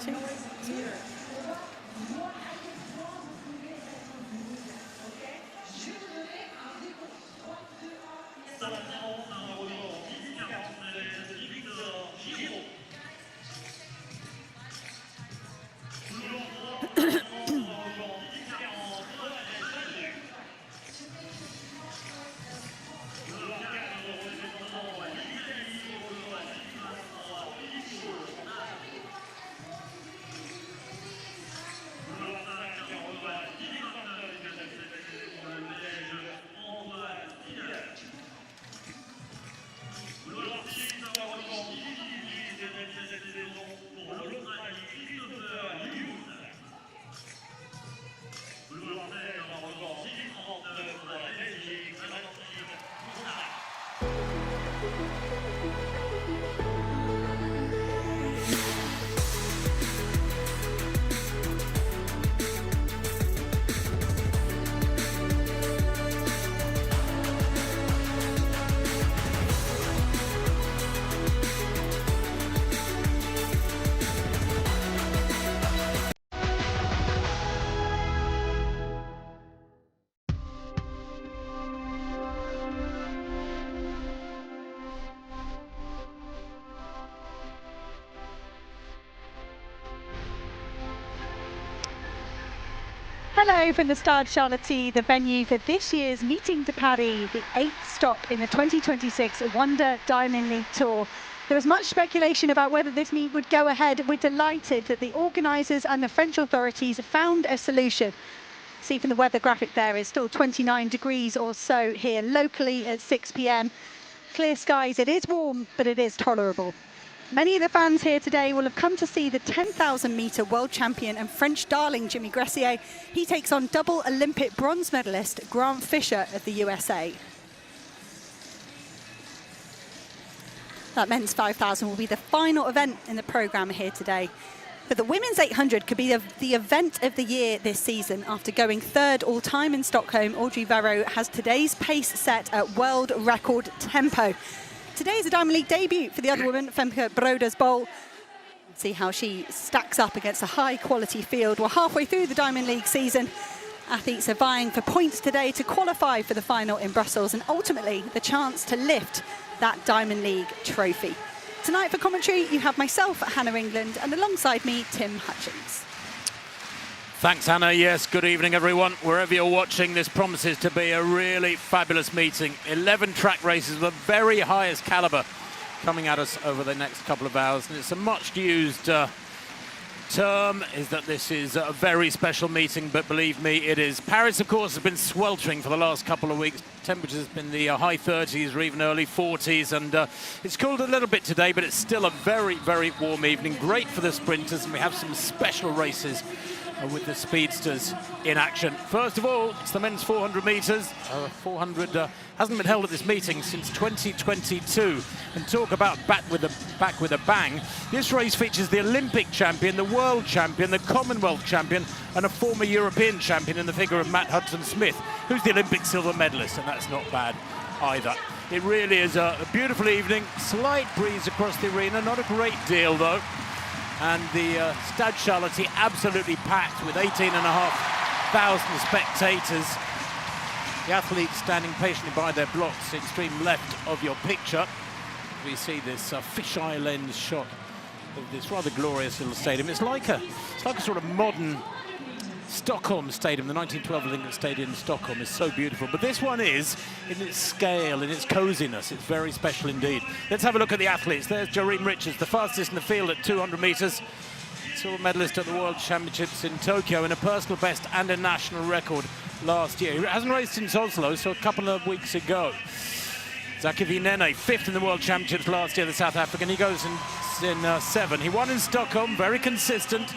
Charléty. Hello from the Stade Charléty, the venue for this year's Meeting de Paris, the 8th stop in the 2026 WANDA Diamond League Tour. There was much speculation about whether this meet would go ahead. We're delighted that the organisers and the French authorities found a solution. See from the weather graphic there, it's still 29 degrees or so here locally at 6 p.m. Clear skies, it is warm, but it is tolerable. Many of the fans here today will have come to see the 10,000 metre world champion and French darling Jimmy Gressier. He takes on double Olympic bronze medalist Grant Fisher of the USA. That men's 5,000 will be the final event in the programme here today. But the women's 800 could be the event of the year this season. After going third all-time in Stockholm, Audrey WERRO has today's pace set at world record tempo. Today is a Diamond League debut for the other woman, Femke Broders-Bol. See how she stacks up against a high-quality field. We're halfway through the Diamond League season. Athletes are vying for points today to qualify for the final in Brussels and ultimately the chance to lift that Diamond League trophy. Tonight for commentary, you have myself, Hannah England, and alongside me, Tim Hutchins. Thanks, Hannah. Yes, good evening, everyone. Wherever you're watching, this promises to be a really fabulous meeting. 11 track races of the very highest caliber coming at us over the next couple of hours. And it's a much-used term, is that this is a very special meeting, but believe me, it is. Paris, of course, has been sweltering for the last couple of weeks. Temperatures have been the high 30s or even early 40s, and it's cooled a little bit today, but it's still a very, very warm evening. Great for the sprinters, and we have some special races with the speedsters in action. First of all, it's the men's 400 metres. 400 hasn't been held at this meeting since 2022. And talk about back with a bang. This race features the Olympic champion, the world champion, the Commonwealth champion, and a former European champion in the figure of Matt Hudson-Smith, who's the Olympic silver medalist, and that's not bad either. It really is a beautiful evening. Slight breeze across the arena, not a great deal though. And the Stade Charléty absolutely packed with 18,500 spectators. The athletes standing patiently by their blocks, extreme left of your picture. We see this fisheye lens shot of this rather glorious little stadium. It's like a sort of modern Stockholm Stadium. The 1912 Olympic Stadium in Stockholm is so beautiful, but this one is, in its scale, in its coziness, it's very special indeed. Let's have a look at the athletes. There's Jareen Richards, the fastest in the field at 200 metres. Silver medalist at the World Championships in Tokyo, in a personal best and a national record last year. He hasn't raced since Oslo, so a couple of weeks ago. Zaki Vinene, 5th in the World Championships last year, the South African. He goes in 7. He won in Stockholm, very consistent.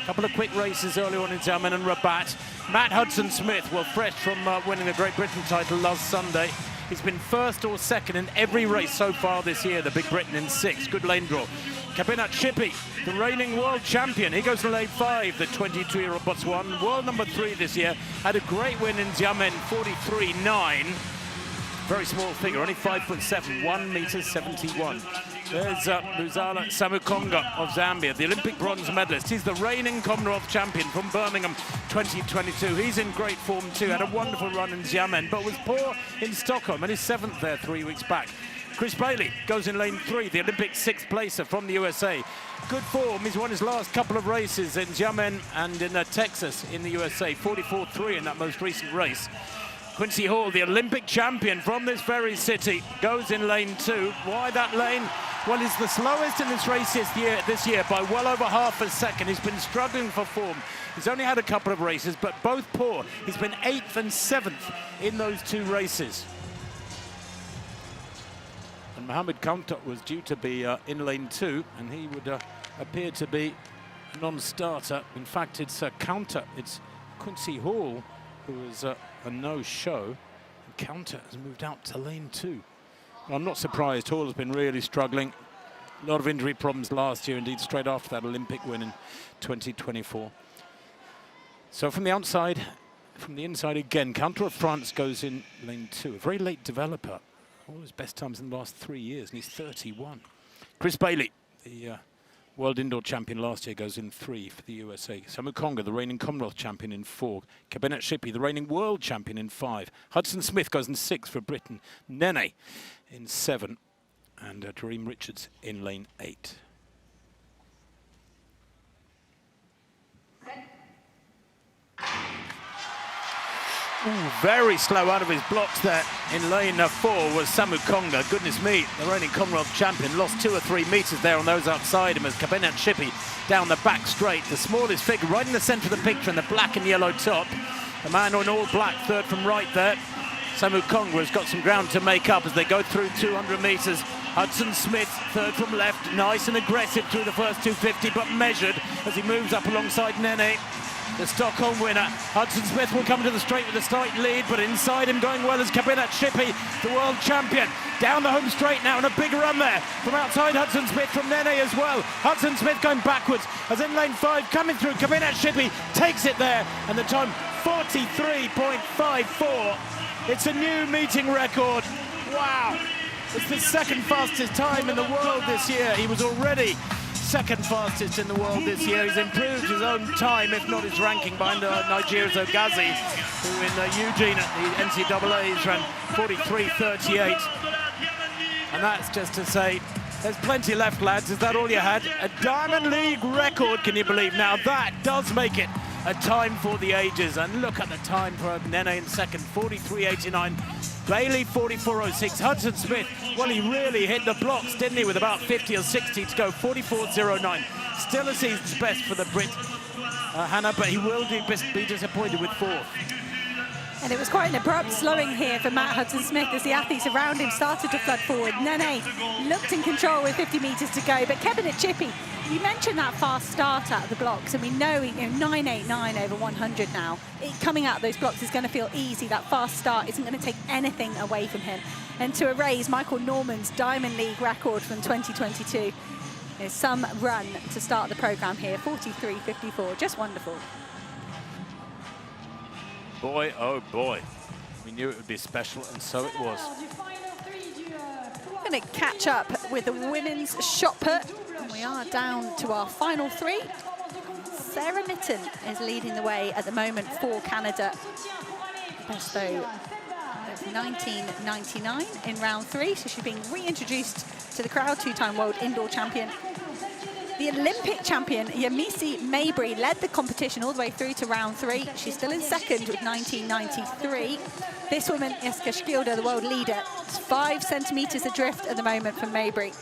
Couple of quick races early on in Zalman and Rabat. Matt Hudson-Smith, well, fresh from winning the Great Britain title last Sunday. He's been first or second in every race so far this year, the Big Britain in 6. Good lane draw. KEBINATSHIPI, the reigning world champion. He goes to lane 5, the 22-year-old Botswana. World number 3 this year. Had a great win in Xiamen, 43.9. Very small figure, only 5'7", 1 metre 71. There's Luzala Samukonga of Zambia, the Olympic bronze medalist. He's the reigning Commonwealth champion from Birmingham 2022. He's in great form too, had a wonderful run in Xiamen, but was poor in Stockholm and he's 7th there 3 weeks back. Chris Bailey goes in lane 3, the Olympic 6th placer from the USA. Good form, he's won his last couple of races in Xiamen and in Texas in the USA, 44.3 in that most recent race. Quincy Hall, the Olympic champion from this very city, goes in lane 2. Why that lane? Well, he's the slowest in this race this year by well over half a second. He's been struggling for form. He's only had a couple of races, but both poor. He's been 8th and 7th in those 2 races. And Mohamed Counter was due to be in lane 2, and he would appear to be a non-starter. In fact, it's Counter. It's Quincy Hall who is a no-show. And Counter has moved out to lane 2. Well, I'm not surprised. Hall has been really struggling. A lot of injury problems last year, indeed, straight after that Olympic win in 2024. So from the outside, from the inside again, Counter of France goes in lane 2. A very late developer. All his best times in the last 3 years, and he's 31. Chris Bailey, the world indoor champion last year, goes in 3 for the USA. Samukonga, the reigning Commonwealth champion, in 4. KEBINATSHIPI, the reigning world champion, in 5. Hudson Smith goes in 6 for Britain. Nene in 7. And Dream Richards in lane 8. Ooh, very slow out of his blocks there in lane 4 was Samukonga. Goodness me, the reigning Commonwealth champion lost 2 or 3 metres there on those outside him as KEBINATSHIPI down the back straight. The smallest figure right in the centre of the picture in the black and yellow top. The man in all black, 3rd from right there. Samukonga has got some ground to make up as they go through 200 metres. Hudson Smith, 3rd from left, nice and aggressive through the first 250, but measured as he moves up alongside Nene. The Stockholm winner. Hudson Smith will come to the straight with a slight lead, but inside him going well is KEBINATSHIPI, the world champion. Down the home straight now and a big run there from outside Hudson Smith from Nene as well. Hudson Smith going backwards as in lane 5 coming through. KEBINATSHIPI takes it there and the time 43.54. It's a new meeting record. Wow. It's the 2nd fastest time in the world this year. He was already 2nd fastest in the world this year. He's improved his own time, if not his ranking, behind Nigeria's Ogazi, who in Eugene at the NCAA's ran 43.38. And that's just to say, there's plenty left, lads. Is that all you had? A Diamond League record, can you believe? Now that does make it a time for the ages. And look at the time for Nene in 2nd, 43.89. Bailey, 44.06. Hudson Smith, well, he really hit the blocks, didn't he, with about 50 or 60 to go, 44.09. Still a season's best for the Brit, Hannah, but he will be disappointed with 4th. And it was quite an abrupt slowing here for Matt Hudson Smith as the athletes around him started to flood forward. Nene looked in control with 50 metres to go, but KEBINATSHIPI, you mentioned that fast start out of the blocks, and we know, 9.89 over 100 now. Coming out of those blocks is going to feel easy. That fast start isn't going to take anything away from him. And to erase Michael Norman's Diamond League record from 2022, there's some run to start the programme here, 43.54, just wonderful. Boy, oh boy, we knew it would be special, and so it was. We're going to catch up with the women's shot put, and we are down to our final 3. Sarah Mitten is leading the way at the moment for Canada. Best though, 1999 in round 3, so she's being reintroduced to the crowd, 2-time world indoor champion. The Olympic champion, Yemisi Mabry, led the competition all the way through to round 3. She's still in 2nd with 1993. This woman, Jessica Skilda, the world leader, is 5 centimetres adrift at the moment from Mabry.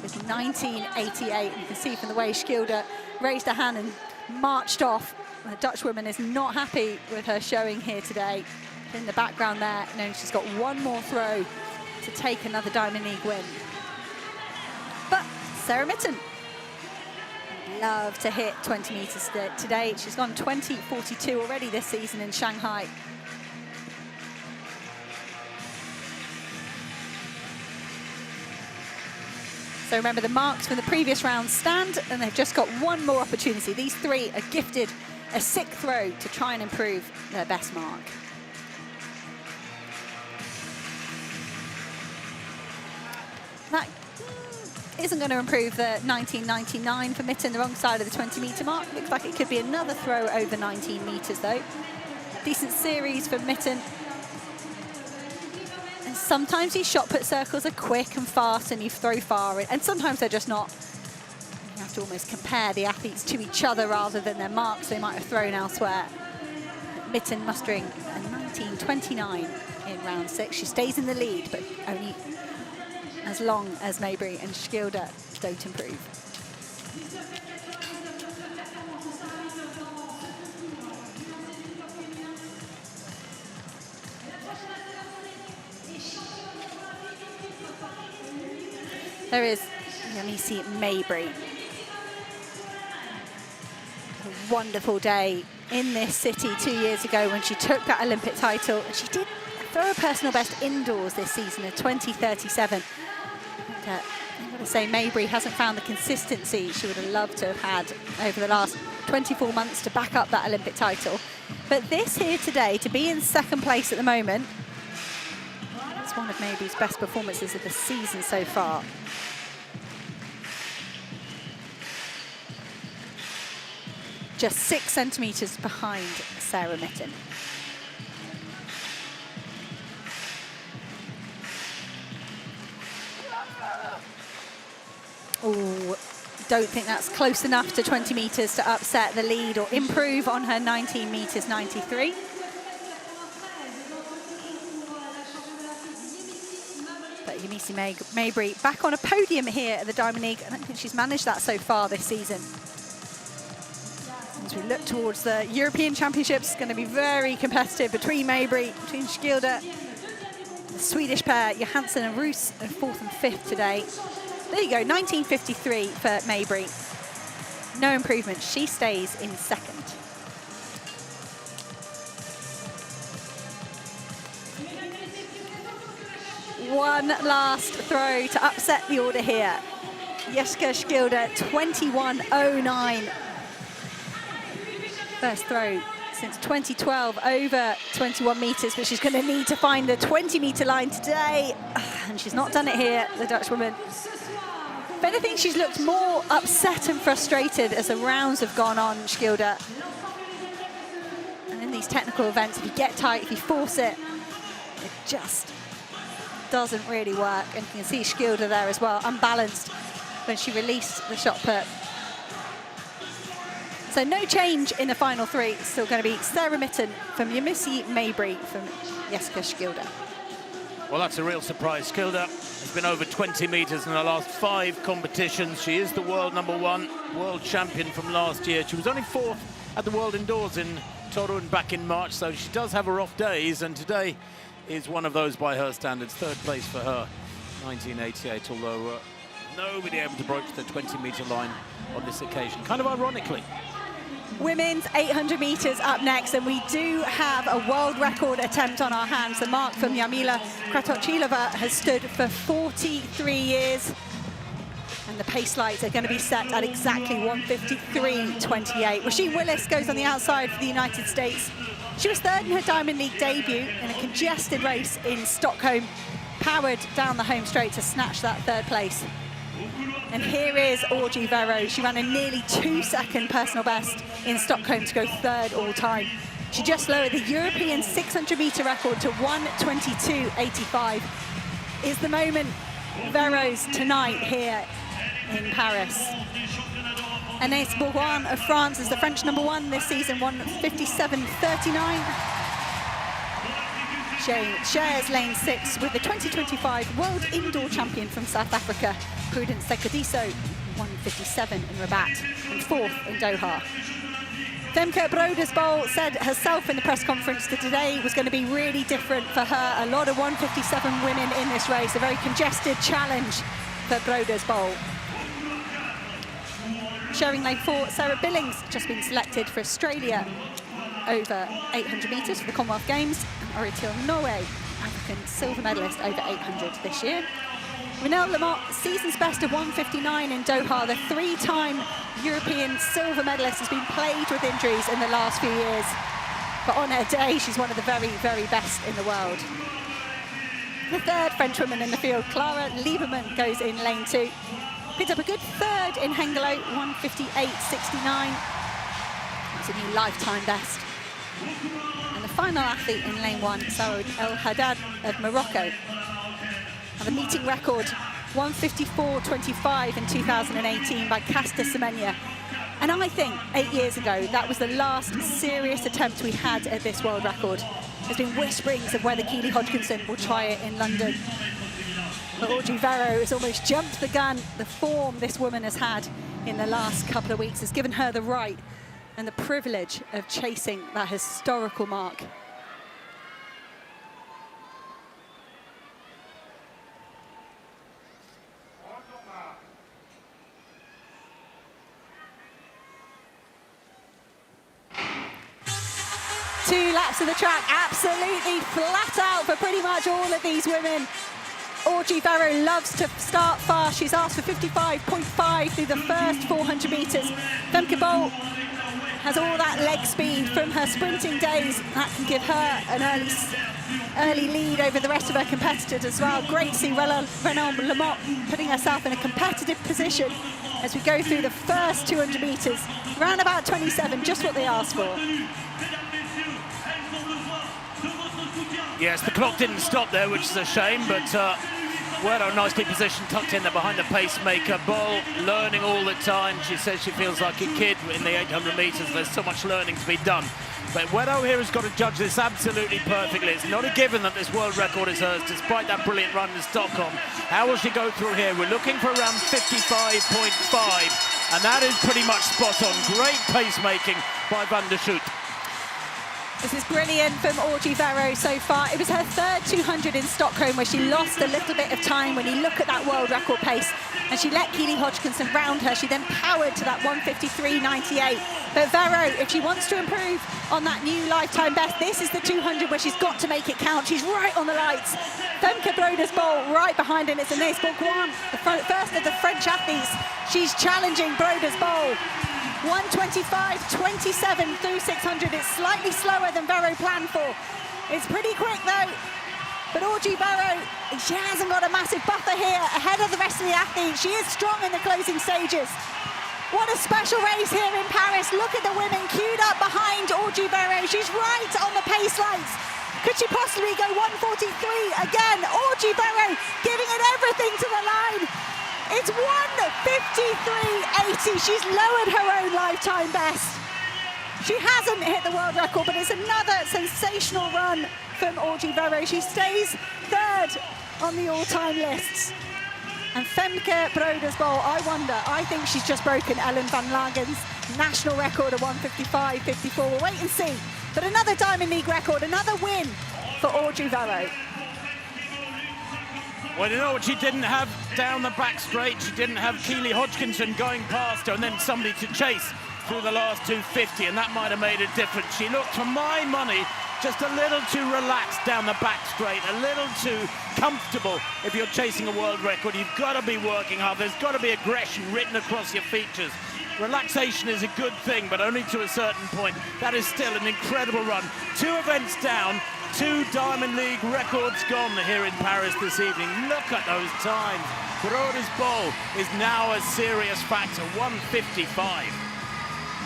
It's 1988. You can see from the way Skilda raised her hand and marched off. The Dutch woman is not happy with her showing here today. In the background there, knowing she's got one more throw to take another Diamond League win. But Sarah Mitten, love to hit 20 metres today. She's gone 20.42 already this season in Shanghai. So remember, the marks from the previous round stand, and they've just got one more opportunity. These 3 are gifted a 6th throw to try and improve their best mark. That isn't going to improve the 19.99 for Mitten, the wrong side of the 20-metre mark. Looks like it could be another throw over 19 metres, though. Decent series for Mitten. And sometimes these shot put circles are quick and fast and you throw far, and sometimes they're just not. You have to almost compare the athletes to each other rather than their marks they might have thrown elsewhere. Mitten mustering a 19.29 in round 6. She stays in the lead, but only as long as Mabry and Schilder don't improve. There is Yamisi Mabry. A wonderful day in this city 2 years ago when she took that Olympic title. And she did throw a personal best indoors this season of 20:37. I've got to say, Mabry hasn't found the consistency she would have loved to have had over the last 24 months to back up that Olympic title. But this here today, to be in second place at the moment, it's one of Mabry's best performances of the season so far. Just 6 centimetres behind Sarah Mitten. Oh, don't think that's close enough to 20 metres to upset the lead or improve on her 19 metres 93. But Yamisi Mabry back on a podium here at the Diamond League. I don't think she's managed that so far this season. As we look towards the European Championships, it's going to be very competitive between Mabry, between Schilder, the Swedish pair, Johansson and Roos, in 4th and 5th today. There you go, 19.53 for Mabry. No improvement, she stays in second. One last throw to upset the order here. Jeska Schilder, 21.09. First throw since 2012, over 21 metres, but she's going to need to find the 20-metre line today. And she's not done it here, the Dutch woman. If anything, she's looked more upset and frustrated as the rounds have gone on, Schilder. And in these technical events, if you get tight, if you force it, it just doesn't really work. And you can see Schilder there as well, unbalanced when she released the shot put. So no change in the final three. It's still going to be Sarah Mitten from Yamisi Mabry from Jeska Schilder. Well, that's a real surprise. Schilder has been over 20 metres in the last 5 competitions. She is the world #1, world champion from last year. She was only 4th at the World Indoors in Torun back in March, so she does have her off days, and today is one of those by her standards. 3rd place for her, 1988, although nobody able to broach the 20-metre line on this occasion, kind of ironically. Women's 800 metres up next, and we do have a world record attempt on our hands. The mark from Jarmila Kratochvilova has stood for 43 years, and the pace lights are going to be set at exactly 1:53.28. Roisin Willis goes on the outside for the United States. She was 3rd in her Diamond League debut in a congested race in Stockholm, powered down the home straight to snatch that 3rd place. And here is Audrey Werro. She ran a nearly 2-second personal best in Stockholm to go 3rd all time. She just lowered the European 600-metre record to 1:22.85. Is the moment Werro's tonight here in Paris. Anaïs Bourgoin of France is the French #1 this season, 1:57.39. Shares lane 6 with the 2025 World Indoor Champion from South Africa, Prudence Sekadiso, 1:57 in Rabat, and 4th in Doha. Femke Brodersbol said herself in the press conference that today was going to be really different for her. A lot of 1:57 women in this race, a very congested challenge for Brodersbol. Sharing lane 4, Sarah Billings, just been selected for Australia over 800 metres for the Commonwealth Games. Oritil Noe, African silver medalist over 800 this year. Renelle Lamott, season's best of 1:59 in Doha. The 3-time European silver medalist has been plagued with injuries in the last few years. But on her day, she's one of the very, very best in the world. The 3rd French woman in the field, Clara Lieberman, goes in lane 2. Picked up a good third in Hengelo, 1:58.69. That's a new lifetime best. And the final athlete in lane 1, Saoud El Haddad of Morocco. And the meeting record, 1:54.25 in 2018 by Casta Semenya. And I think 8 years ago, that was the last serious attempt we had at this world record. There's been whisperings of whether Keely Hodgkinson will try it in London. But Audrey Verreau has almost jumped the gun. The form this woman has had in the last couple of weeks has given her the right and the privilege of chasing that historical mark. Two laps of the track, absolutely flat out for pretty much all of these women. Audrey Verreau loves to start fast. She's asked for 55.5 through the first 400 metres. Femke Bol has all that leg speed from her sprinting days. That can give her an early lead over the rest of her competitors as well. Great to see Renaud Lamotte putting herself in a competitive position as we go through the first 200 metres. Around about 27, just what they asked for. Yes, the clock didn't stop there, which is a shame, but WERRO nicely positioned, tucked in there behind the pacemaker. Bol learning all the time. She says she feels like a kid in the 800 metres. There's so much learning to be done. But WERRO here has got to judge this absolutely perfectly. It's not a given that this world record is hers, despite that brilliant run in Stockholm. How will she go through here? We're looking for around 55.5, and that is pretty much spot on. Great pacemaking by Van der Schoot. This is brilliant from Audrey Verreau so far. It was her third 200 in Stockholm where she lost a little bit of time when you look at that world record pace, and she let Keely Hodgkinson round her. She then powered to that 1:53.98. But Verreau, if she wants to improve on that new lifetime best, this is the 200 where she's got to make it count. She's right on the lights. Femke Broders-Bol right behind him. It's Anaïs Bourgoin, the first of the French athletes. She's challenging Broders-Bol. 1:25.27 through 600. It's slightly slower than Verreau planned for. It's pretty quick though. But Audrey Verreau, she hasn't got a massive buffer here ahead of the rest of the athletes. She is strong in the closing stages. What a special race here in Paris. Look at the women queued up behind Audrey Verreau. She's right on the pace lights. Could she possibly go 1:43 again? Audrey Verreau giving it everything to the line. It's 1:53.80. She's lowered her own lifetime best. She hasn't hit the world record, but it's another sensational run from Audrey Verreau. She stays third on the all-time lists. And Femke Broders-Bol, I think she's just broken Ellen van Lagen's national record of 1:55.54. We'll wait and see. But another Diamond League record, another win for Audrey Verreau. Well, you know what she didn't have down the back straight? She didn't have Keely Hodgkinson going past her and then somebody to chase through the last 250, and that might have made a difference. She looked, for my money, just a little too relaxed down the back straight, a little too comfortable. If you're chasing a world record, you've got to be working hard. There's got to be aggression written across your features. Relaxation is a good thing, but only to a certain point. That is still an incredible run. 2 events down, 2 Diamond League records gone here in Paris this evening. Look at those times. Broders-Bol is now a serious factor, 1:55.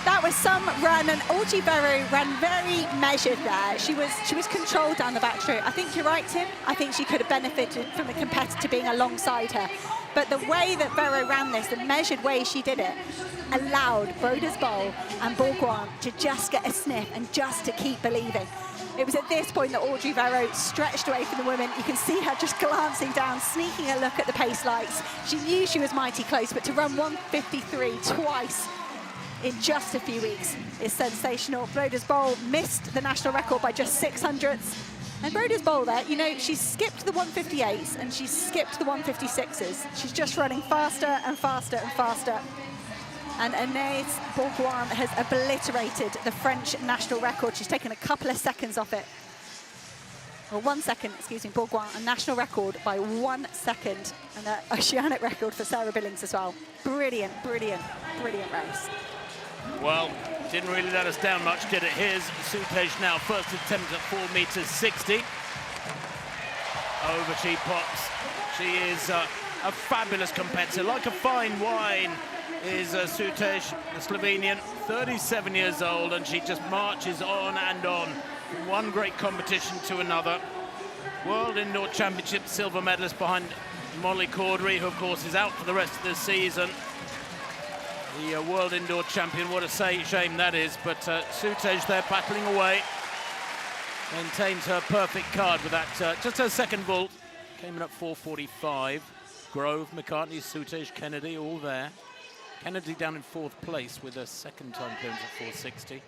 That was some run, and Audrey Verreau ran very measured there. She was controlled down the back straight. I think you're right, Tim. I think she could have benefited from the competitor being alongside her. But the way that Verreau ran this, the measured way she did it, allowed Broders-Bol and Bourgoin to just get a sniff and just to keep believing. It was at this point that Audrey Verreau stretched away from the women. You can see her just glancing down, sneaking a look at the pace lights. She knew she was mighty close, but to run 1:53 twice in just a few weeks is sensational. Broders-Bol missed the national record by just 600ths. And Broders-Bol there, you know, she's skipped the 1:58s and she's skipped the 1:56s. She's just running faster and faster and faster. And Anaïs Bourgoin has obliterated the French national record. She's taken a couple of seconds off it. Well, 1 second, excuse me, Bourgoin, a national record by 1 second. And an oceanic record for Sarah Billings as well. Brilliant, brilliant, brilliant race. Well, didn't really let us down much, did it? Here's Soutej now, first attempt at 4:60. Over she pops. She is a fabulous competitor, like a fine wine, is Sutesh, the Slovenian, 37 years old, and she just marches on and on from one great competition to another. World Indoor Championship silver medalist behind Molly Caudry, who of course is out for the rest of the season. The World Indoor Champion, what a shame that is, but Sutesh there battling away. Maintains her perfect card with that, just her second vault. Came in at 4:45. Grove, McCartney, Sutesh, Kennedy, all there. Kennedy down in 4th place with a second time clearance at 4:60.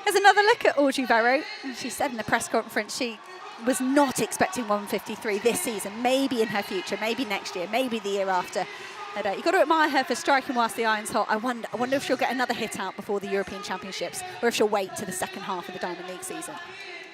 There's another look at Audrey Verro. She said in the press conference she was not expecting 153 this season, maybe in her future, maybe next year, maybe the year after. But, you've got to admire her for striking whilst the iron's hot. I wonder if she'll get another hit out before the European Championships, or if she'll wait to the second half of the Diamond League season.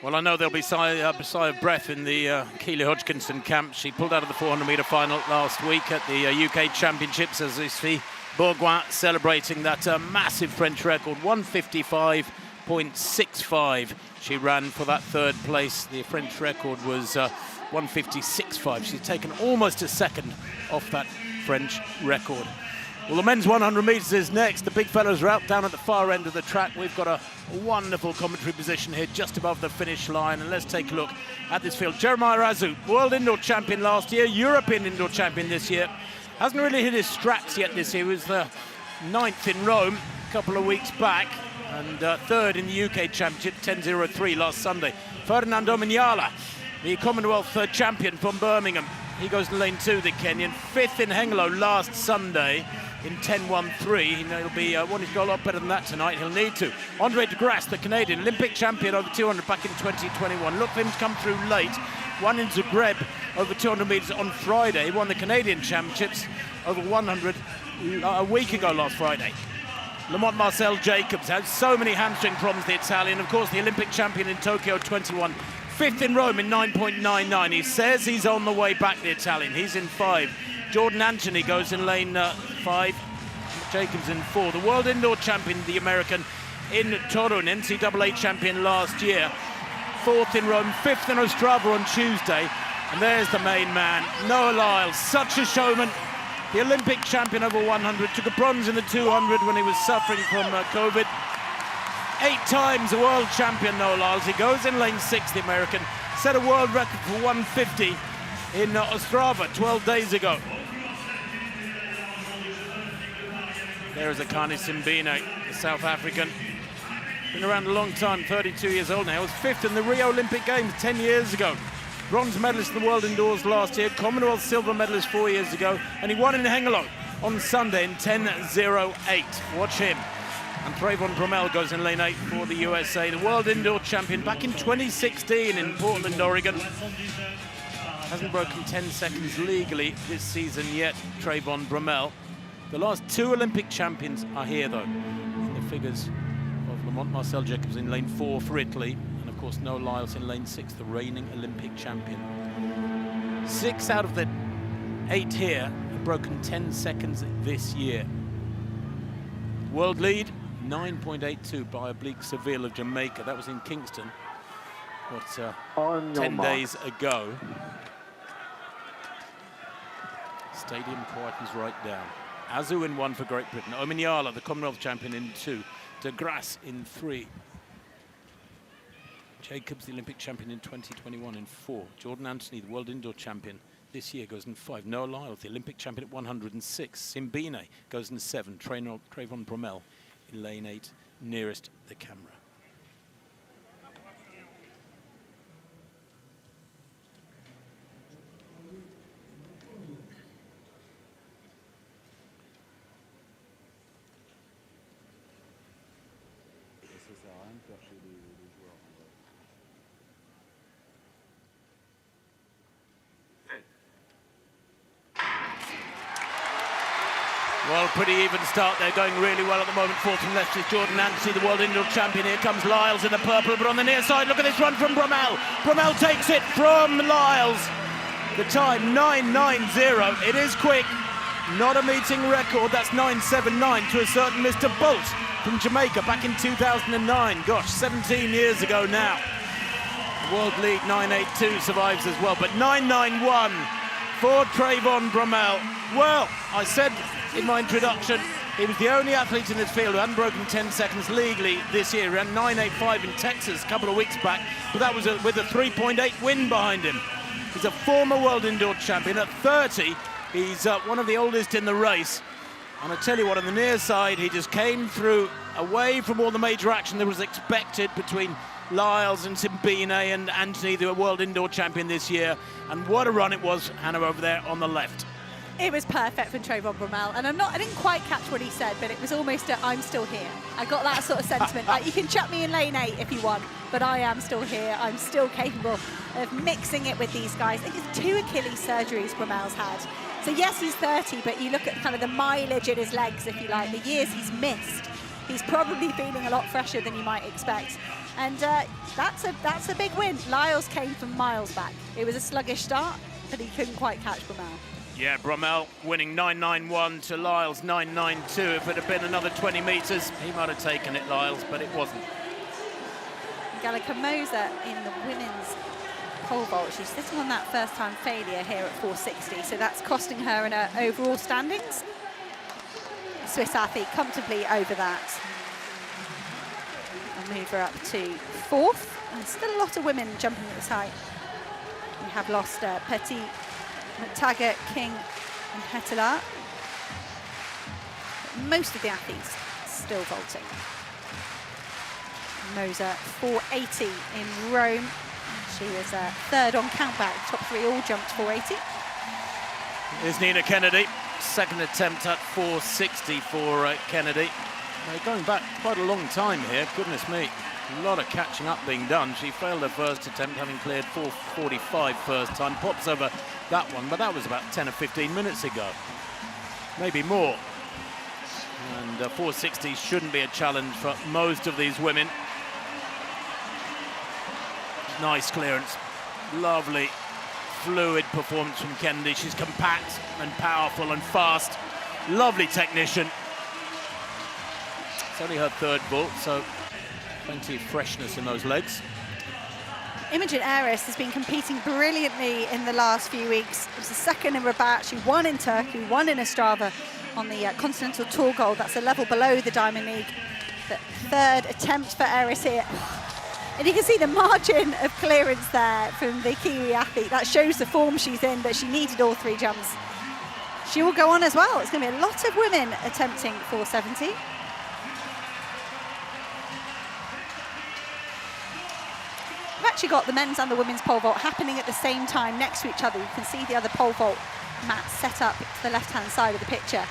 Well, I know there'll be a sigh of breath in the Keely Hodgkinson camp. She pulled out of the 400-metre final last week at the UK Championships as we see Bourgoin celebrating that massive French record, 155.65. She ran for that 3rd place. The French record was 156.5. She's taken almost a second off that French record. Well, the men's 100 metres is next. The big fellows are out down at the far end of the track. We've got a wonderful commentary position here just above the finish line. And let's take a look at this field. Jeremiah Azu, World Indoor Champion last year, European Indoor Champion this year. Hasn't really hit his straps yet this year. He was 9th in Rome a couple of weeks back. And 3rd in the UK Championship, 10.03 last Sunday. Ferdinando Mignala, the Commonwealth champion from Birmingham. He goes to lane 2, the Kenyan. 5th in Hengelo last Sunday in 10.13. He'll be wanting to go a lot better than that tonight. He'll need to. Andre de Grasse, the Canadian, Olympic champion over 200 back in 2021. Look for him to come through late. Won in Zagreb over 200 metres on Friday. He won the Canadian Championships over 100 a week ago last Friday. Lamont Marcel Jacobs has so many hamstring problems, the Italian. Of course, the Olympic champion in Tokyo 21. 5th in Rome in 9.99. He says he's on the way back, the Italian. He's in 5. Jordan Anthony goes in lane 5. Jacobs in 4. The World Indoor Champion, the American, in Torun, NCAA champion last year. 4th in Rome, 5th in Ostrava on Tuesday. And there's the main man, Noah Lyles. Such a showman. The Olympic champion over 100. Took a bronze in the 200 when he was suffering from COVID. 8 times a world champion, Noah Lyles. He goes in lane 6, the American. Set a world record for 150 in Ostrava 12 days ago. There is Akani Simbine, the South African. Been around a long time, 32 years old now. He was 5th in the Rio Olympic Games 10 years ago. Bronze medalist in the World Indoors last year. Commonwealth silver medalist 4 years ago. And he won in Hengelo on Sunday in 10.08. Watch him. And Trayvon Bromell goes in lane 8 for the USA. The World Indoor Champion back in 2016 in Portland, Oregon. Hasn't broken 10 seconds legally this season yet, Trayvon Bromell. The last 2 Olympic champions are here, though. In the figures of Lamont Marcel Jacobs in lane 4 for Italy. And, of course, Noah Lyles in lane 6, the reigning Olympic champion. 6 out of the 8 here have broken 10 seconds this year. World lead, 9.82 by Oblique Seville of Jamaica. That was in Kingston, 10 days ago. Stadium quietens right down. Azu in 1 for Great Britain. Ominiala, the Commonwealth champion, in 2. De Grasse in 3. Jacobs, the Olympic champion in 2021, in 4. Jordan Anthony, the World Indoor champion this year, goes in 5. Noah Lyles, the Olympic champion at 106. Simbine goes in 7. Trayvon Bromell in lane 8, nearest the camera. Well, pretty even start there, going really well at the moment. 4th from left is Jordan Anthony, the World Indoor champion. Here comes Lyles in the purple, but on the near side, look at this run from Bromell. Bromell takes it from Lyles. The time, 9.90. It is quick, not a meeting record. That's 9.79 to a certain Mr. Bolt from Jamaica back in 2009. Gosh, 17 years ago now. The world lead, 9.82, survives as well, but 9.91 for Trayvon Bromell. Well, I said in my introduction, he was the only athlete in this field who hadn't broken 10 seconds legally this year. He ran 9.85 in Texas a couple of weeks back, but that was with a 3.8 win behind him. He's a former world indoor champion. At 30, he's one of the oldest in the race. And I tell you what, on the near side, he just came through away from all the major action that was expected between Lyles and Simbine and Anthony, the world indoor champion this year. And what a run it was, Hannah, over there on the left. It was perfect for Trayvon Bromell, and I didn't quite catch what he said, but it was almost a, I'm still here. I got that sort of sentiment. Like, you can chuck me in lane 8 if you want, but I am still here. I'm still capable of mixing it with these guys. I think it's 2 Achilles surgeries Bromell's had. So yes, he's 30, but you look at kind of the mileage in his legs, if you like, the years he's missed. He's probably feeling a lot fresher than you might expect. And that's a big win. Lyles came from miles back. It was a sluggish start, but he couldn't quite catch Bromell. Yeah, Bromell winning 9.91 to Lyles 9.92. If it had been another 20 metres, he might have taken it, Lyles, but it wasn't. Gallica Moser in the women's pole vault. She's sitting on that first-time failure here at 460, so that's costing her in her overall standings. Swiss athlete comfortably over that. I'll move her up to 4th. And still a lot of women jumping at this height. We have lost Petit, McTaggart, King and Hetela. Most of the athletes still vaulting. Moser 480 in Rome. She was 3rd on countback. Top 3 all jumped 480. Here's Nina Kennedy. 2nd attempt at 460 for Kennedy. They're going back quite a long time here, goodness me. A lot of catching up being done. She failed her first attempt, having cleared 4:45 first time. Pops over that one, but that was about 10 or 15 minutes ago. Maybe more. And 460 shouldn't be a challenge for most of these women. Nice clearance. Lovely, fluid performance from Kennedy. She's compact and powerful and fast. Lovely technician. It's only her 3rd vault, so plenty of freshness in those legs. Imogen Aris has been competing brilliantly in the last few weeks. It was the 2nd in Rabat. She won in Turkey, won in Ostrava on the Continental Tour Gold. That's a level below the Diamond League. The 3rd attempt for Aris here. And you can see the margin of clearance there from the Kiwi athlete. That shows the form she's in, but she needed all 3 jumps. She will go on as well. It's going to be a lot of women attempting 470. We've actually got the men's and the women's pole vault happening at the same time next to each other. You can see the other pole vault mat set up to the left-hand side of the picture.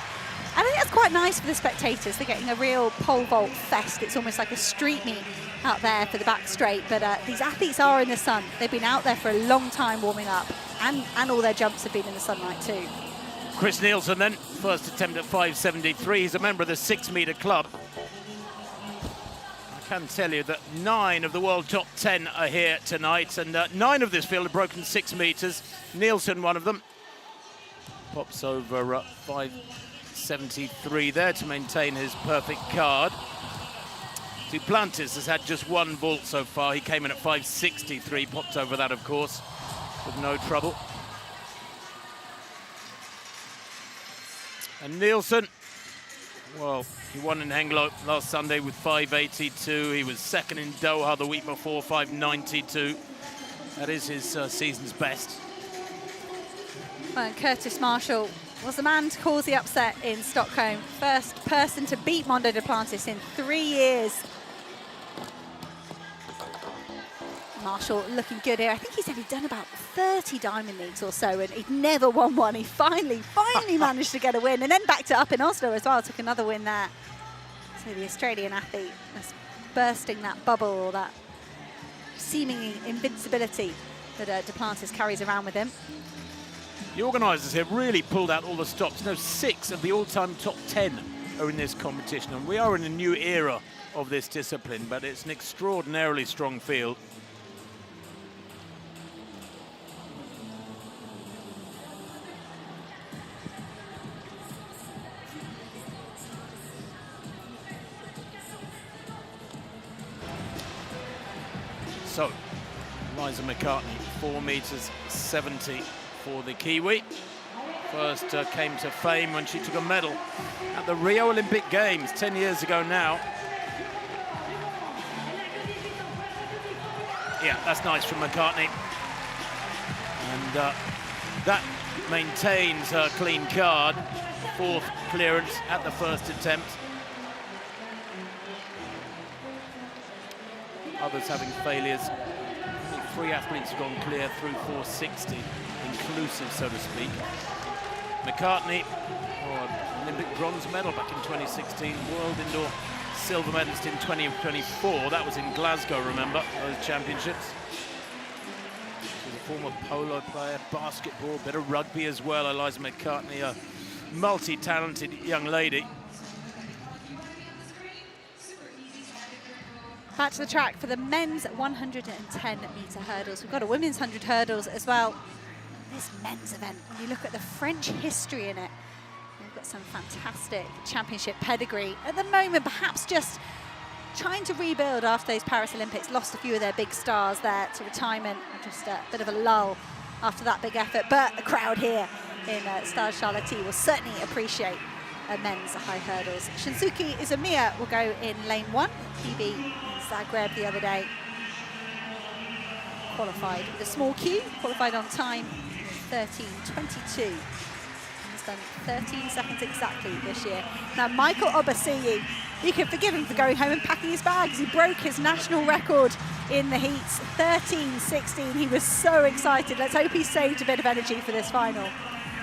And I think that's quite nice for the spectators. They're getting a real pole vault fest. It's almost like a street meet out there for the back straight. But these athletes are in the sun. They've been out there for a long time warming up, and all their jumps have been in the sunlight too. Chris Nielsen then, first attempt at 573. He's a member of the 6-metre club. I can tell you that 9 of the world top 10 are here tonight, and 9 of this field have broken 6 metres. Nielsen, one of them. Pops over 573 there to maintain his perfect card. Duplantis has had just 1 vault so far. He came in at 563, popped over that, of course, with no trouble. And Nielsen, well, he won in Hengelo last Sunday with 582. He was 2nd in Doha the week before, 592. That is his season's best. Well, and Curtis Marshall was the man to cause the upset in Stockholm. First person to beat Mondo Duplantis in 3 years. Marshall looking good here. I think he's only done about 30 Diamond Leagues or so, and he'd never won one. He finally managed to get a win, and then backed it up in Oslo as well. Took another win there. So the Australian athlete is bursting that bubble, or that seeming invincibility that Duplantis carries around with him. The organisers here really pulled out all the stops. You know, 6 of the all-time top 10 are in this competition, and we are in a new era of this discipline, but it's an extraordinarily strong field. So, Liza McCartney, 4 metres 70 for the Kiwi. First came to fame when she took a medal at the Rio Olympic Games 10 years ago now. Yeah, that's nice from McCartney. And that maintains her clean card. Fourth clearance at the first attempt. Others having failures. Only 3 athletes have gone clear through 460, inclusive, so to speak. McCartney, Olympic bronze medal back in 2016, world indoor silver medalist in 2024. That was in Glasgow, remember, those championships. She's a former polo player, basketball, bit of rugby as well. Eliza McCartney, a multi-talented young lady. Back to the track for the men's 110-metre hurdles. We've got a women's 100 hurdles as well. This men's event, when you look at the French history in it, we've got some fantastic championship pedigree. At the moment, perhaps just trying to rebuild after those Paris Olympics, lost a few of their big stars there to retirement, just a bit of a lull after that big effort. But the crowd here in Stade Charléty will certainly appreciate men's high hurdles. Shinsuke Izumiya will go in lane 1. PB in Zagreb the other day. Qualified with a small queue, qualified on time 13:22. He's done 13 seconds exactly this year. Now, Michael Obasiyi, you can forgive him for going home and packing his bags. He broke his national record in the heats, 13:16. He was so excited. Let's hope he saved a bit of energy for this final.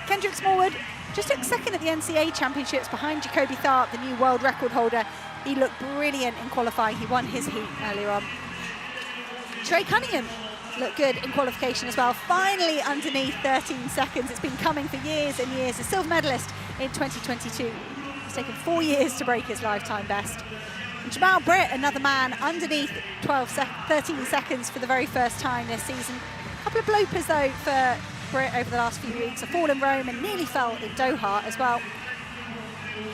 Kendrick Smallwood just took second at the NCAA Championships behind Jacoby Tharp, the new world record holder. He looked brilliant in qualifying. He won his heat earlier on. Trey Cunningham looked good in qualification as well. Finally underneath 13 seconds. It's been coming for years and years. A silver medalist in 2022. It's taken 4 years to break his lifetime best. And Jamal Britt, another man, underneath 13 seconds for the very first time this season. A couple of blopers though for Britt over the last few weeks. A fall in Rome and nearly fell in Doha as well.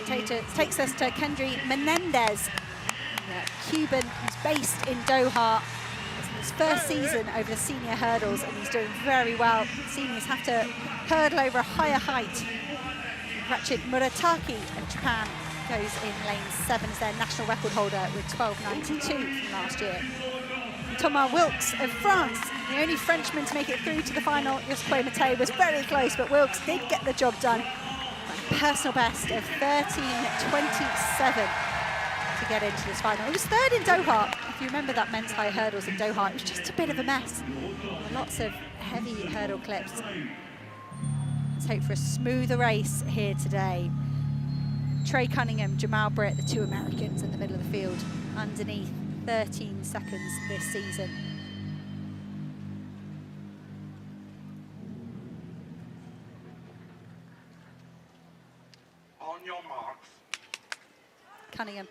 Takes us to Kendry Menendez, a Cuban who's based in Doha. His first season over the senior hurdles, and he's doing very well. Seniors have to hurdle over a higher height. Rachid Murataki of Japan goes in lane 7 as their national record holder with 12:92 from last year. Thomas Wilkes of France, the only Frenchman to make it through to the final. Yosque Mate was very close, but Wilkes did get the job done. A personal best of 13:27 to get into this final. It was third in Doha. If you remember that men's high hurdles in Doha, it was just a bit of a mess. Lots of heavy hurdle clips. Let's hope for a smoother race here today. Trey Cunningham, Jamal Britt, the 2 Americans in the middle of the field, underneath 13 seconds this season. On your marks. Cunningham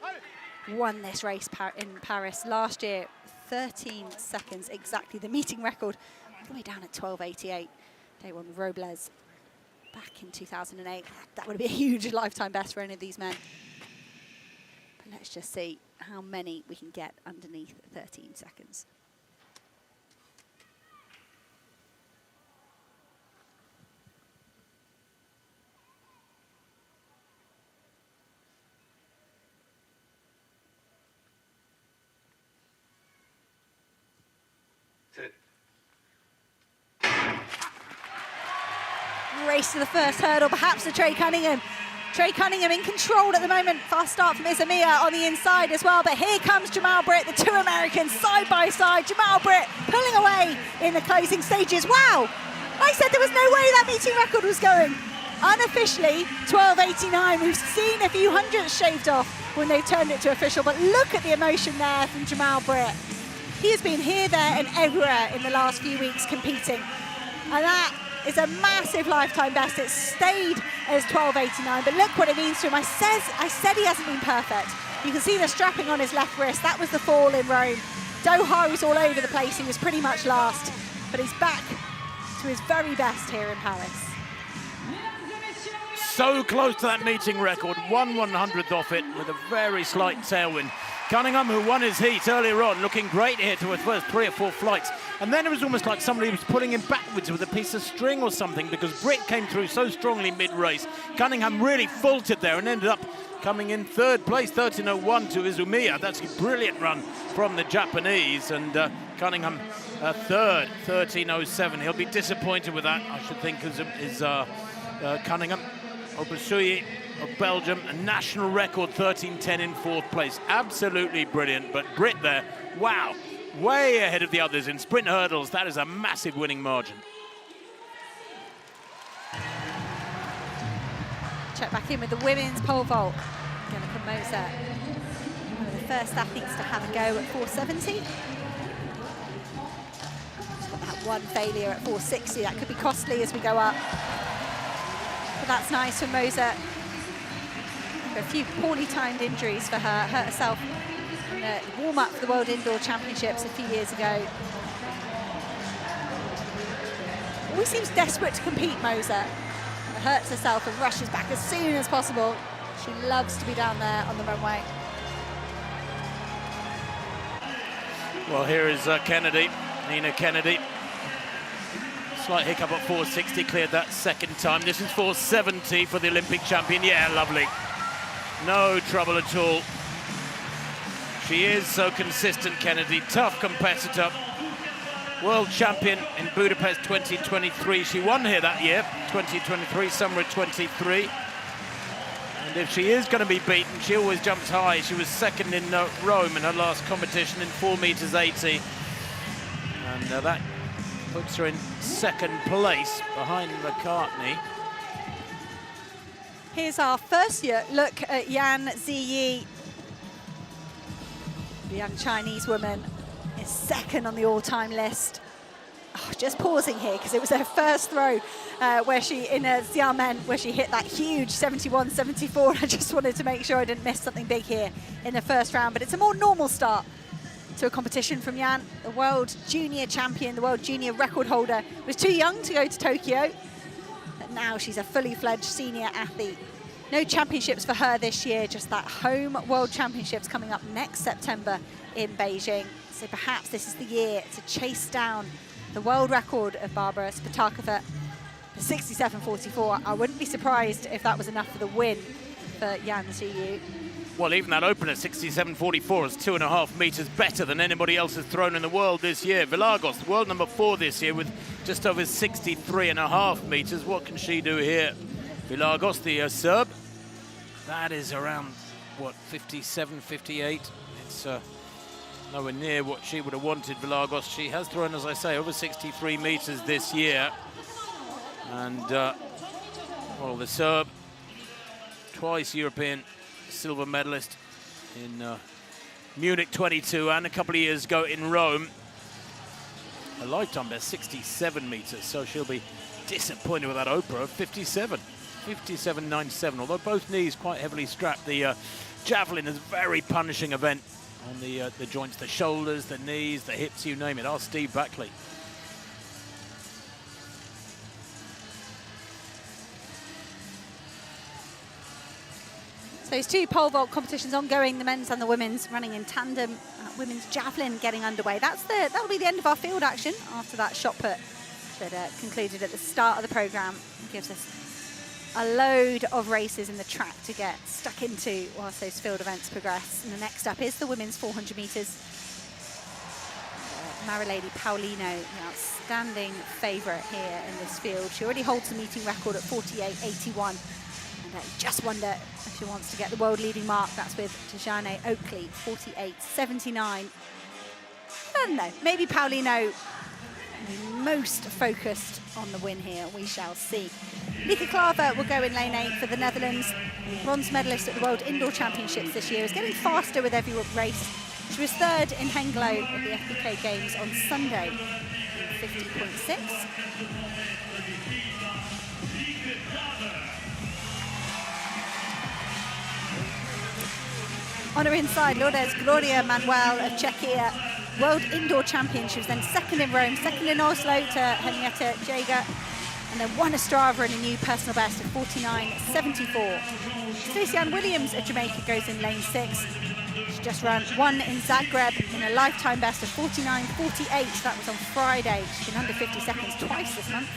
won this race in Paris last year, 13 seconds exactly, the meeting record, all the way down at 12:88. They won with Robles back in 2008. That would be a huge lifetime best for any of these men. But let's just see how many we can get underneath 13 seconds. Race to the first hurdle, perhaps to Trey Cunningham. Trey Cunningham in control at the moment. Fast start from Izumiya on the inside as well. But here comes Jamal Britt, the 2 Americans side by side. Jamal Britt pulling away in the closing stages. Wow! I said there was no way that meeting record was going. Unofficially, 12:89. We've seen a few hundredths shaved off when they turned it to official. But look at the emotion there from Jamal Britt. He has been here, there and everywhere in the last few weeks competing. And that is a massive lifetime best. It stayed as 12:89, but look what it means to him. I said he hasn't been perfect. You can see the strapping on his left wrist. That was the fall in Rome. Doha was all over the place. He was pretty much last, but he's back to his very best here in Paris. so close to that meeting record, 1/100th off it with a very slight tailwind. Cunningham, who won his heat earlier on, looking great here to his first 3 or 4 flights. And then it was almost like somebody was pulling him backwards with a piece of string or something, because Britt came through so strongly mid-race. Cunningham really faltered there and ended up coming in 3rd place, 13.01 to Izumiya. That's a brilliant run from the Japanese. And Cunningham 3rd, 13.07. He'll be disappointed with that, I should think, is Cunningham. Obasuyi of Belgium, a national record 13.10 in 4th place. Absolutely brilliant, but Britt there, wow, way ahead of the others in sprint hurdles. That is a massive winning margin. Check back in with the women's pole vault. Jennifer Moser, one of the first athletes to have a go at 470. She's got that one failure at 460. That could be costly as we go up. But that's nice for Moser. A few poorly timed injuries for her. Hurt herself in a warm-up for the World Indoor Championships a few years ago. Always seems desperate to compete, Moser. Hurts herself and rushes back as soon as possible. She loves to be down there on the runway. Well, here is Kennedy, Nina Kennedy. Slight hiccup at 460, cleared that 2nd time. This is 470 for the Olympic champion. Yeah, lovely. No trouble at all. She is so consistent, Kennedy. Tough competitor. World champion in Budapest 2023. She won here that year, 2023, summer of 23. And if she is going to be beaten, she always jumps high. She was 2nd in Rome in her last competition in 4 meters 80. And that puts her in 2nd place behind McCartney. Here's our first look at Yan Ziyi. The young Chinese woman is 2nd on the all-time list. Oh, just pausing here because it was her first throw where she, in a Xiamen, where she hit that huge 71-74. I just wanted to make sure I didn't miss something big here in the first round. But it's a more normal start to a competition from Yan, the world junior champion, the world junior record holder. Was too young to go to Tokyo. Now she's a fully fledged senior athlete. No championships for her this year, just that home world championships coming up next September in Beijing. So perhaps this is the year to chase down the world record of Barbara Spatakova, the 67.44. I wouldn't be surprised if that was enough for the win for Yan Ziyi. Well, even that opener, 67.44, is 2.5 meters better than anybody else has thrown in the world this year. Vilagos, the world number 4 this year, with just over 63.5 meters. What can she do here? Vilagos, the Serb, that is around, what, 57, 58? It's nowhere near what she would have wanted, Vilagos. She has thrown, as I say, over 63 meters this year. And, well, the Serb, twice European silver medalist in Munich 22 and a couple of years ago in Rome. A lifetime best, 67 meters, so she'll be disappointed with that Oprah of 57. 57.97, although both knees quite heavily strapped. The javelin is a very punishing event on the joints, the shoulders, the knees, the hips, you name it. Ask Steve Backley. So there's 2 pole vault competitions ongoing, the men's and the women's, running in tandem. Women's javelin getting underway. That'll be the end of our field action after that shot put that concluded at the start of the programme. It gives us a load of races in the track to get stuck into whilst those field events progress. And the next up is the women's 400 metres. Marilady Paulino, the outstanding favourite here in this field. She already holds the meeting record at 48.81. And I just wonder if she wants to get the world leading mark. That's with Tajane Oakley, 48.79. I don't know, maybe Paulino most focused on the win here. We shall see. Lieke Klaver will go in lane 8 for the Netherlands. Bronze medalist at the World Indoor Championships this year. Is getting faster with every race. She was 3rd in Hengelo at the FBK Games on Sunday in 50.6. On her inside, Lourdes Gloria Manuel of Czechia, World Indoor Champion. She was then 2nd in Rome, 2nd in Oslo to Henrietta Jaeger, and then won a Strava and a new personal best of 49.74. Stacey Ann Williams of Jamaica goes in lane 6. She just won in Zagreb in a lifetime best of 49.48. That was on Friday. She's been under 50 seconds twice this month.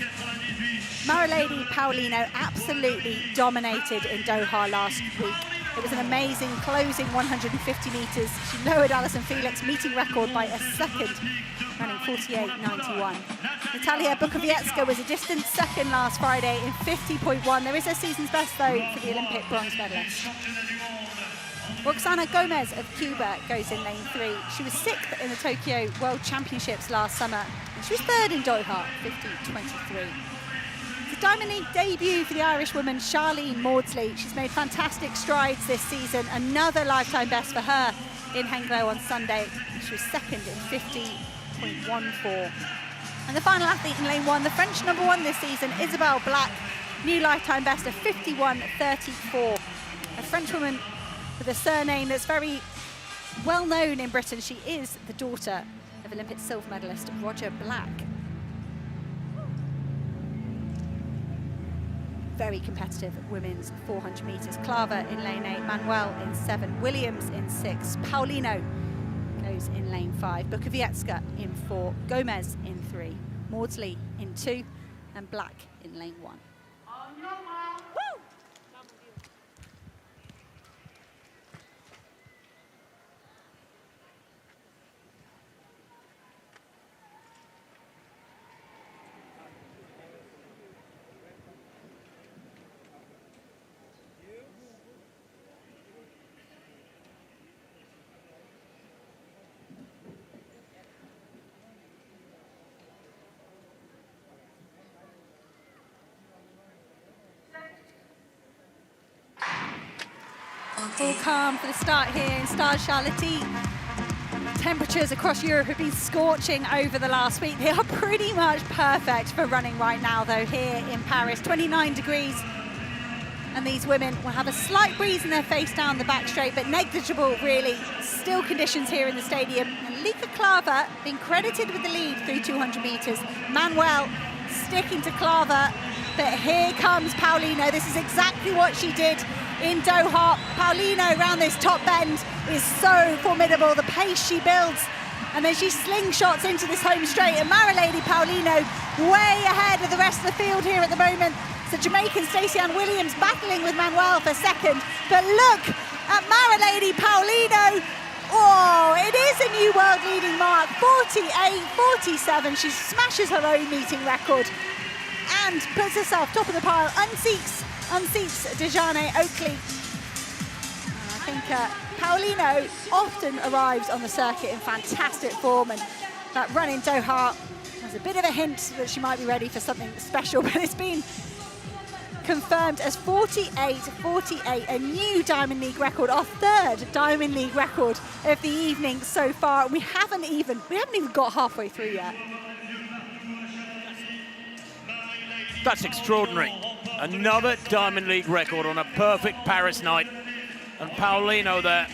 Maralady Paulino absolutely dominated in Doha last week. It was an amazing closing 150 metres. She lowered Alison Felix' meeting record by a second, running 48.91. Natalia Bukowiecka was a distant second last Friday in 50.1. There is her season's best, though, for the Olympic bronze medalist. Roxana Gomez of Cuba goes in lane 3. She was 6th in the Tokyo World Championships last summer, and she was 3rd in Doha, 50.23. It's a Diamond League debut for the Irish woman Charlene Maudsley. She's made fantastic strides this season. Another lifetime best for her in Henglo on Sunday. She was 2nd in 50.14. And the final athlete in lane 1, the French number 1 this season, Isabelle Black, new lifetime best of 51.34. A Frenchwoman with a surname that's very well known in Britain. She is the daughter of Olympic silver medalist Roger Black. Very competitive women's 400 metres. Claver in lane 8, Manuel in 7, Williams in 6, Paulino goes in lane 5, Bukowiecka in 4, Gomez in 3, Maudsley in 2, and Black in lane 1. Woo! All calm for the start here in Stade Charléty. Temperatures across Europe have been scorching over the last week. They are pretty much perfect for running right now, though, here in Paris. 29 degrees. And these women will have a slight breeze in their face down the back straight, but negligible, really. Still conditions here in the stadium. And Lika Claver being credited with the lead through 200 metres. Manuel sticking to Claver, but here comes Paulino. This is exactly what she did in Doha. Paulino around this top bend is so formidable, the pace she builds, and then she slingshots into this home straight, and Maralady Paulino way ahead of the rest of the field here at the moment. So Jamaican Stacey Ann Williams battling with Manuel for second, but look at Maralady Paulino. Oh, it is a new world leading mark, 48.47. She smashes her own meeting record and puts herself top of the pile, unseats Dejane Oakley. I think Paulino often arrives on the circuit in fantastic form, and that run in Doha was a bit of a hint that she might be ready for something special, but it's been confirmed as 48.48, a new Diamond League record, our 3rd Diamond League record of the evening so far. We haven't even got halfway through yet. That's extraordinary. Another Diamond League record on a perfect Paris night. And Paulino there,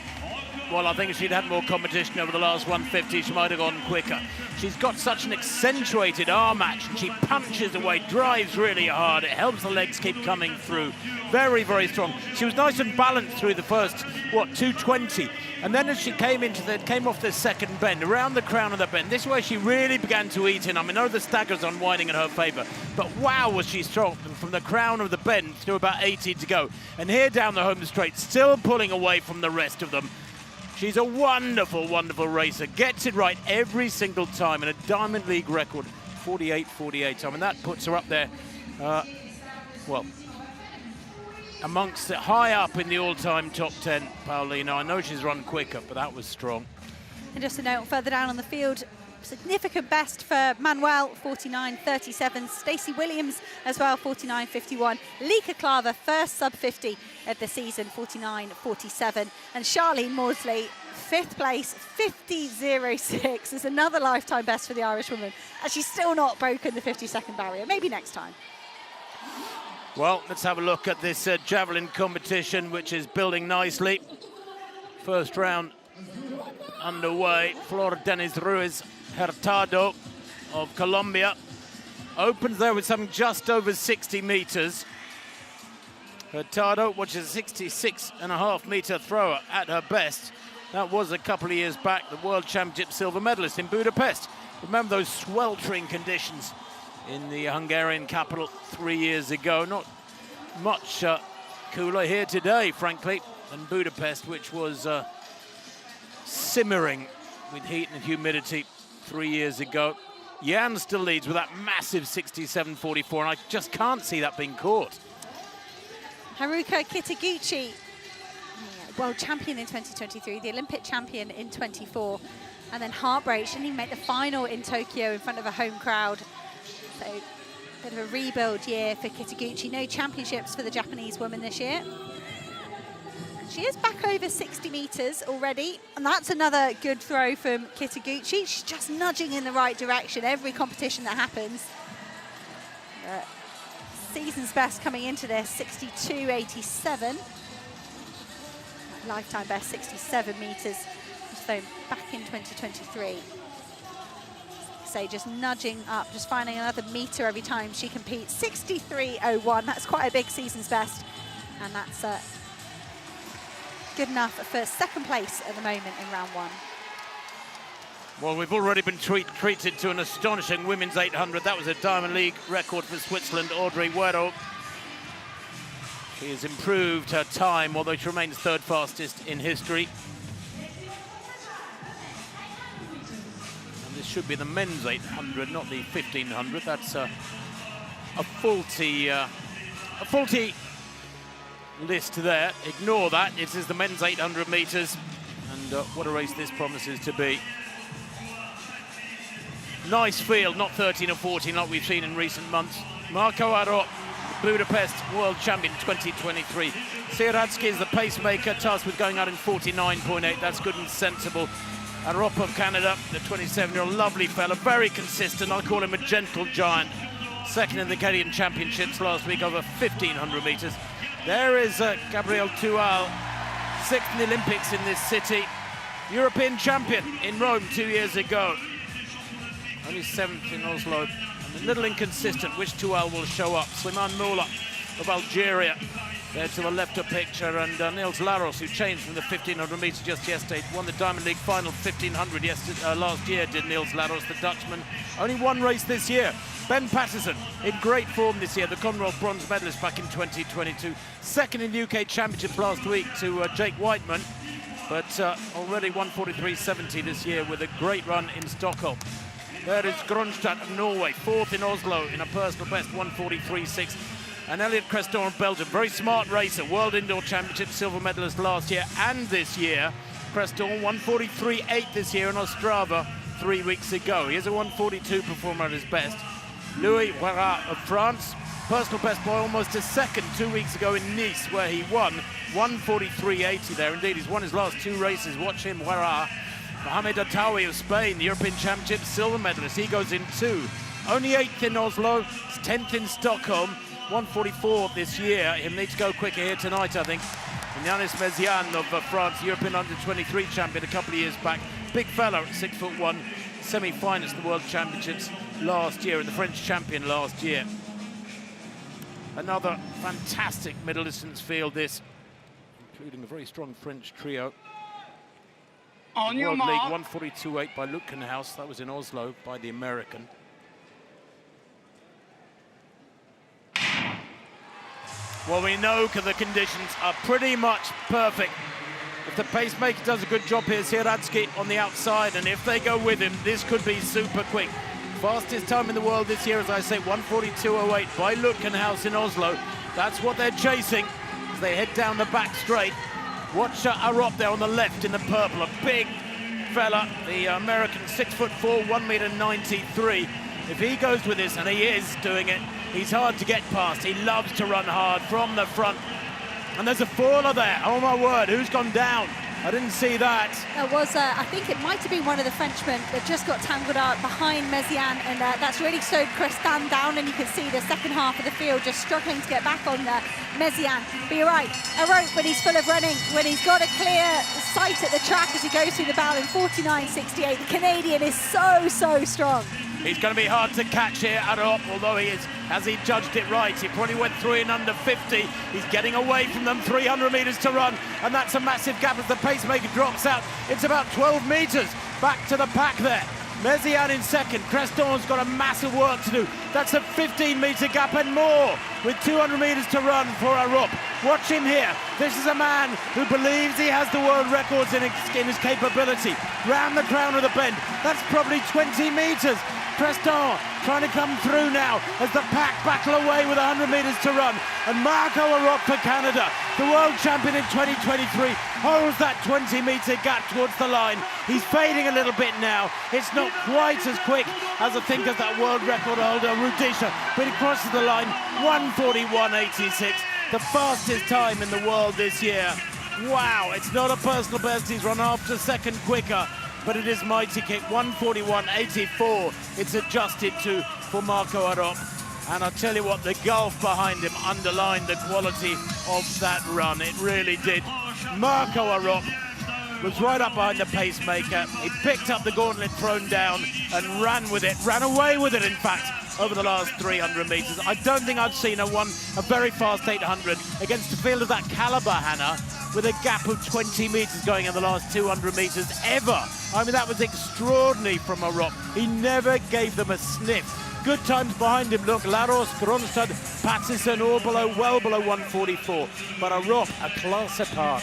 well, I think if she'd had more competition over the last 150, she might have gone quicker. She's got such an accentuated arm action. She punches away, drives really hard. It helps the legs keep coming through. Very, very strong. She was nice and balanced through the first, 220. And then as she came off the second bend, around the crown of the bend, this is where she really began to eat in. I mean, I know the stagger's unwinding in her favour, but wow, was she strong from the crown of the bend to about 80 to go. And here down the home straight, still pulling away from the rest of them. She's a wonderful, wonderful racer. Gets it right every single time, and a Diamond League record, 48.48. I mean, that puts her up there, amongst it, high up in the all-time top 10, Paulino. I know she's run quicker, but that was strong. And just a note further down on the field, significant best for Manuel, 49.37. Stacey Williams as well, 49.51. Lika Claver, first sub-50 of the season, 49.47. And Charlene Maudsley, 5th place, 50.06. is another lifetime best for the Irish woman. And she's still not broken the 50-second barrier. Maybe next time. Well, let's have a look at this javelin competition, which is building nicely. First round underway. Flor Denis Ruiz Hurtado of Colombia opens there with something just over 60 meters. Hurtado, which is a 66.5-meter thrower at her best. That was a couple of years back, the World Championship silver medalist in Budapest. Remember those sweltering conditions in the Hungarian capital 3 years ago. Not much cooler here today, frankly, than Budapest, which was simmering with heat and humidity 3 years ago. Jan still leads with that massive 67.44, and I just can't see that being caught. Haruka Kitaguchi, world champion in 2023, the Olympic champion in 24, and then heartbreak. She didn't even make the final in Tokyo in front of a home crowd. So, bit of a rebuild year for Kitaguchi. No championships for the Japanese woman this year. She is back over 60 meters already, and that's another good throw from Kitaguchi. She's just nudging in the right direction every competition that happens. Season's best coming into this, 62.87. Lifetime best, 67 meters, thrown back in 2023. So just nudging up, just finding another meter every time she competes. 63.01, that's quite a big season's best, and that's good enough for second place at the moment in round one. Well, we've already been treated to an astonishing women's 800. That was a Diamond League record for Switzerland, Audrey WERRO. She has improved her time, although she remains third fastest in history. And this should be the men's 800, not the 1500. That's a faulty list there. Ignore that. It is the men's 800 meters, and what a race this promises to be. Nice field, not 13 or 14 like we've seen in recent months. Marco Arot, Budapest world champion 2023. Siradsky is the pacemaker, tasked with going out in 49.8. That's good and sensible. Arop of Canada, the 27-year-old, lovely fella, very consistent. I call him a gentle giant. Second in the Canadian Championships last week over 1,500 meters. There is Gabriel Tual, sixth in the Olympics in this city. European champion in Rome 2 years ago. Only seventh in Oslo. And a little inconsistent which Tual will show up. Sliman Moula of Algeria there to the left of picture, and Niels Laros, who changed from the 1,500 meters just yesterday, won the Diamond League final 1,500 last year, did Niels Laros, the Dutchman. Only one race this year. Ben Patterson in great form this year, the Commonwealth bronze medalist back in 2022. Second in UK Championships last week to Jake Whiteman, but already 1:43.70 this year with a great run in Stockholm. There is Gronstadt of Norway, fourth in Oslo in a personal best 1:43.6. And Elliot Creston of Belgium, very smart racer, World Indoor Championship silver medalist last year and this year. Creston 1:43.8 this year in Ostrava 3 weeks ago. He is a 1:42 performer at his best. Louis Werrard of France, personal best by almost a second 2 weeks ago in Nice, where he won 1:43.80 there. Indeed, he's won his last two races. Watch him, Werrard. Mohamed Attawi of Spain, the European Championship silver medalist. He goes in two. Only 8th in Oslo, 10th in Stockholm, 1:44 this year. He'll need to go quicker here tonight, I think. And Yanis Meziane of France, European under-23 champion a couple of years back. Big fella at 6'1", semi-finalist at the World Championships last year and the French champion last year. Another fantastic middle distance field this, including a very strong French trio. On your World mark. League 1:42.8 by Lutkenhaus. That was in Oslo by the American. Well, we know the conditions are pretty much perfect. If the pacemaker does a good job here, Siradsky on the outside, and if they go with him, this could be super quick. Fastest time in the world this year, as I say, 1:42.08 by Lutkenhaus in Oslo. That's what they're chasing as they head down the back straight. Watch Arop there on the left in the purple, a big fella, the American, 6'4", 1:93. If he goes with this, and he is doing it, he's hard to get past. He loves to run hard from the front. And there's a faller there. Oh my word, who's gone down? I didn't see that. There was, I think it might have been one of the Frenchmen that just got tangled out behind Meziane, and that's really slowed Creston down, and you can see the second half of the field just struggling to get back on Meziane. But you're right, Arot, when he's full of running, when he's got a clear sight at the track as he goes through the bell in 49.68, the Canadian is so strong. He's going to be hard to catch here at up, although has he judged it right? He probably went through in under 50. He's getting away from them, 300 metres to run, and that's a massive gap as the pacemaker drops out. It's about 12 metres back to the pack there. Méziane in second. Creston's got a massive work to do. That's a 15-metre gap and more with 200 metres to run for Arup. Watch him here. This is a man who believes he has the world records in his capability. Round the crown of the bend. That's probably 20 metres. Creston trying to come through now as the pack battle away with 100 metres to run. And Marco Arup for Canada, the world champion in 2023, holds that 20-metre gap towards the line. He's fading a little bit now. It's not quite as quick as I think as that world record holder, Rudisha, but he crosses the line, 1:41.86, the fastest time in the world this year. Wow, it's not a personal best. He's run half a second quicker, but it is mighty kick, 1:41.84. It's adjusted to for Marco Arup. And I'll tell you what, the gulf behind him underlined the quality of that run. It really did. Marco Arup was right up behind the pacemaker. He picked up the gauntlet thrown down and ran with it, ran away with it, in fact, over the last 300 metres. I don't think I've seen a very fast 800 against a field of that calibre, Hannah, with a gap of 20 metres going in the last 200 metres ever. I mean, that was extraordinary from Arup. He never gave them a sniff. Good times behind him. Look, Laros, Gronstad, Patterson all well below 1:44. But Arup, a class apart.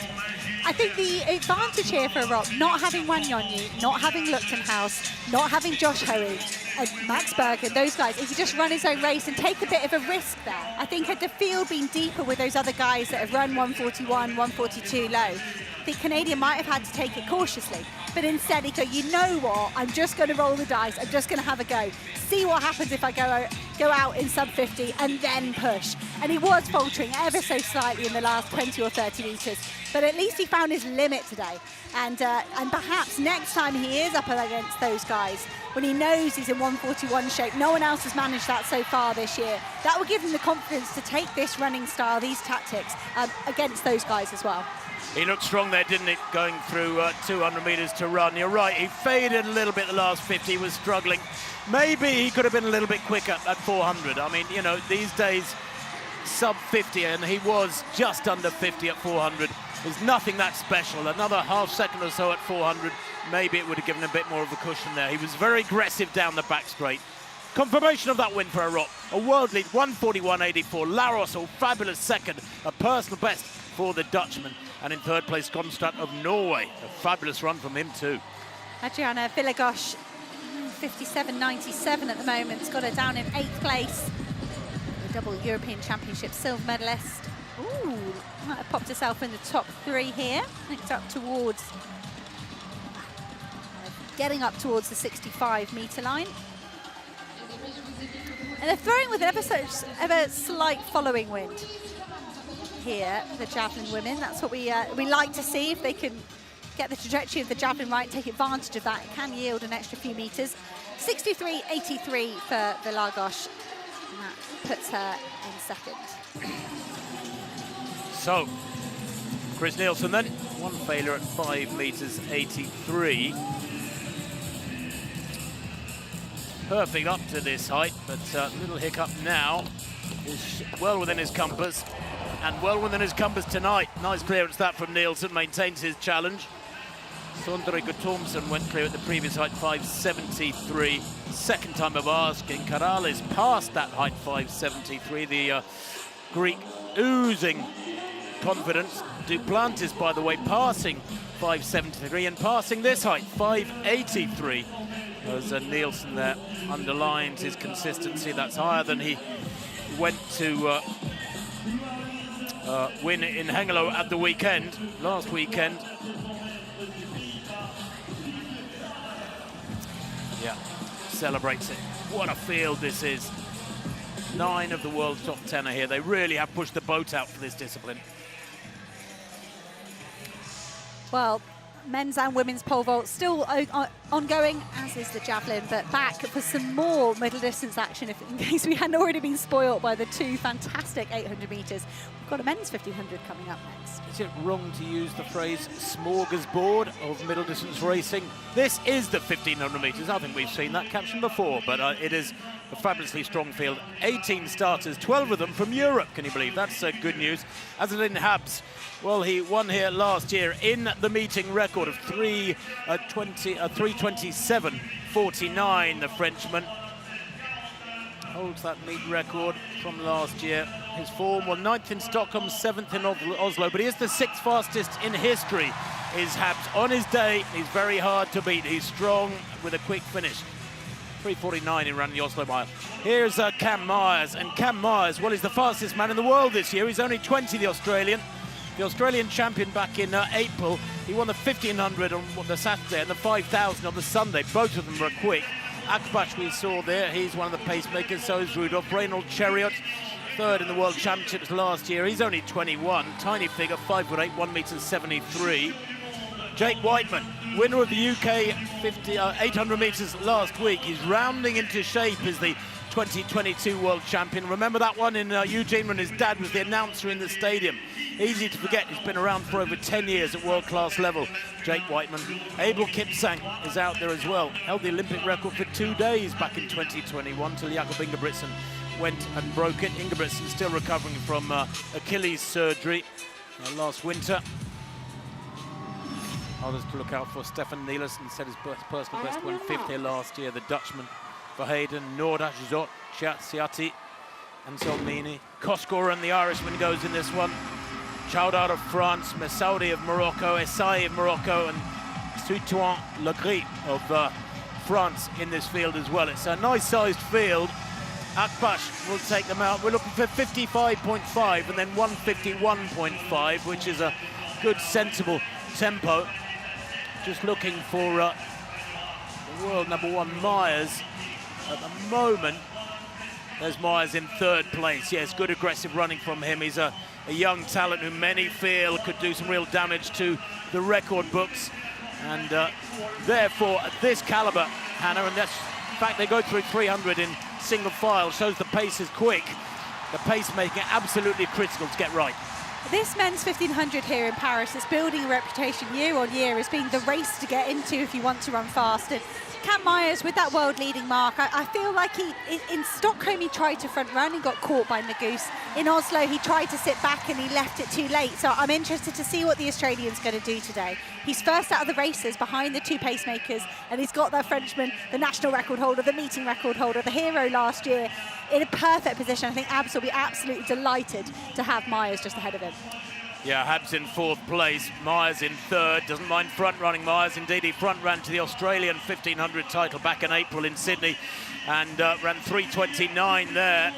I think the advantage here for Arup, not having Wanyonyi, not having Luchtenhaus, not having Josh Hoey, and Max Berger, those guys, is he just run his own race and take a bit of a risk there. I think had the field been deeper with those other guys that have run 1:41, 1:42 low, the Canadian might have had to take it cautiously. But instead he go, you know what, I'm just going to roll the dice, I'm just going to have a go. See what happens if I go out in sub 50 and then push. And he was faltering ever so slightly in the last 20 or 30 metres. But at least he found his limit today. And perhaps next time he is up against those guys, when he knows he's in 1:41 shape, no one else has managed that so far this year, that will give him the confidence to take this running style, these tactics, against those guys as well. He looked strong there, didn't it, going through 200 metres to run. You're right, he faded a little bit the last 50, he was struggling. Maybe he could have been a little bit quicker at 400. I mean, you know, these days, sub 50, and he was just under 50 at 400. There's nothing that special. Another half second or so at 400, maybe it would have given a bit more of a cushion there. He was very aggressive down the back straight. Confirmation of that win for Arup. A world lead, 1:41.84. Laros, a fabulous second, a personal best for the Dutchman. And in third place, Gronstad of Norway. A fabulous run from him too. Adriana Villagosh, 57.97 at the moment. It's got her down in 8th place. The double European Championship silver medalist. Ooh, might have popped herself in the top 3 here. Next up towards, getting up towards the 65-metre line. And they're throwing with an ever slight following wind here, the javelin women. That's what we like to see. If they can get the trajectory of the javelin right, take advantage of that, it can yield an extra few metres. 63.83 for Villagosh, and that puts her in second. So, Chris Nielsen then, one failure at 5 metres 83. Perfect up to this height, but a little hiccup now. Is well within his compass. And well within his compass tonight. Nice clearance that from Nielsen, maintains his challenge. Sondre Guttormsen went clear at the previous height, 5.73. Second time of asking. Karales passed that height, 5.73. The Greek oozing confidence. Duplantis, by the way, passing 5.73 and passing this height, 5.83. As Nielsen there underlines his consistency. That's higher than he went to win in Hengelo at the weekend, last weekend. Yeah, celebrates it. What a field this is. 9 of the world's top 10 are here. They really have pushed the boat out for this discipline. Well, men's and women's pole vault still ongoing, as is the javelin, but back for some more middle distance action in case we hadn't already been spoilt by the two fantastic 800 metres. We've got a men's 1500 coming up next. Is it wrong to use the phrase smorgasbord of middle distance racing? This is the 1500 metres. I think we've seen that caption before, but it is a fabulously strong field. 18 starters, 12 of them from Europe, can you believe? That's good news. Azadin Habs, well, he won here last year in the meeting record of 3:27.49, the Frenchman. Holds that meet record from last year. His form, well, 9th in Stockholm, 7th in Oslo, but he is the 6th fastest in history, is Habs. On his day, he's very hard to beat. He's strong with a quick finish. 3:49 he ran the Oslo Mile. Here's Cam Myers, and Cam Myers, well, he's the fastest man in the world this year. He's only 20, the Australian champion back in April. He won the 1500 on the Saturday and the 5000 on the Sunday. Both of them were quick. Akbash we saw there, he's one of the pacemakers, so is Rudolf. Reynold Chariot, 3rd in the World Championships last year. He's only 21, tiny figure, 5'8", 1m73. Jake Whiteman, winner of the UK 800 metres last week. He's rounding into shape as the 2022 World Champion. Remember that one in Eugene when his dad was the announcer in the stadium? Easy to forget, he's been around for over 10 years at world-class level. Jake Whiteman. Abel Kipsang is out there as well. Held the Olympic record for 2 days back in 2021 till Jakob Ingebrigtsen went and broke it. Ingebrigtsen still recovering from Achilles surgery last winter. Others to look out for. Stefan Nielsen set his personal best, won 5th here last year. The Dutchman for Hayden, Norda, Zot, Siati, and Solmini. Koskoren, the Irishman, goes in this one. Chaudard of France, Messaoudi of Morocco, Essay of Morocco, and Suitouan Legris of France in this field as well. It's a nice-sized field. Akbash will take them out. We're looking for 55.5 and then 151.5, which is a good, sensible tempo. Just looking for the world #1 Myers at the moment. There's Myers in 3rd place. Yes, good aggressive running from him. He's a young talent who many feel could do some real damage to the record books. And therefore, at this caliber, Hannah, and that's in fact they go through 300 in single file, shows the pace is quick. The pacemaking absolutely critical to get right. This men's 1500 here in Paris is building a reputation year on year as being the race to get into if you want to run fast. And Cam Myers with that world-leading mark, I feel like in Stockholm he tried to front run and got caught by Nagus. In Oslo he tried to sit back and he left it too late. So I'm interested to see what the Australian's going to do today. He's first out of the races behind the two pacemakers, and he's got that Frenchman, the national record holder, the meeting record holder, the hero last year, in a perfect position. I think Abs will be absolutely delighted to have Myers just ahead of him. Yeah, Habs in 4th place, Myers in 3rd. Doesn't mind front-running Myers. Indeed, he front-ran to the Australian 1500 title back in April in Sydney and ran 3:29 there.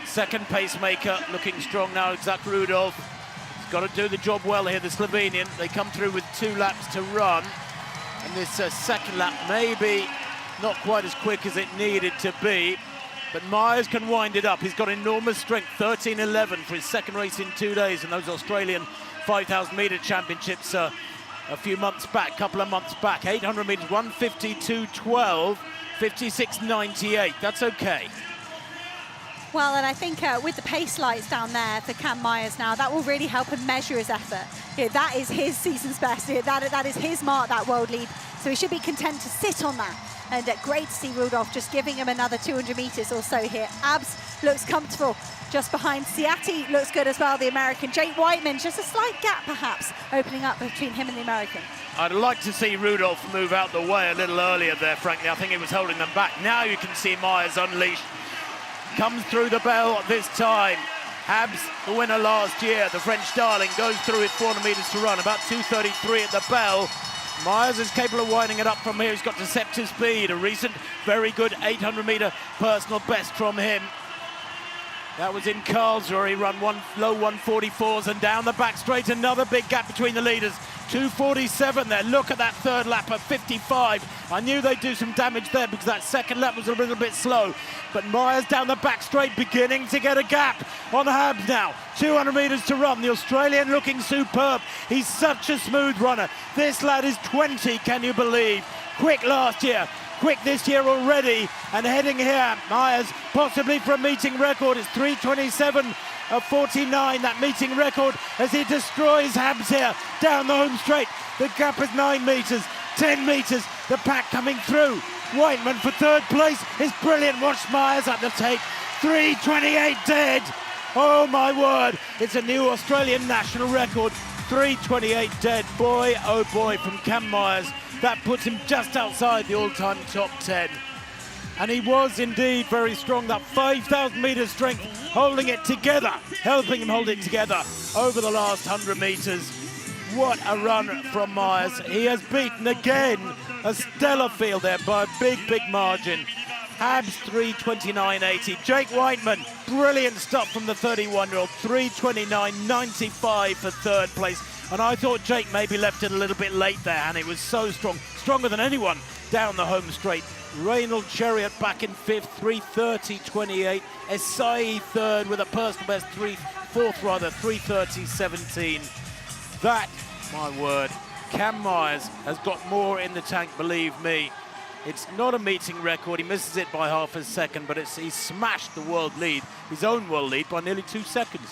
2nd pacemaker looking strong now, Zach Rudolf. He's got to do the job well here, the Slovenian. They come through with 2 laps to run. And this 2nd lap maybe not quite as quick as it needed to be. But Myers can wind it up. He's got enormous strength, 13:11 for his 2nd race in 2 days in those Australian 5,000 metre championships a few months back, couple of months back. 800 metres, 1:52.12, 56.98. That's okay. Well, and I think with the pace lights down there for Cam Myers now, that will really help him measure his effort. That is his season's best. That is his mark, that world lead. So he should be content to sit on that. And great to see Rudolph just giving him another 200 metres or so here. Abs looks comfortable just behind. Siati looks good as well, the American. Jake Whiteman, just a slight gap perhaps opening up between him and the American. I'd like to see Rudolph move out the way a little earlier there, frankly. I think he was holding them back. Now you can see Myers unleashed. Comes through the bell this time. Habs, the winner last year, the French darling, goes through with 400 metres to run, about 2:33 at the bell. Myers is capable of winding it up from here. He's got deceptive speed, a recent very good 800 metre personal best from him. That was in Karlsruhe. He run low 144s and down the back straight. Another big gap between the leaders. 2:47 there. Look at that 3rd lap at 55. I knew they'd do some damage there because that 2nd lap was a little bit slow. But Myers down the back straight, beginning to get a gap on Habs now. 200 metres to run. The Australian looking superb. He's such a smooth runner. This lad is 20, can you believe? Quick last year, quick this year already, and heading here, Myers possibly for a meeting record. It's 3:27.49, that meeting record, as he destroys Habs here down the home straight. The gap is 9 metres, 10 metres, the pack coming through. Whiteman for third place is brilliant. Watch Myers at the tape. 3:28 dead. Oh my word, it's a new Australian national record. 3:28 dead. Boy, oh boy, from Cam Myers. That puts him just outside the all-time top 10. And he was indeed very strong. That 5,000 metre strength, holding it together, helping him hold it together over the last 100 metres. What a run from Myers. He has beaten again a stellar field there by a big, big margin. Habs 3:29.80. Jake Whiteman, brilliant stuff from the 31-year-old. 3:29.95 for third place. And I thought Jake maybe left it a little bit late there, and it was so strong, stronger than anyone down the home straight. Reynolds Chariot back in fifth, 3:30.28. Esai third with a personal best, fourth, 3:30.17. That, my word, Cam Myers has got more in the tank, believe me. It's not a meeting record. He misses it by half a second, but he smashed the world lead, his own world lead, by nearly 2 seconds.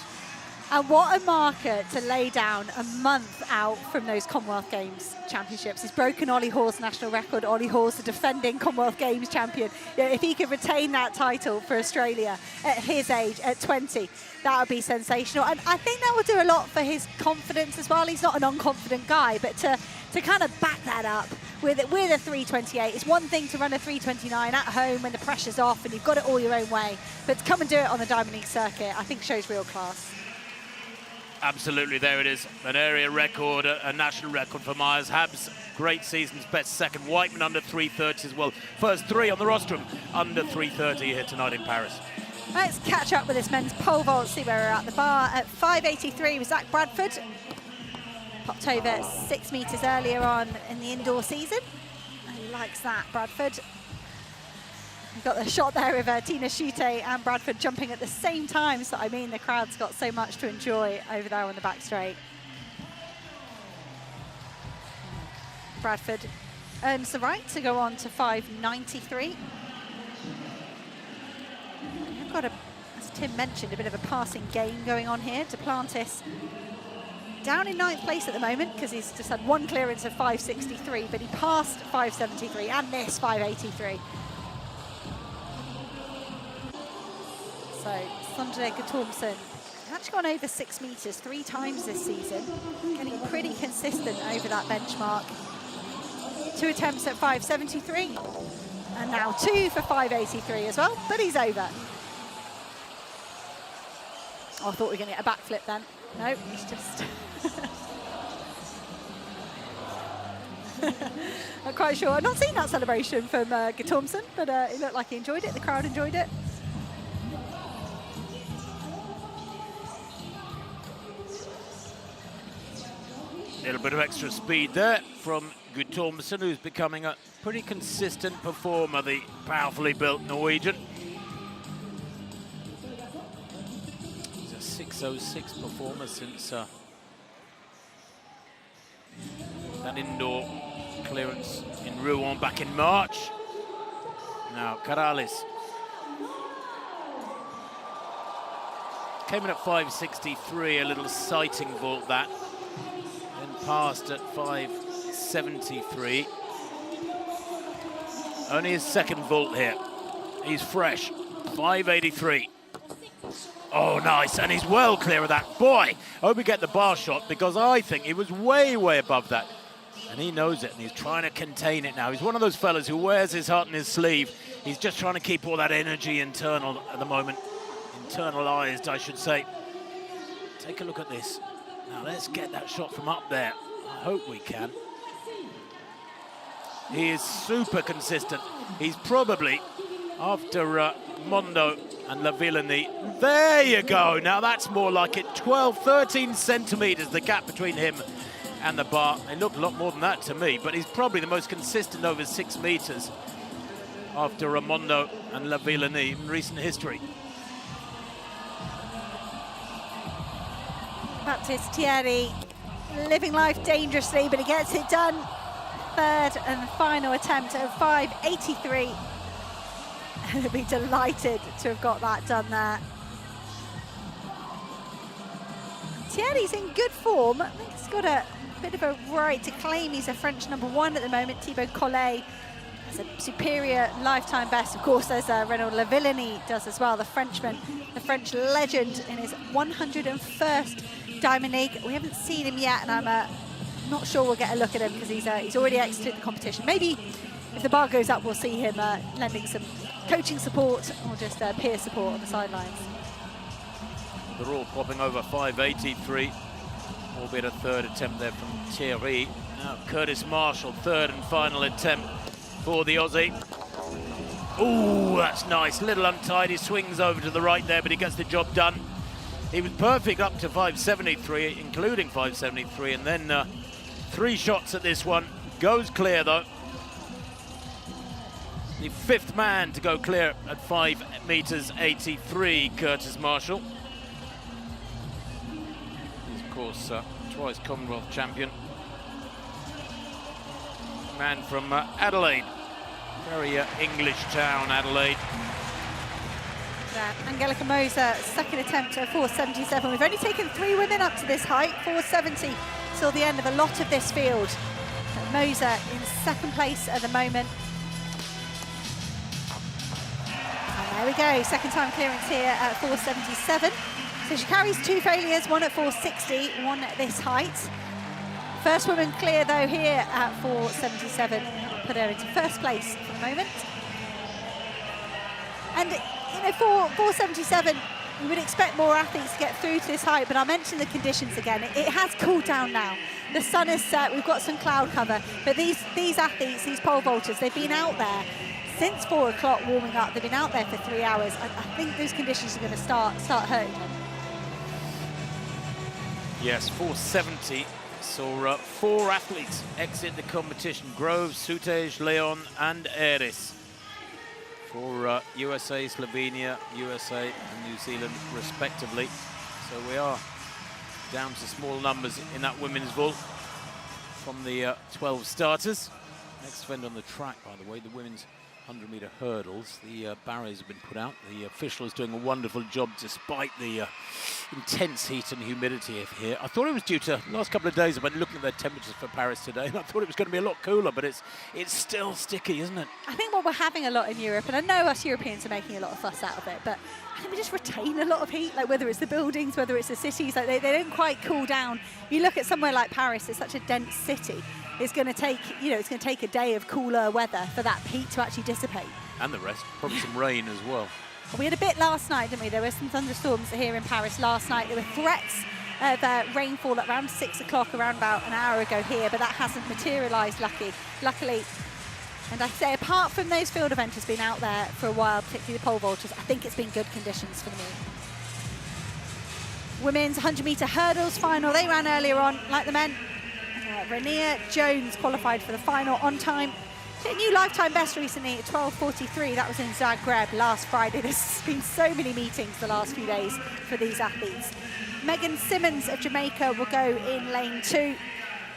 And what a marker to lay down a month out from those Commonwealth Games championships. He's broken Ollie Hall's national record. Ollie Hall's the defending Commonwealth Games champion. You know, if he could retain that title for Australia at his age, at 20, that would be sensational. And I think that will do a lot for his confidence as well. He's not an unconfident guy, but to kind of back that up with a 3:28. It's one thing to run a 3:29 at home when the pressure's off and you've got it all your own way, but to come and do it on the Diamond League circuit, I think shows real class. Absolutely, there it is. An area record, a national record for Myers. Habs, great season's best second. Whiteman under 3:30 as well. First three on the rostrum under 3:30 here tonight in Paris. Let's catch up with this men's pole vault, see where we're at. The bar at 5:83 was Zach Bradford. Popped over 6 metres earlier on in the indoor season. He likes that, Bradford. We've got the shot there of Tina Schutte and Bradford jumping at the same time. So, I mean, the crowd's got so much to enjoy over there on the back straight. Bradford earns the right to go on to 5:93. We've got, as Tim mentioned, a bit of a passing game going on here. Duplantis down in 9th place at the moment because he's just had one clearance of 5:63, but he passed 5:73 and this 5:83. So Sondre Guttormsen actually gone over 6 metres 3 times this season, getting pretty consistent over that benchmark. 2 attempts at 5:73, and now 2 for 5:83 as well, but he's over. Oh, I thought we were going to get a backflip then. No, he's just... Not quite sure. I've not seen that celebration from Guttormsen, but it looked like he enjoyed it. The crowd enjoyed it. A little bit of extra speed there from Guttormsen, who's becoming a pretty consistent performer, the powerfully built Norwegian. He's a 6:06 performer since that indoor clearance in Rouen back in March. Now Karalis came in at 5:63, a little sighting vault that. Passed at 5:73. Only his second vault here. He's fresh. 5:83. Oh, nice. And he's well clear of that. Boy, I hope we get the bar shot because I think he was way, way above that. And he knows it and he's trying to contain it now. He's one of those fellas who wears his heart in his sleeve. He's just trying to keep all that energy internal at the moment. Internalized, I should say. Take a look at this. Now let's get that shot from up there. I hope we can. He is super consistent. He's probably, after Mondo and Lavillenie, there you go. Now that's more like it. 12, 13 centimetres, the gap between him and the bar. It looked a lot more than that to me, but he's probably the most consistent over 6 metres after Mondo and Lavillenie in recent history. Baptiste Thierry living life dangerously, but he gets it done. third and final attempt at 5.83. He'll be delighted to have got that done there. Thierry's in good form. I think he's got a bit of a right to claim he's a French #1 at the moment. Thibaut Collet has a superior lifetime best. Of course, there's Renaud Lavillenie does as well, the Frenchman, the French legend in his 101st Diamond League. We haven't seen him yet, and I'm not sure we'll get a look at him because he's already exited the competition. Maybe if the bar goes up, we'll see him lending some coaching support or just peer support on the sidelines. They're all popping over 5.83, albeit a third attempt there from Thierry. Now Curtis Marshall, third and final attempt for the Aussie. Ooh, that's nice. Little untidy, swings over to the right there, but he gets the job done. He was perfect up to 5.73, including 5.73, and then 3 shots at this one. Goes clear though. The 5th man to go clear at 5.83 meters, Curtis Marshall. He's, of course, twice Commonwealth champion. Man from Adelaide. Very English town, Adelaide. Angelica Moser, second attempt at 4.77. We've only taken 3 women up to this height, 4.70 till the end of a lot of this field. Moser in second place at the moment. And there we go, second time clearance here at 4.77. So she carries 2 failures, one at 4.60, one at this height. First woman clear though here at 4.77, put her into first place for the moment. And you know, for 4.77, you would expect more athletes to get through to this height, but I'll mention the conditions again. It has cooled down now. The sun is set, we've got some cloud cover, but these athletes, these pole vaulters, they've been out there since 4 o'clock warming up. They've been out there for 3 hours. I think those conditions are going to start hurting them. Yes, 4.70. Saw 4 athletes exit the competition: Groves, Sutej, Leon and Eris. For USA, Slovenia, USA and New Zealand respectively. So we are down to small numbers in that women's vault from the 12 starters. Next event on the track, by the way, the women's 100-meter hurdles. The barriers have been put out. The official is doing a wonderful job despite the intense heat and humidity here. I thought it was due to the last couple of days. I've been looking at the temperatures for Paris today, and I thought it was going to be a lot cooler, but it's still sticky, isn't it? I think what we're having a lot in Europe, and I know us Europeans are making a lot of fuss out of it, but I think we just retain a lot of heat, like whether it's the buildings, whether it's the cities, like they don't quite cool down. You look at somewhere like Paris, it's such a dense city. It's going to take, it's going to take a day of cooler weather for that heat to actually dissipate. And the rest, probably some rain as well. We had a bit last night, didn't we? There were some thunderstorms here in Paris last night. There were threats of rainfall at around 6 o'clock, around about an hour ago here, but that hasn't materialised, luckily. And I say, apart from those field eventers being out there for a while, particularly the pole vaulters, I think it's been good conditions for the meet. Women's 100-metre hurdles final, they ran earlier on, like the men. Rania Jones qualified for the final on time. Hit a new lifetime best recently at 12.43. That was in Zagreb last Friday. There's been so many meetings the last few days for these athletes. Megan Simmons of Jamaica will go in lane 2.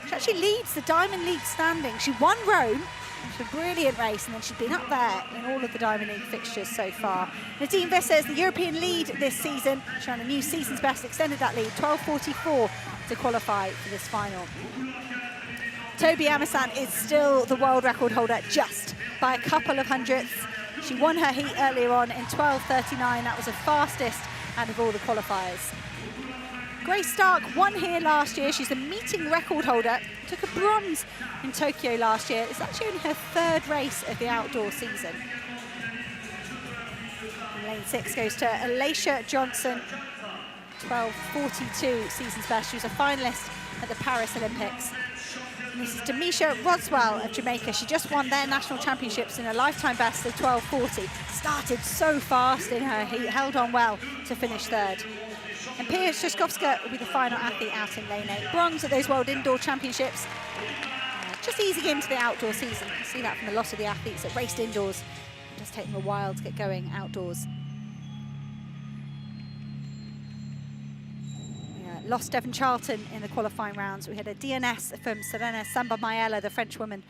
She actually leads the Diamond League standing. She won Rome. It was a brilliant race, and then she's been up there in all of the Diamond League fixtures so far. Nadine Visser is the European lead this season. She ran a new season's best, extended that lead, 12.44 to qualify for this final. Toby Amersan is still the world record holder just by a couple of hundredths. She won her heat earlier on in 12.39. That was the fastest out of all the qualifiers. Grace Stark won here last year. She's the meeting record holder. Took a bronze in Tokyo last year. It's actually only her 3rd race of the outdoor season. And lane 6 goes to Alicia Johnson. 12.42 season's best. She was a finalist at the Paris Olympics. And this is Demisha Roswell of Jamaica. She just won their national championships in a lifetime best of 12.40. Started so fast in her heat, held on well to finish 3rd. And Pia Szyszkowska will be the final athlete out in lane 8. Bronze at those World Indoor Championships. Just easing into the outdoor season. You see that from a lot of the athletes that raced indoors. It does take them a while to get going outdoors. lost Devon Charlton in the qualifying rounds. We had a DNS from Serena Samba-Mayela, the French woman,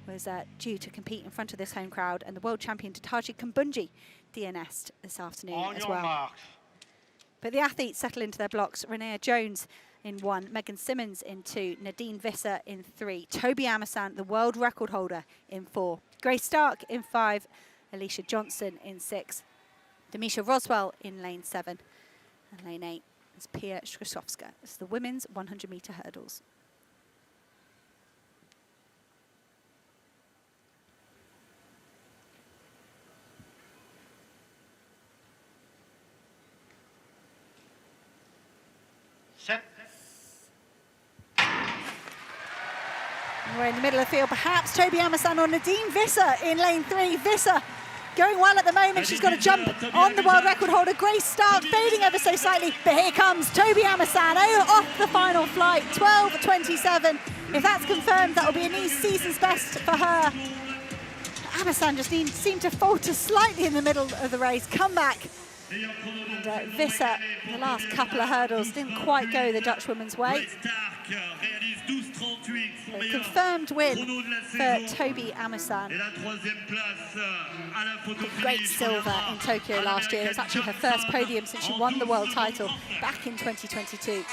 was due to compete in front of this home crowd, and the world champion Tataji Kambunji DNS'd this afternoon as well. But the athletes settle into their blocks. Renea Jones in 1, Megan Simmons in 2, Nadine Visser in 3, Toby Amersan, the world record holder, in 4, Grace Stark in 5, Alicia Johnson in 6, Demisha Roswell in lane 7, and lane 8 is Pia Skrzyszowska. It's the women's 100-metre hurdles. We're in the middle of the field, perhaps Toby Amersan or Nadine Visser in lane 3. Visser going well at the moment. She's got a jump on the world record holder. Grace Stark fading ever so slightly, but here comes Toby Amersan off the final flight, 12:27. If that's confirmed, that'll be a new season's best for her. Amersan just seemed to falter slightly in the middle of the race, come back. And Visser, in the last couple of hurdles, didn't quite go the Dutch woman's way. A confirmed win for Toby Amersan. Great silver in Tokyo last year. It was actually her first podium since she won the world title back in 2022.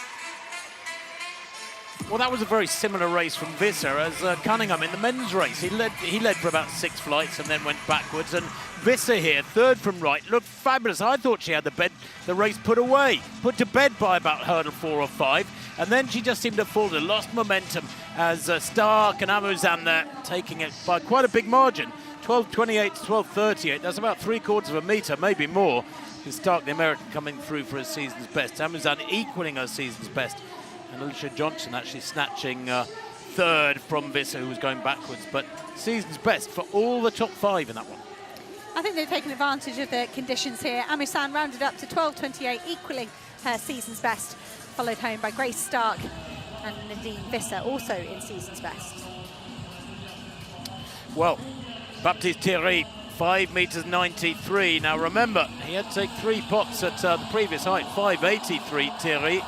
Well, that was a very similar race from Visser as Cunningham in the men's race. He led for about 6 flights and then went backwards. And Visser here, third from right, looked fabulous. I thought she had the race put to bed by about hurdle 4 or 5. And then she just seemed to falter, lost momentum as Stark and Amersan there taking it by quite a big margin. 12:28 to 12:38. That's about 3/4 of a metre, maybe more. Stark, the American, coming through for his season's best. Amersan equaling her season's best. And Alicia Johnson actually snatching third from Visser, who was going backwards. But season's best for all the top 5 in that one. I think they've taken advantage of the conditions here. Amersan rounded up to 12:28, equaling her season's best, followed home by Grace Stark and Nadine Visser, also in season's best. Well, Baptiste Thierry, 5.93 meters. Now remember, he had to take 3 pots at the previous height, 5.83 Thierry.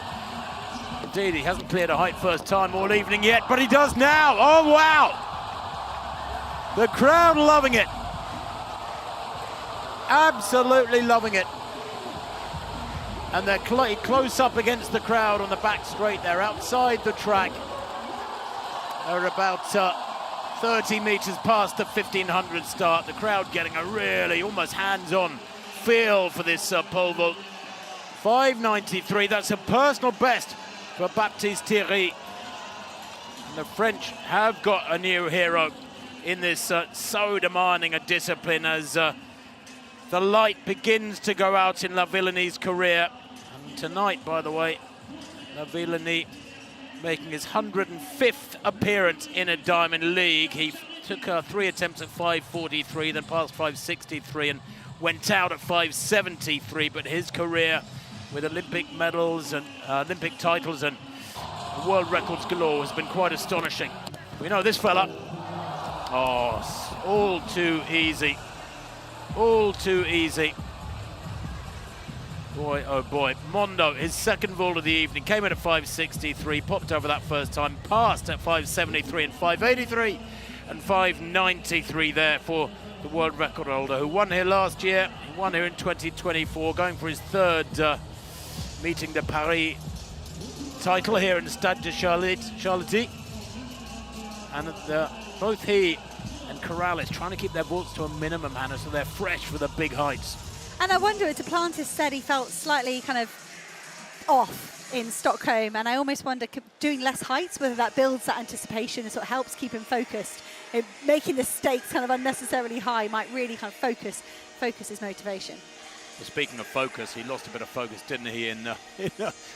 Indeed, he hasn't cleared a height first time all evening yet, but he does now. Oh, wow! The crowd loving it. Absolutely loving it. And they're close up against the crowd on the back straight. They're outside the track. They're about 30 meters past the 1500 start. The crowd getting a really almost hands-on feel for this pole vault. 5.93, that's a personal best for Baptiste Thierry. And the French have got a new hero in this so demanding a discipline as the light begins to go out in La Villeni's career. And tonight, by the way, La Villeni making his 105th appearance in a Diamond League. He took 3 attempts at 5.43, then passed 5.63 and went out at 5.73, but his career with Olympic medals and Olympic titles and world records galore has been quite astonishing. We know this fella. Oh, all too easy. All too easy. Boy, oh boy. Mondo, his second vault of the evening, came in at 5.63, popped over that first time, passed at 5.73 and 5.83 and 5.93 there for the world record holder who won here last year. He won here in 2024, going for his third Meeting de Paris title here in the Stade de Charléty. And both he and Corrales trying to keep their vaults to a minimum, Hannah, so they're fresh for the big heights. And I wonder, Duplantis said he felt slightly kind of off in Stockholm, and I almost wonder, doing less heights, whether that builds that anticipation and sort of helps keep him focused. Making the stakes kind of unnecessarily high might really kind of focus his motivation. Well, speaking of focus, he lost a bit of focus, didn't he, in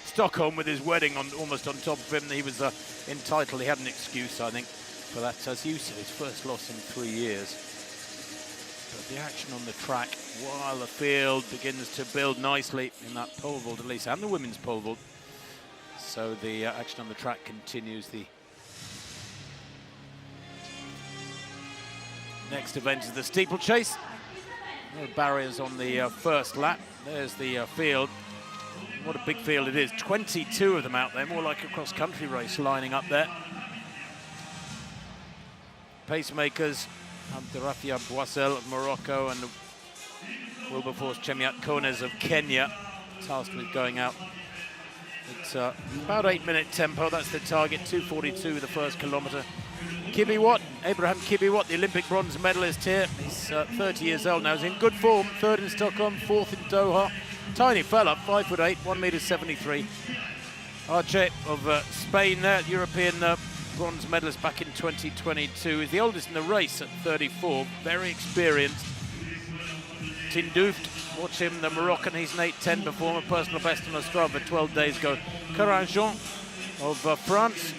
Stockholm with his wedding almost on top of him. He was entitled. He had an excuse, I think, for that. As you said, his first loss in 3 years. But the action on the track, while the field begins to build nicely in that pole vault, at least, and the women's pole vault. So the action on the track continues. The next event is the steeplechase. No barriers on the first lap. There's the field. What a big field it is. 22 of them out there, more like a cross-country race lining up there. Pacemakers, Abderrafia Boissel of Morocco and Wilberforce Chemiat Kones of Kenya, tasked with going out. It's about 8-minute tempo, that's the target, 2:42 the first kilometre. Kibiwat, Abraham Kibiwat, the Olympic bronze medalist here. He's 30 years old now, he's in good form, 3rd in Stockholm, 4th in Doha. Tiny fella, 5'8", 1m73. Arche of Spain there, European bronze medalist back in 2022. He's the oldest in the race at 34, very experienced. Tindoufd, watch him, the Moroccan, he's an 8:10 performer, personal best on Strava 12 days ago. Caranjon of France,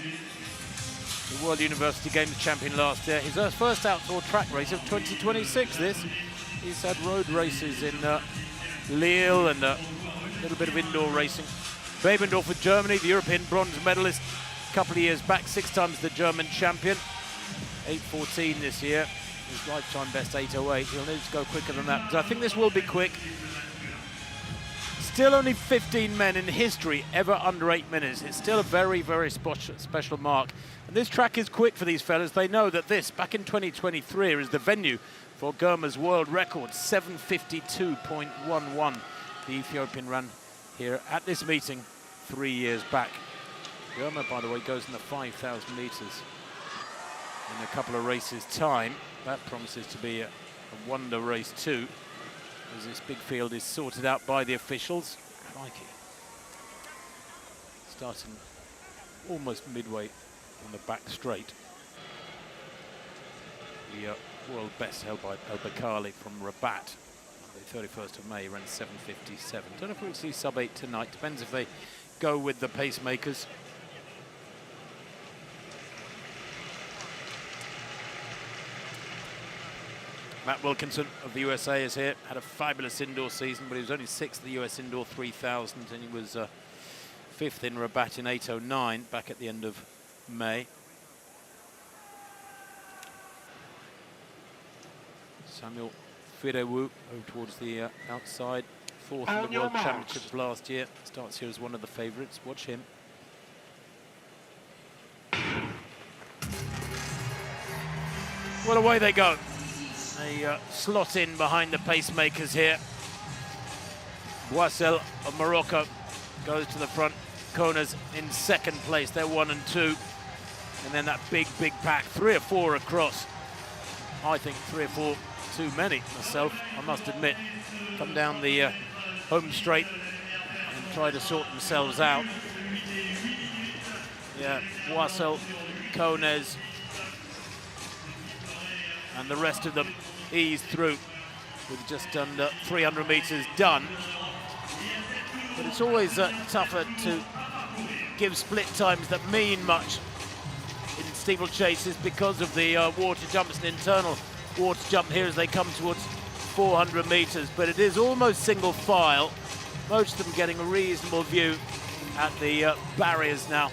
the World University Games champion last year. His first outdoor track race of 2026, this. He's had road races in Lille and a little bit of indoor racing. Bebendorf of Germany, the European bronze medalist a couple of years back, 6 times the German champion. 8:14 this year. His lifetime best 8:08. He'll need to go quicker than that, because I think this will be quick. Still only 15 men in history ever under 8 minutes. It's still a very, very special mark. And this track is quick for these fellas. They know that this, back in 2023, is the venue for Germa's world record, 7:52.11. The Ethiopian ran here at this meeting 3 years back. Germa, by the way, goes in the 5,000 metres in a couple of races' time. That promises to be a wonder race too, as this big field is sorted out by the officials. Crikey. Starting almost midway on the back straight. The world best held by El Bakali from Rabat. The 31st of May, ran 7:57. Don't know if we'll see sub-8 tonight. Depends if they go with the pacemakers. Matt Wilkinson of the USA is here. Had a fabulous indoor season, but he was only 6th at the US Indoor 3000, and he was 5th in Rabat in 8:09 back at the end of May. Samuel Firewu towards the outside, 4th in the World Championships last year. Starts here as one of the favourites. Watch him. Well, away they go. They slot in behind the pacemakers here. Boissel of Morocco goes to the front. Konas in 2nd place. They're 1 and 2. And then that big, big pack, 3 or 4 across. I think 3 or 4 too many myself, I must admit. Come down the home straight and try to sort themselves out. Yeah, Boissel, Konas, and the rest of them ease through with just under 300 meters done. But it's always tougher to give split times that mean much in steeplechases because of the water jump. It's an internal water jump here as they come towards 400 meters, but it is almost single file. Most of them getting a reasonable view at the barriers now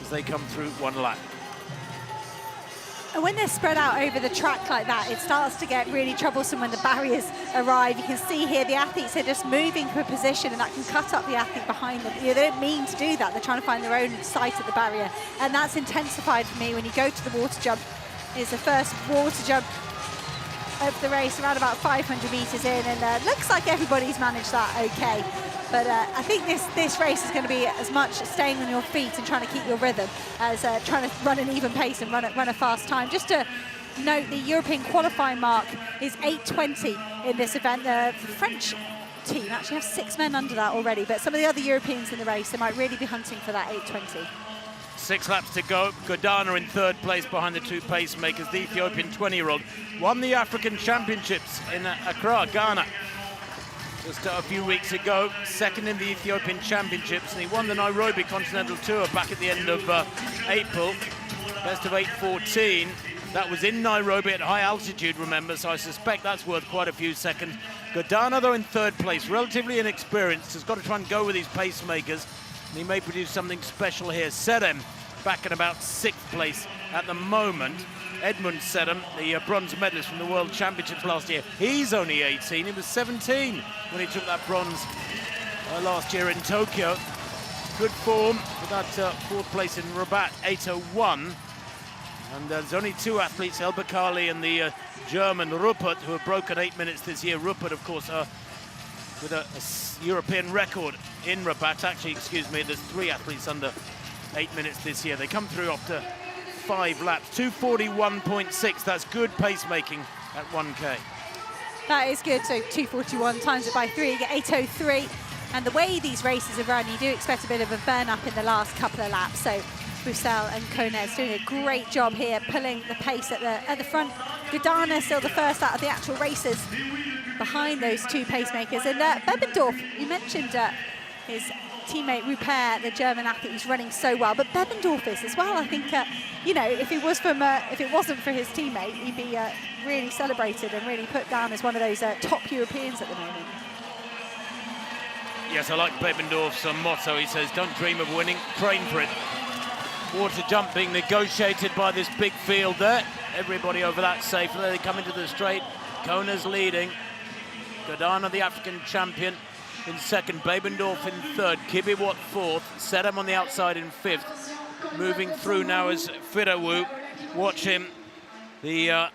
as they come through one lap. And when they're spread out over the track like that, it starts to get really troublesome when the barriers arrive. You can see here the athletes are just moving to a position, and that can cut up the athlete behind them. You know, they don't mean to do that. They're trying to find their own site at the barrier. And that's intensified for me when you go to the water jump. It's the first water jump of the race, around about 500 meters in, and looks like everybody's managed that okay. But I think this race is going to be as much staying on your feet and trying to keep your rhythm as trying to run an even pace and run a fast time. Just to note, the European qualifying mark is 8:20 in this event. The French team actually have 6 men under that already, but some of the other Europeans in the race, they might really be hunting for that 8:20. 6 laps to go. Godana in 3rd place behind the 2 pacemakers. The Ethiopian 20-year-old won the African Championships in Accra, Ghana, just a few weeks ago. 2nd in the Ethiopian Championships, and he won the Nairobi Continental Tour back at the end of April. Best of 8:14. That was in Nairobi at high altitude, remember, so I suspect that's worth quite a few seconds. Godana, though, in 3rd place, relatively inexperienced, has got to try and go with these pacemakers. And he may produce something special here. Serem back at about 6th place at the moment. Edmund Serem, the bronze medalist from the World Championships last year, he's only 18. He was 17 when he took that bronze last year in Tokyo. Good form with that fourth place in Rabat, 8:01. And there's only two athletes, El Bakali and the German Ruppert, who have broken 8 minutes this year. Ruppert, of course, with a European record in Rabat. Actually, excuse me, there's three athletes under 8 minutes this year. They come through after 5 laps. 2:41.6, that's good pacemaking at 1K. That is good, so 2:41 times it by 3, you get 8:03. And the way these races are run, you do expect a bit of a burn up in the last couple of laps. So Roussel and Konez doing a great job here, pulling the pace at the front. Gudana still the first out of the actual races behind those two pacemakers. And Bebendorf, you mentioned his teammate Rupert, the German athlete, who's running so well, but Bebendorf is as well. I think, you know, if it wasn't for his teammate, he'd be really celebrated and really put down as one of those top Europeans at the moment. Yes, I like Bebendorf's motto. He says, don't dream of winning, train for it. Water jump being negotiated by this big field there. Everybody over that safe. There they come into the straight. Kona's leading. Gudana, the African champion, in second. Bebendorf in third. Kibiwat fourth. Sedam on the outside in fifth. Moving through now is Firawu. Watch him. The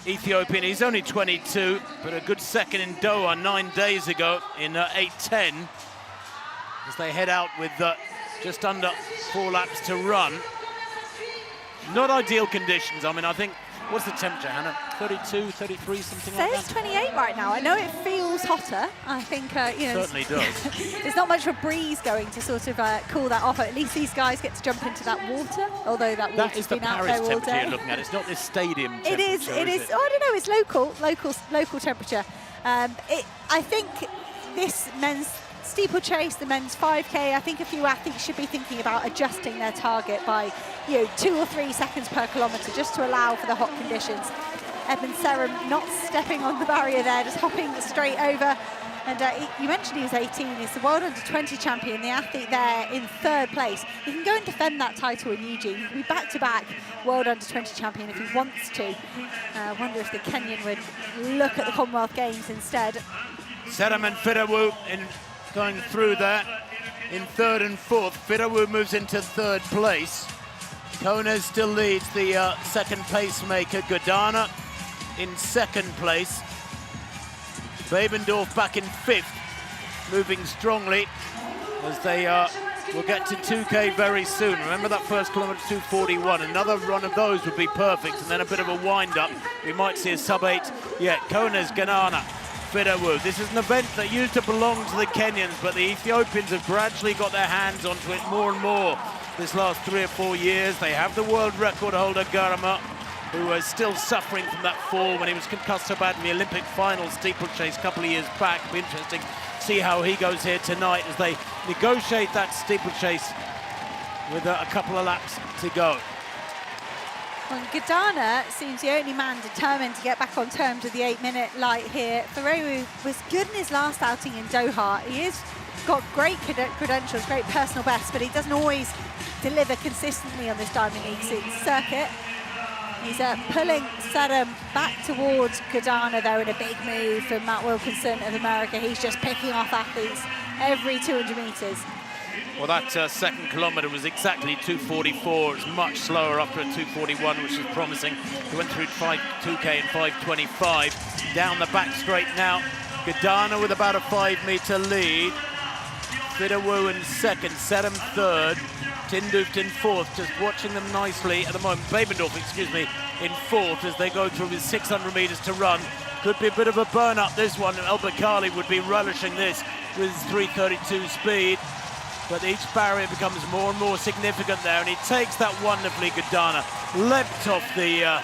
Ethiopian, he's only 22, but a good second in Doha 9 days ago in 8:10. As they head out with just under 4 laps to run. Not ideal conditions. I mean, I think, what's the temperature, Hannah? 32, 33, something like that? It says 28 right now. I know it feels hotter. I think, you know... It certainly does. There's not much of a breeze going to sort of cool that off. At least these guys get to jump into that water, although that water's been out there all day. That is the Paris temperature you're looking at. It's not this stadium temperature, It is. Oh, I don't know. It's local temperature. I think this men's steeplechase, the men's 5K, I think a few athletes should be thinking about adjusting their target by, 2 or 3 seconds per kilometre, just to allow for the hot conditions. Edmund Serum not stepping on the barrier there, just hopping straight over. And you mentioned he was 18, he's the World Under-20 champion, the athlete there in third place. He can go and defend that title in Eugene. He can be back-to-back World Under-20 champion if he wants to. I wonder if the Kenyan would look at the Commonwealth Games instead. Serum and Firawu going through there in third and fourth. Firawu moves into third place. Konez still leads the second pacemaker. Gudana in second place. Bebendorf back in fifth, moving strongly as they will get to 2K very soon. Remember that first kilometre, 2:41. Another run of those would be perfect, and then a bit of a wind-up. We might see a sub-8 yet. Konez, Gudana, Firawu. This is an event that used to belong to the Kenyans, but the Ethiopians have gradually got their hands onto it more and more this last 3 or 4 years. They have the world record holder, Garama, who was still suffering from that fall when he was concussed so bad in the Olympic final steeplechase a couple of years back. It'll be interesting to see how he goes here tonight as they negotiate that steeplechase with a couple of laps to go. Well, Gudana seems the only man determined to get back on terms with the 8-minute light here. Firawu was good in his last outing in Doha. He has got great credentials, great personal best, but he doesn't always deliver consistently on this Diamond League circuit. He's pulling Serum back towards Gudana, though, in a big move from Matt Wilkinson of America. He's just picking off athletes every 200 metres. Well, that second kilometre was exactly 2:44. It's much slower up to 2:41, which is promising. He went through 2K in 5:25. Down the back straight now. Gudana with about a 5-metre lead. Firawu in second, Serum third. Tinduft in fourth, just watching them nicely at the moment. Bebendorf, excuse me, in fourth as they go through with 600 metres to run. Could be a bit of a burn-up, this one. El Bakali would be relishing this with 3:32 speed. But each barrier becomes more and more significant there, and he takes that wonderfully. Gudana leapt off the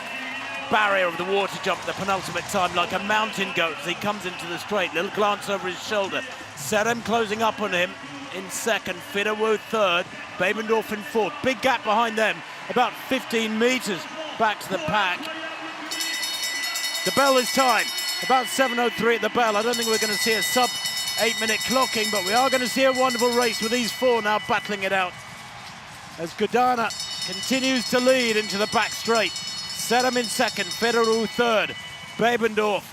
barrier of the water jump at the penultimate time like a mountain goat as he comes into the straight. Little glance over his shoulder. Serum closing up on him in second. Firawu third. Bebendorf in fourth. Big gap behind them, about 15 metres back to the pack. The bell is time. About 7:03 at the bell. I don't think we're going to see a sub-8-minute clocking, but we are going to see a wonderful race with these four now battling it out as Gudana continues to lead into the back straight. Serum in second, Firawu third, Bebendorf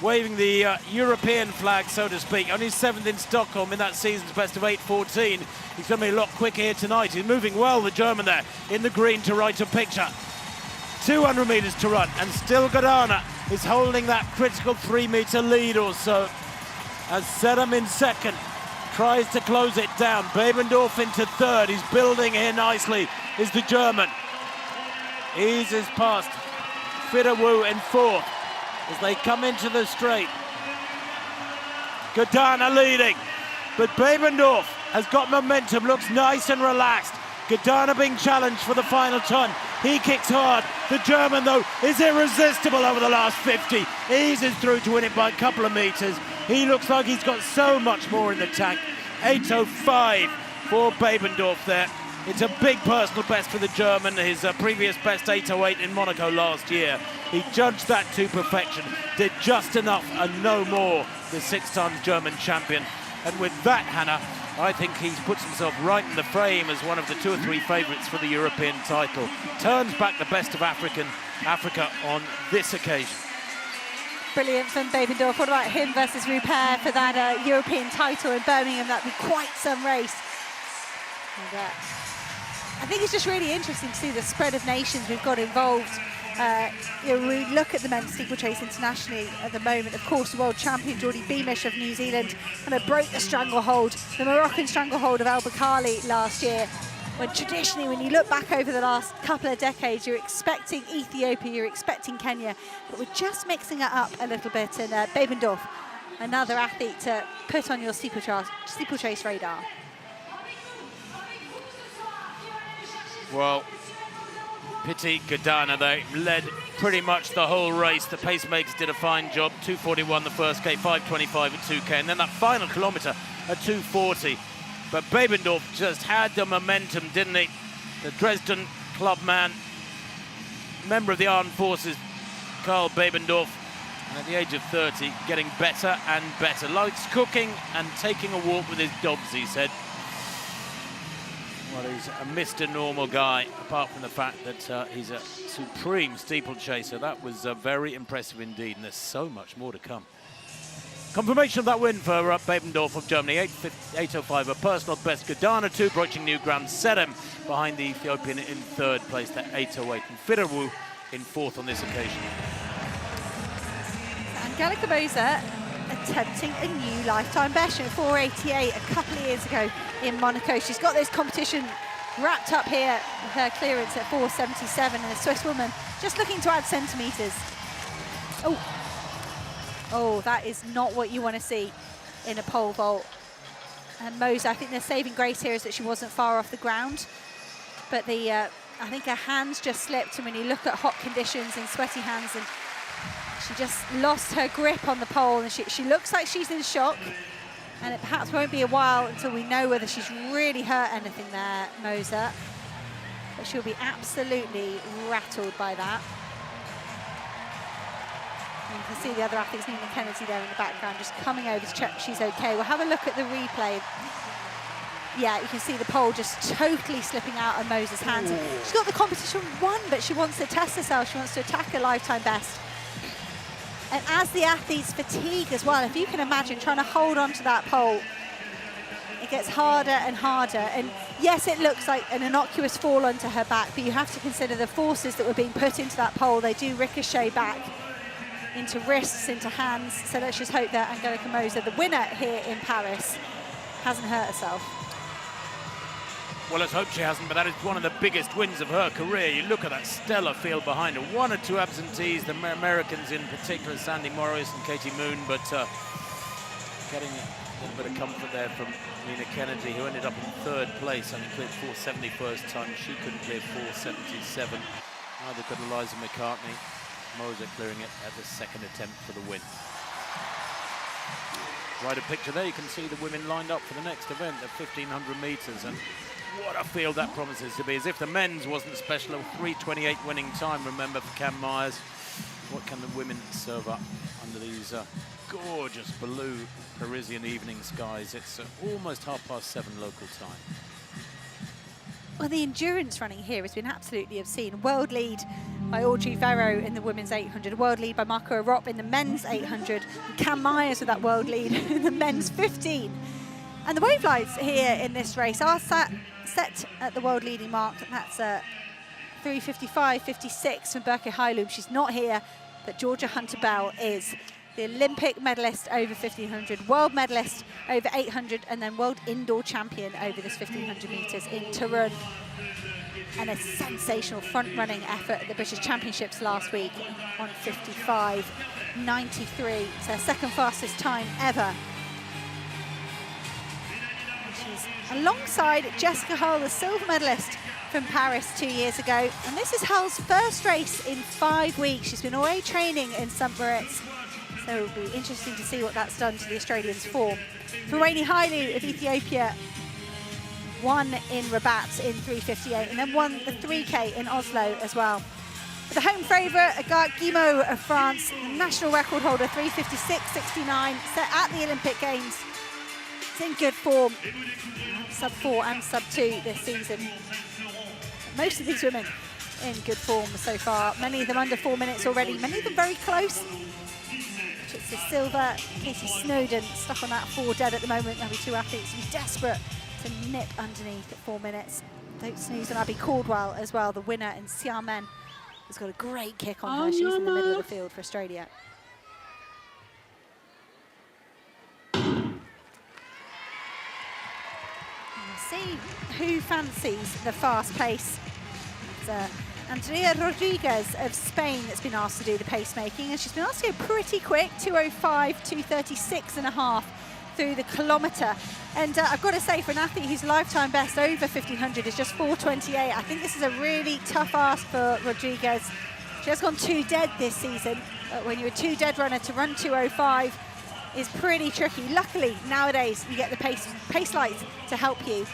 waving the European flag, so to speak. Only 7th in Stockholm in that season's best of 8:14. He's going to be a lot quicker here tonight. He's moving well, the German there, in the green to right of picture. 200 metres to run, and still Godana is holding that critical 3-metre lead or so. As Sedem in second tries to close it down. Babendorf into third. He's building here nicely, is the German. Eases past Fidderwu in fourth as they come into the straight. Godana leading, but Babendorf has got momentum, looks nice and relaxed. Godana being challenged for the final ton. He kicks hard. The German, though, is irresistible over the last 50. Eases through to win it by a couple of metres. He looks like he's got so much more in the tank. 8:05 for Babendorf there. It's a big personal best for the German. His previous best 8:08 in Monaco last year. He judged that to perfection, did just enough and no more, the 6-time German champion. And with that, Hannah, I think he's put himself right in the frame as one of the 2 or 3 favourites for the European title. Turns back the best of Africa on this occasion. Brilliant from Babendorf. What about him versus Rupert for that European title in Birmingham? That'd be quite some race. And, I think it's just really interesting to see the spread of nations we've got involved. We look at the men's steeplechase internationally at the moment. Of course, the world champion Geordie Beamish of New Zealand kind of broke the stranglehold, the Moroccan stranglehold of El Bakkali last year. When traditionally, when you look back over the last couple of decades, you're expecting Ethiopia, you're expecting Kenya, but we're just mixing it up a little bit. And Babendorf, another athlete to put on your steeplechase radar. Well, pity Godana, they led pretty much the whole race. The pacemakers did a fine job. 2:41 the first K, 5:25 at 2K, and then that final kilometre at 2:40. But Babendorf just had the momentum, didn't he? The Dresden club man, member of the armed forces, Karl Babendorf, and at the age of 30, getting better and better. Likes cooking and taking a walk with his dogs, he said. Well, he's a Mr. Normal guy, apart from the fact that he's a supreme steeplechaser. That was very impressive indeed, and there's so much more to come. Confirmation of that win for Babendorf of Germany, 8:05, a personal best. Godana 2, broaching new ground. Sedem behind the Ethiopian in third place, at 8:08, and Fidderwu in fourth on this occasion. Angelika Moser attempting a new lifetime best at 4:88 a couple of years ago in Monaco. She's got this competition wrapped up here with her clearance at 4:77, and a Swiss woman just looking to add centimetres. Oh, that is not what you want to see in a pole vault. And Moser, I think the saving grace here is that she wasn't far off the ground, but I think her hands just slipped, and when you look at hot conditions and sweaty hands, and she just lost her grip on the pole, and she looks like she's in shock, and it perhaps won't be a while until we know whether she's really hurt anything there, Moser. But she'll be absolutely rattled by that. And you can see the other athletes, Nina Kennedy there in the background, just coming over to check she's okay. We'll have a look at the replay. Yeah, you can see the pole just totally slipping out of Moser's hands. She's got the competition won, but she wants to test herself. She wants to attack a lifetime best. And as the athletes fatigue as well, if you can imagine trying to hold on to that pole, it gets harder and harder. And yes, it looks like an innocuous fall onto her back, but you have to consider the forces that were being put into that pole. They do ricochet back into wrists, into hands. So let's just hope that Angelika Moser, the winner here in Paris, hasn't hurt herself. Well, let's hope she hasn't, but that is one of the biggest wins of her career. You look at that stellar field behind her. 1 or 2 absentees, the Americans in particular, Sandy Morris and Katie Moon, but getting a little bit of comfort there from Nina Kennedy, who ended up in third place, having cleared 4:70 first time. She couldn't clear 4:77. Neither could Eliza McCartney. Moser clearing it at the second attempt for the win. Right, a picture there, you can see the women lined up for the next event at 1,500 metres, and what a field that promises to be. As if the men's wasn't special, a 3:28 winning time, remember, for Cam Myers. What can the women serve up under these gorgeous blue Parisian evening skies? It's almost 7:30 local time. Well, the endurance running here has been absolutely obscene. World lead by Audrey WERRO in the women's 800, world lead by Marco Arop in the men's 800, and Cam Myers with that world lead in the men's 15. And the wave lights here in this race are set at the world leading mark. That's 3:55.56 from Berke Heilum. She's not here, but Georgia Hunter-Bell is. The Olympic medalist over 1500, world medalist over 800, and then world indoor champion over this 1500 metres in Turin. And a sensational front-running effort at the British Championships last week on 55.93. It's her second fastest time ever. And she's alongside Jessica Hull, the silver medalist from Paris 2 years ago. And this is Hull's first race in 5 weeks. She's been away training in St. Moritz. So it'll be interesting to see what that's done to the Australians' form. Feronie Hailu of Ethiopia won in Rabat in 3:58 and then won the 3K in Oslo as well. For the home favourite, Agathe Guimot of France, the national record holder, 3:56.69, set at the Olympic Games. It's in good form, sub-4 and sub-2 this season. Most of these women in good form so far, many of them under 4 minutes already, many of them very close. It's the silver, Katie Snowden stuck on that 4 dead at the moment. There'll be 2 athletes who be desperate to nip underneath at 4 minutes. Don't snooze on Abby Caldwell as well, the winner in Xiamen, has got a great kick on her. She's in the middle of the field for Australia. And we'll see who fancies the fast pace. It's Andrea Rodriguez of Spain that's been asked to do the pacemaking, and she's been asked to go pretty quick, 2:05, 2:36.5 through the kilometre. And I've got to say, for an athlete whose lifetime best over 1500 is just 4:28, I think this is a really tough ask for Rodriguez. She has gone 2 dead this season, but when you're a 2 dead runner, to run 2:05 is pretty tricky. Luckily, nowadays, you get the pace lights to help you.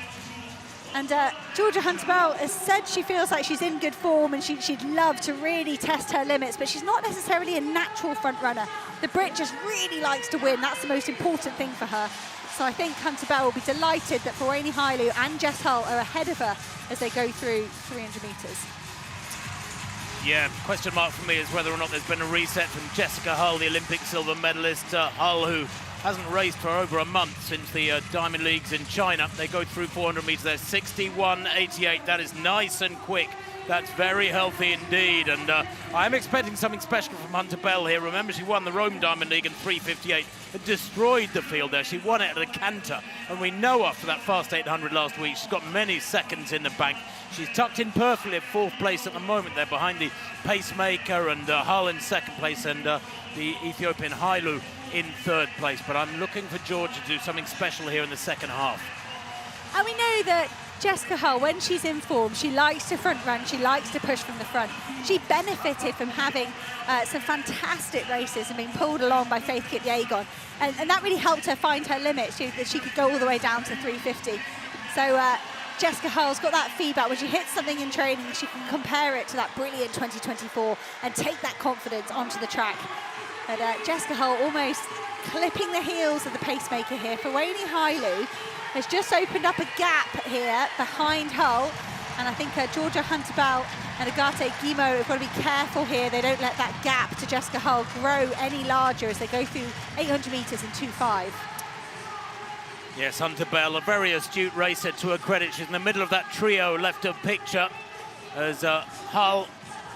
And Georgia Hunter-Bell has said she feels like she's in good form and she'd love to really test her limits, but she's not necessarily a natural front runner. The Brit just really likes to win. That's the most important thing for her. So I think Hunter-Bell will be delighted that Feronie Hailu and Jess Hull are ahead of her as they go through 300 metres. Yeah, question mark for me is whether or not there's been a reset from Jessica Hull, the Olympic silver medalist. Hull, who hasn't raced for over a month since the Diamond Leagues in China. They go through 400 metres there, 61.88. That is nice and quick. That's very healthy indeed. And I'm expecting something special from Hunter-Bell here. Remember, she won the Rome Diamond League in 3:58. It destroyed the field there. She won it at a canter. And we know after that fast 800 last week, she's got many seconds in the bank. She's tucked in perfectly at 4th place at the moment there, behind the pacemaker and Hull in 2nd place and the Ethiopian Hailu in 3rd place. But I'm looking for Georgia to do something special here in the second half. And we know that Jessica Hull, when she's in form, she likes to front run, she likes to push from the front. She benefited from having some fantastic races and being pulled along by Faith Kipyegon. And that really helped her find her limit, that she could go all the way down to 350. So Jessica Hull's got that feedback. When she hits something in training, she can compare it to that brilliant 2024 and take that confidence onto the track. But Jessica Hull almost clipping the heels of the pacemaker here. Feronie Hailu has just opened up a gap here behind Hull. And I think Georgia Hunter-Bell and Agathe Guimot have got to be careful here. They don't let that gap to Jessica Hull grow any larger as they go through 800 metres in 2:05. Yes, Hunter-Bell, a very astute racer to her credit. She's in the middle of that trio left of picture as Hull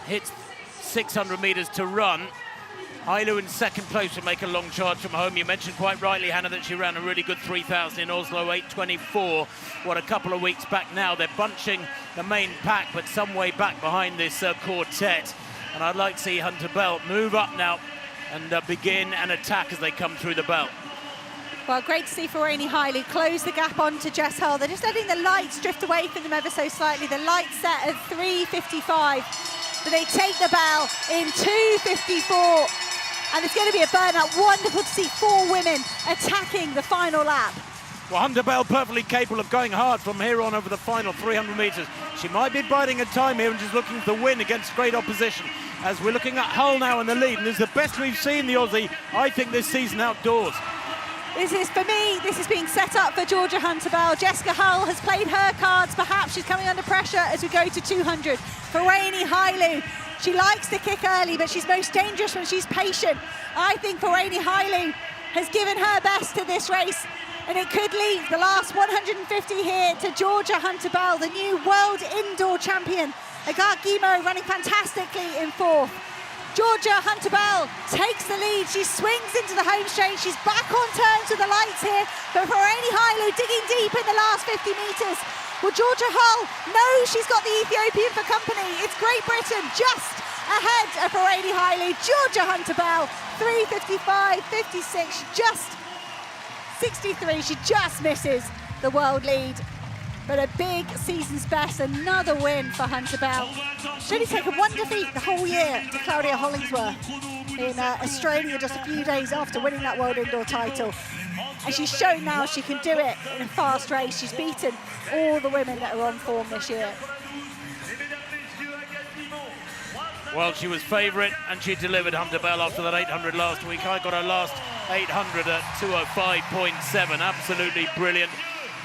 hits 600 metres to run. Hailu in 2nd place to make a long charge from home. You mentioned quite rightly, Hannah, that she ran a really good 3,000 in Oslo, 8:24. What, a couple of weeks back now. They're bunching the main pack, but some way back behind this quartet. And I'd like to see Hunter-Bell move up now and begin an attack as they come through the belt. Well, great to see Feronie Hailu close the gap onto Jess Hull. They're just letting the lights drift away from them ever so slightly. The lights set at 3:55, but they take the bell in 2:54. And it's going to be a burnout. Wonderful to see 4 women attacking the final lap. Well, Hunter-Bell perfectly capable of going hard from here on over the final 300 metres. She might be biding her time here and just looking for the win against great opposition. As we're looking at Hull now in the lead, and this is the best we've seen the Aussie, I think, this season outdoors. This is, for me, this is being set up for Georgia Hunter-Bell. Jessica Hull has played her cards. Perhaps she's coming under pressure as we go to 200. Ferengi Hailu, she likes to kick early, but she's most dangerous when she's patient. I think Ferengi Hailu has given her best to this race, and it could leave the last 150 here to Georgia Hunter-Bell, the new world indoor champion. Agathe Guillemot running fantastically in fourth. Georgia Hunter-Bell takes the lead. She swings into the home straight. She's back on turns with the lights here, but Ferengi Hailu digging deep in the last 50 metres. Well, Georgia Hull knows she's got the Ethiopian for company. It's Great Britain just ahead of Ferengi Hailu. Georgia Hunter-Bell, 3:55.56, just 63. She just misses the world lead. But a big season's best, another win for Hunter-Bell. She's only taken one defeat the whole year to Claudia Hollingsworth in Australia just a few days after winning that world indoor title. And she's shown now she can do it in a fast race. She's beaten all the women that are on form this year. Well, she was favourite and she delivered, Hunter-Bell, after that 800 last week. I got her last 800 at 2:05.7. Absolutely brilliant.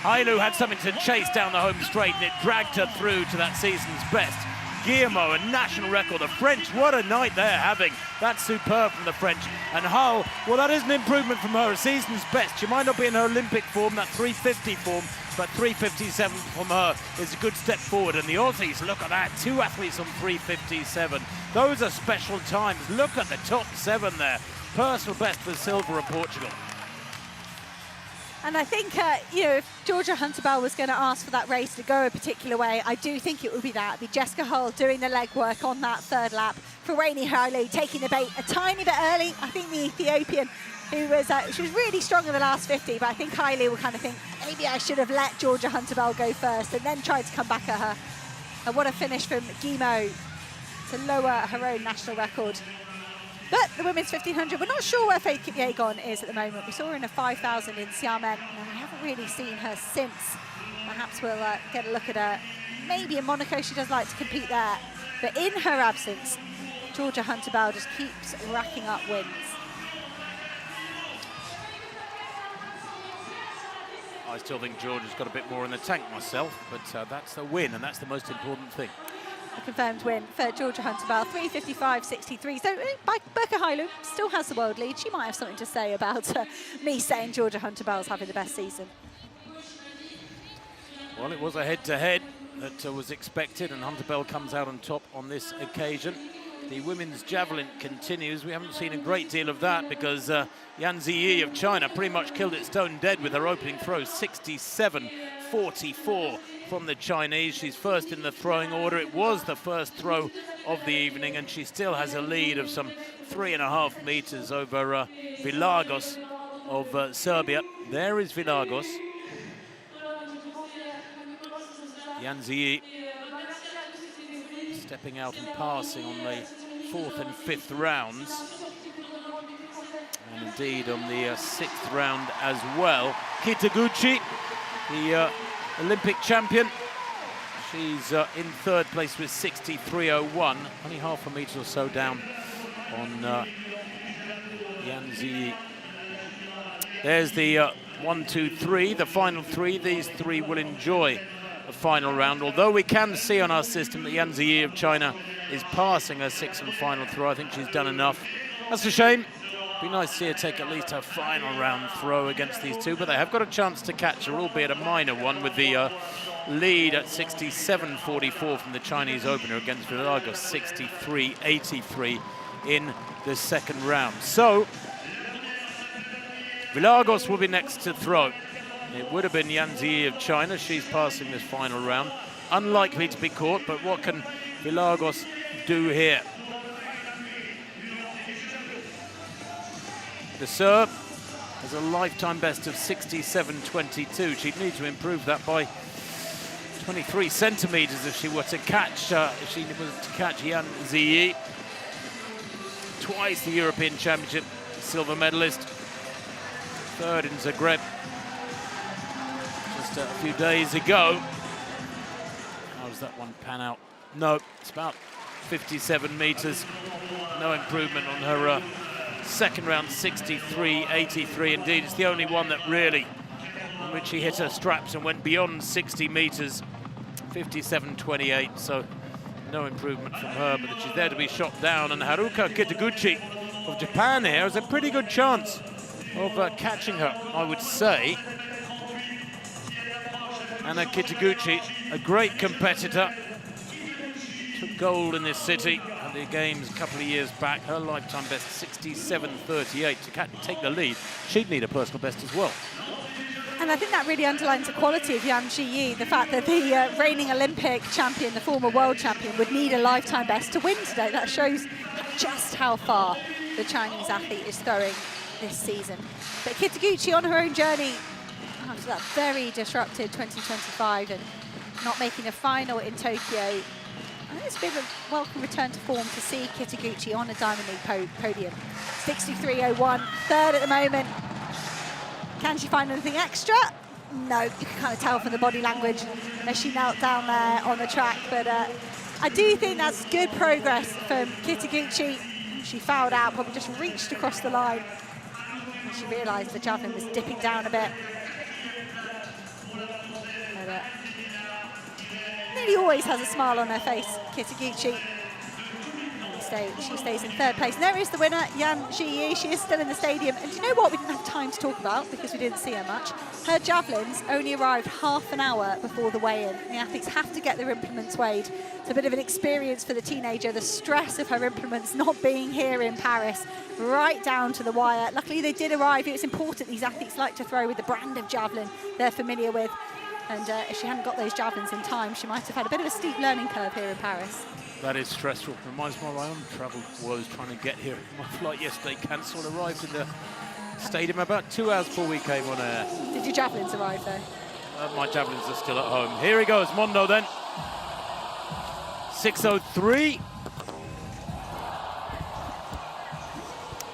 Hailu had something to chase down the home straight and it dragged her through to that season's best. Guillemot, a national record. The French, what a night they're having. That's superb from the French. And Hull, well, that is an improvement from her, a season's best. She might not be in her Olympic form, that 350 form, but 357 from her is a good step forward. And the Aussies, look at that, 2 athletes on 357. Those are special times. Look at the top 7 there. Personal best for silver of Portugal. And I think, you know, if Georgia Hunter-Bell was going to ask for that race to go a particular way, I do think it would be that. It'd be Jessica Hull doing the legwork on that third lap. Ferengi Hailu taking the bait a tiny bit early. I think the Ethiopian, who was, she was really strong in the last 50, but I think Hailu will kind of think, maybe I should have let Georgia Hunter-Bell go first and then tried to come back at her. And what a finish from Guillemot to lower her own national record. But the women's 1500, we're not sure where Faith Kipyegon is at the moment. We saw her in a 5,000 in Xiamen, and we haven't really seen her since. Perhaps we'll get a look at her. Maybe in Monaco she does like to compete there. But in her absence, Georgia Hunter-Bell just keeps racking up wins. I still think Georgia's got a bit more in the tank myself, but that's the win, and that's the most important thing. A confirmed win for Georgia Hunter-Bell, 3:55.63. So Berka Hailu still has the world lead. She might have something to say about me saying Georgia Hunter-Bell's having the best season. Well, it was a head-to-head that was expected, and Hunter-Bell comes out on top on this occasion. The women's javelin continues. We haven't seen a great deal of that because Yan Ziyi of China pretty much killed it stone dead with her opening throw, 67.44 from the Chinese. She's first in the throwing order. It was the first throw of the evening, and she still has a lead of some 3.5 meters over Vilagos of Serbia. There is Vilagos. Yan Ziyi stepping out and passing on the 4th and 5th rounds, and indeed on the 6th round as well. Kitaguchi, the Olympic champion, she's in 3rd place with 63.01, only half a metre or so down on Yan Ziyi. There's the 1, 2, 3, the final 3. These 3 will enjoy the final round, although we can see on our system that Yan Ziyi of China is passing her 6th and final throw. I think she's done enough. That's a shame. Be nice to see her take at least her final round throw against these 2, but they have got a chance to catch her, albeit a minor one, with the lead at 67.44 from the Chinese opener against Vilagos, 63.83 in the 2nd round. So Vilagos will be next to throw. It would have been Yan Ziyi of China. She's passing this final round. Unlikely to be caught, but what can Vilagos do here? The Serb has a lifetime best of 67.22. She'd need to improve that by 23 centimeters if she were to catch Yan Ziyi. Twice the European Championship silver medalist. 3rd in Zagreb just a few days ago. How does that one pan out? No, it's about 57 meters. No improvement on her Second round, 63.83. Indeed, it's the only one that really, in which he hit her straps and went beyond 60 meters, 57.28. So no improvement from her, but she's there to be shot down. And Haruka Kitaguchi of Japan here has a pretty good chance of catching her, I would say. Anna Kitaguchi, a great competitor, took gold in this city at the Games a couple of years back. Her lifetime best 67.38. To take the lead, she'd need a personal best as well. And I think that really underlines the quality of Yan Zhiyi, the fact that the reigning Olympic champion, the former world champion, would need a lifetime best to win today. That shows just how far the Chinese athlete is throwing this season. But Kitaguchi on her own journey after that very disrupted 2025 and not making a final in Tokyo. I think it's been a welcome return to form to see Kitaguchi on a Diamond League podium. 63.01, third at the moment. Can she find anything extra? No, you can kind of tell from the body language as she knelt down there on the track. But I do think that's good progress from Kitaguchi. She fouled out, probably just reached across the line. And she realised the javelin was dipping down a bit. But, nearly always has a smile on her face, Kitaguchi. She stays in third place. And there is the winner, Yan Zhiyi. She is still in the stadium. And do you know what we didn't have time to talk about because we didn't see her much? Her javelins only arrived half an hour before the weigh-in. The athletes have to get their implements weighed. It's a bit of an experience for the teenager, the stress of her implements not being here in Paris, right down to the wire. Luckily, they did arrive. It's important. These athletes like to throw with the brand of javelin they're familiar with. And if she hadn't got those javelins in time, she might have had a bit of a steep learning curve here in Paris. That is stressful. Reminds me of my own travel woes trying to get here. My flight yesterday cancelled, arrived in the stadium about 2 hours before we came on air. Did your javelins arrive though? My javelins are still at home. Here he goes, Mondo then. 6.03.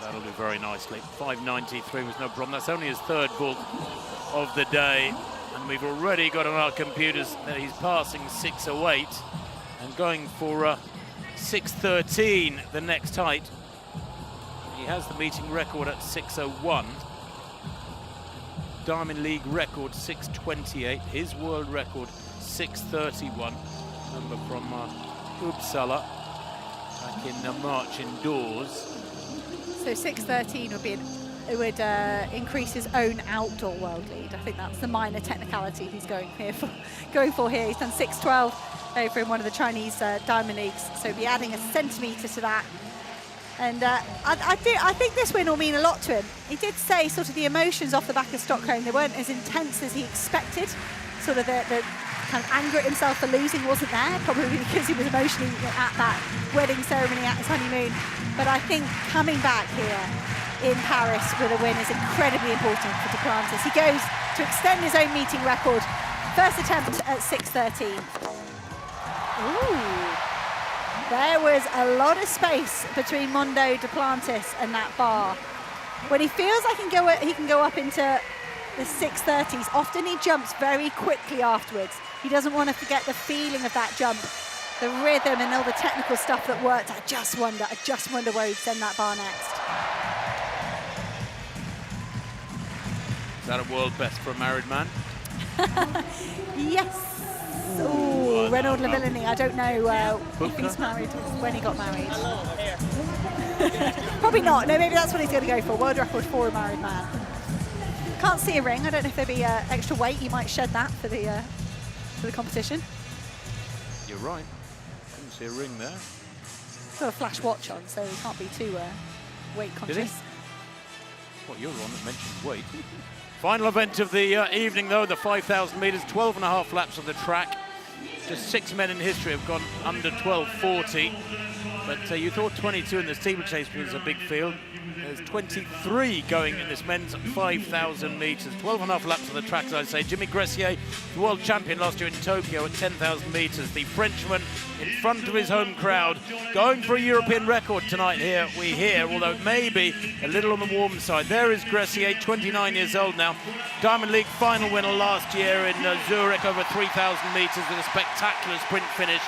That'll do very nicely. 5.93 was no problem. That's only his third vault of the day. And we've already got on our computers that he's passing 6.08 and going for 6.13 the next height. He has the meeting record at 6.01. Diamond League record 6.28. His world record 6.31. Number from Uppsala back in March indoors. So 6.13 would be it would increase his own outdoor world lead. I think that's the minor technicality he's going for here. He's done 6.12 over in one of the Chinese Diamond Leagues, so he'll be adding a centimetre to that. And I think this win will mean a lot to him. He did say sort of the emotions off the back of Stockholm, they weren't as intense as he expected. Sort of the kind of anger at himself for losing wasn't there, probably because he was emotionally at that wedding ceremony at his honeymoon. But I think coming back here in Paris with a win is incredibly important for Duplantis. He goes to extend his own meeting record. First attempt at 6.13. Ooh. There was a lot of space between Mondo Duplantis and that bar. When he feels like he can go up into the 6.30s, often he jumps very quickly afterwards. He doesn't want to forget the feeling of that jump, the rhythm and all the technical stuff that worked. I just wonder where he'd send that bar next. Is that a world best for a married man? Yes. Ooh, Renaud Lavillenie. I don't know if he's married, when he got married. Probably not. No, maybe that's what he's going to go for. World record for a married man. Can't see a ring. I don't know if there'd be extra weight. He might shed that for the competition. You're right. Couldn't see a ring there. He's got a flash watch on, so he can't be too weight conscious. Did he? What you're on that mentions weight. Final event of the evening, though, the 5,000 metres, 12.5 laps of the track. Just 6 men in history have gone under 12.40. But you thought 22 in the steeplechase was a big field. There's 23 going in this men's 5,000 metres. 12.5 laps of the track, as I say. Jimmy Gressier, the world champion last year in Tokyo at 10,000 metres. The Frenchman in front of his home crowd, going for a European record tonight here, we hear, although it may be a little on the warm side. There is Gressier, 29 years old now. Diamond League final winner last year in Zurich over 3,000 metres with a spectacular sprint finish.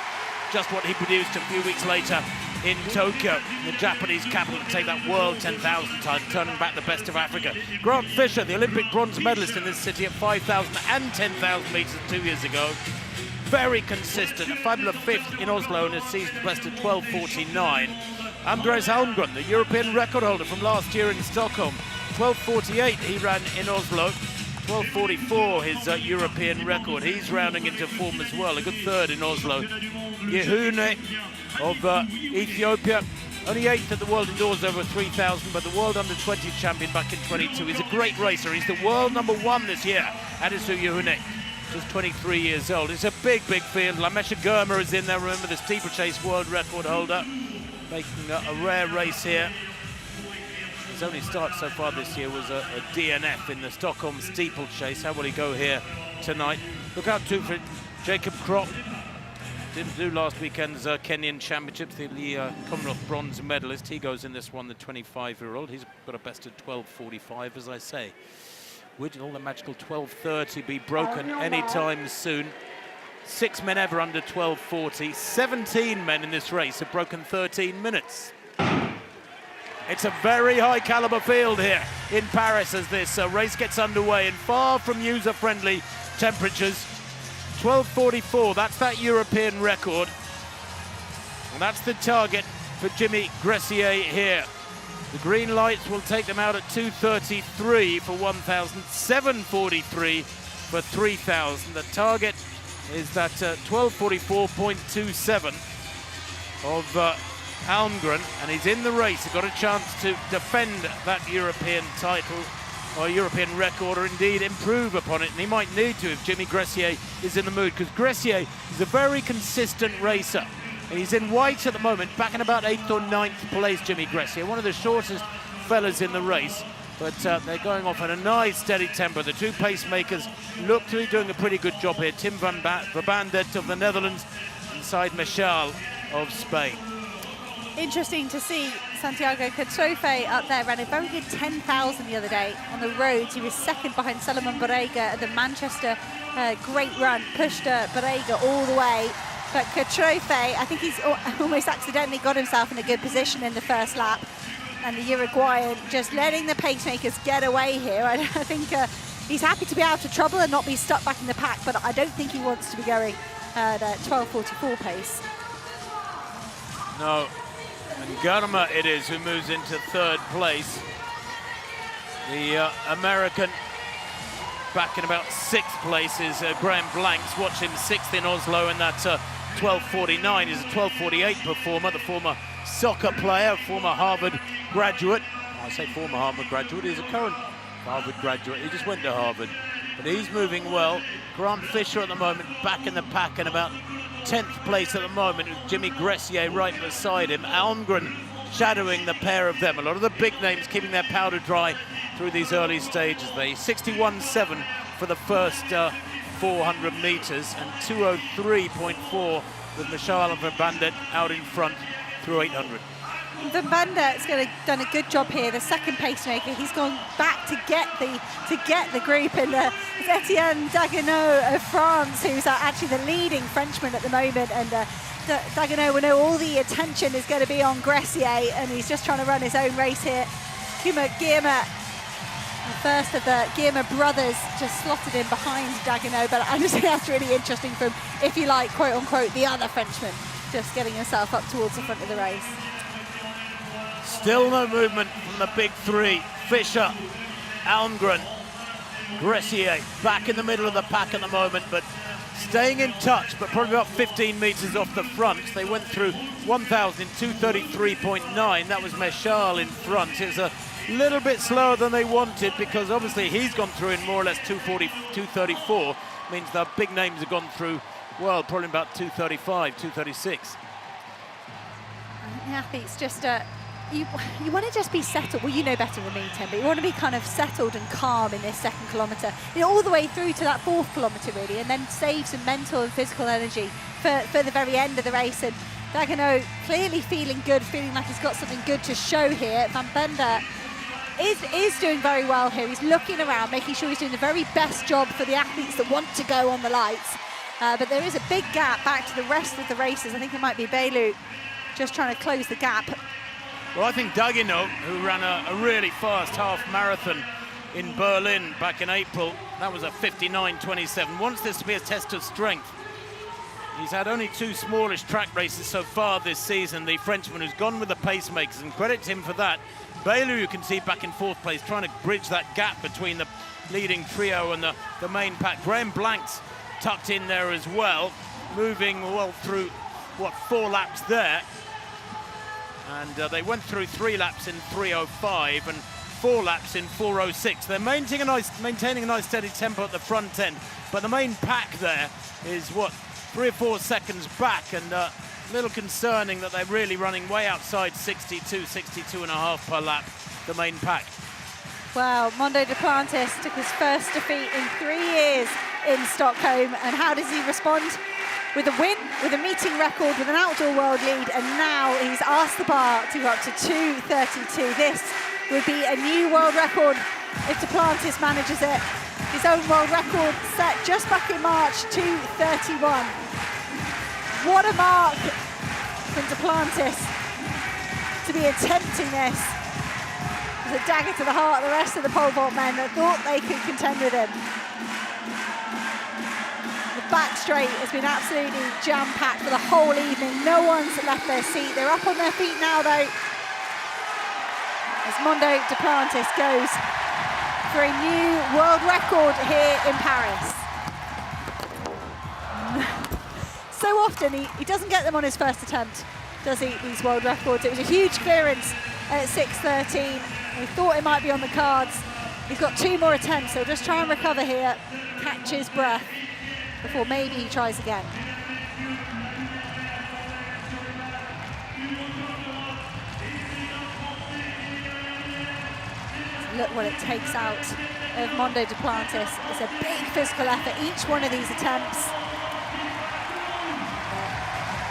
Just what he produced a few weeks later in Tokyo, the Japanese capital, to take that World 10,000 title, turning back the best of Africa. Grant Fisher, the Olympic bronze medalist in this city at 5,000 and 10,000 metres 2 years ago. Very consistent, a fabulous fifth in Oslo and a season best at 12:49. Andres Almgren, the European record holder from last year in Stockholm, 12:48 he ran in Oslo. 12:44 his European record. He's rounding into form as well. A good third in Oslo. Yehune of Ethiopia, only 8th at the World Indoors over 3,000, but the World Under-20 champion back in 22. He's a great racer. He's the world #1 this year. Adisu Yehune, just 23 years old. It's a big field. Lamesha Gurma is in there. Remember, the steeplechase world record holder, making a rare race here. His only start so far this year was a DNF in the Stockholm steeplechase. How will he go here tonight? Look out too for Jacob Krop. Didn't do last weekend's Kenyan Championships, the Commonwealth bronze medalist. He goes in this one, the 25-year-old. He's got a best at 12:45, as I say. Would all the magical 12:30 be broken anytime soon? 6 men ever under 12:40. 17 men in this race have broken 13 minutes. It's a very high caliber field here in Paris as this race gets underway, and far from user-friendly temperatures. 12:44, that's that European record. And that's the target for Jimmy Gressier here. The green lights will take them out at 2:33 for 1,000, 7:43 for 3,000. The target is that 12:44.27 of Almgren, and he's in the race. He's got a chance to defend that European title or European record, or indeed improve upon it, and he might need to if Jimmy Gressier is in the mood, because Gressier is a very consistent racer, and he's in white at the moment, back in about 8th or 9th place. Jimmy Gressier, one of the shortest fellas in the race, but they're going off at a nice steady tempo. The two pacemakers look to be doing a pretty good job here. Tim van Bandet of the Netherlands inside Mechal of Spain. Interesting to see Santiago Catrofe up there. Ran a very good 10,000 the other day on the roads. He was second behind Solomon Borrega at the Manchester. Great run, pushed Borrega all the way. But Catrofe, I think he's almost accidentally got himself in a good position in the first lap. And the Uruguayan just letting the pacemakers get away here. I think he's happy to be out of trouble and not be stuck back in the pack, but I don't think he wants to be going at 12:44 pace. No. And Gurma it is who moves into 3rd place. The American back in about 6th place is Graham Blanks. Watch him 6th in Oslo in that 12:49. He's a 12:48 performer, the former soccer player, former Harvard graduate. I say former Harvard graduate, he's a current Harvard graduate. He just went to Harvard, but he's moving well. Grant Fisher at the moment back in the pack in about 10th place at the moment, with Jimmy Gressier right beside him. Almgren shadowing the pair of them. A lot of the big names keeping their powder dry through these early stages. They 61.7 for the first 400 meters, and 2:03.4 with Mechal and Van Bandet out in front through 800. Van Bandert's done a good job here. The second pacemaker, he's gone back to get the group, and it's Etienne Dagenot of France, who's actually the leading Frenchman at the moment. And Dagenot will know all the attention is going to be on Gressier, and he's just trying to run his own race here. Guillermo, the first of the Guillermo brothers, just slotted in behind Dagenot, but I just think that's really interesting from, if you like, quote unquote, the other Frenchman, just getting himself up towards the front of the race. Still no movement from the big three. Fisher, Almgren, Gressier back in the middle of the pack at the moment, but staying in touch, but probably about 15 meters off the front. They went through 1,000 in 2:33.9. That was Mechal in front. It was a little bit slower than they wanted, because obviously he's gone through in more or less 2:40, 2:34. Means the big names have gone through, well, probably about 2:35, 2:36. The athletes just you want to just be settled. Well, you know better than me, Tim, but you want to be kind of settled and calm in this 2nd kilometre, all the way through to that 4th kilometre really, and then save some mental and physical energy for the very end of the race. And Dagenot clearly feeling good, feeling like he's got something good to show here. Van Bender is doing very well here. He's looking around, making sure he's doing the very best job for the athletes that want to go on the lights. But there is a big gap back to the rest of the races. I think it might be Beilu just trying to close the gap. Well, I think Dagino, who ran a really fast half marathon in Berlin back in April, that was a 59.27, wants this to be a test of strength. He's had only 2 smallish track races so far this season, the Frenchman who's gone with the pacemakers, and credit to him for that. Bailey, you can see back in 4th place, trying to bridge that gap between the leading trio and the main pack. Graham Blank's tucked in there as well, moving well through, 4 laps there. And they went through 3 laps in 3:05 and 4 laps in 4:06. They're maintaining a nice steady tempo at the front end, but the main pack there is 3 or 4 seconds back, and a little concerning that they're really running way outside 62 and a half per lap, the main pack. Well, Mondo Duplantis took his first defeat in 3 years in Stockholm, and how does he respond? With a win, with a meeting record, with an outdoor world lead, and now he's asked the bar to go up to 2:32. This would be a new world record if Duplantis manages it. His own world record set just back in March, 2:31. What a mark from Duplantis to be attempting this. It was a dagger to the heart of the rest of the pole vault men that thought they could contend with him. The back straight has been absolutely jam-packed for the whole evening. No one's left their seat. They're up on their feet now, though, as Mondo Duplantis goes for a new world record here in Paris. So often he doesn't get them on his first attempt, does he, these world records? It was a huge clearance at 6:13. We thought it might be on the cards. He's got 2 more attempts, so he'll just try and recover here, catch his breath before maybe he tries again. Look what it takes out of Mondo Duplantis. It's a big physical effort, each one of these attempts.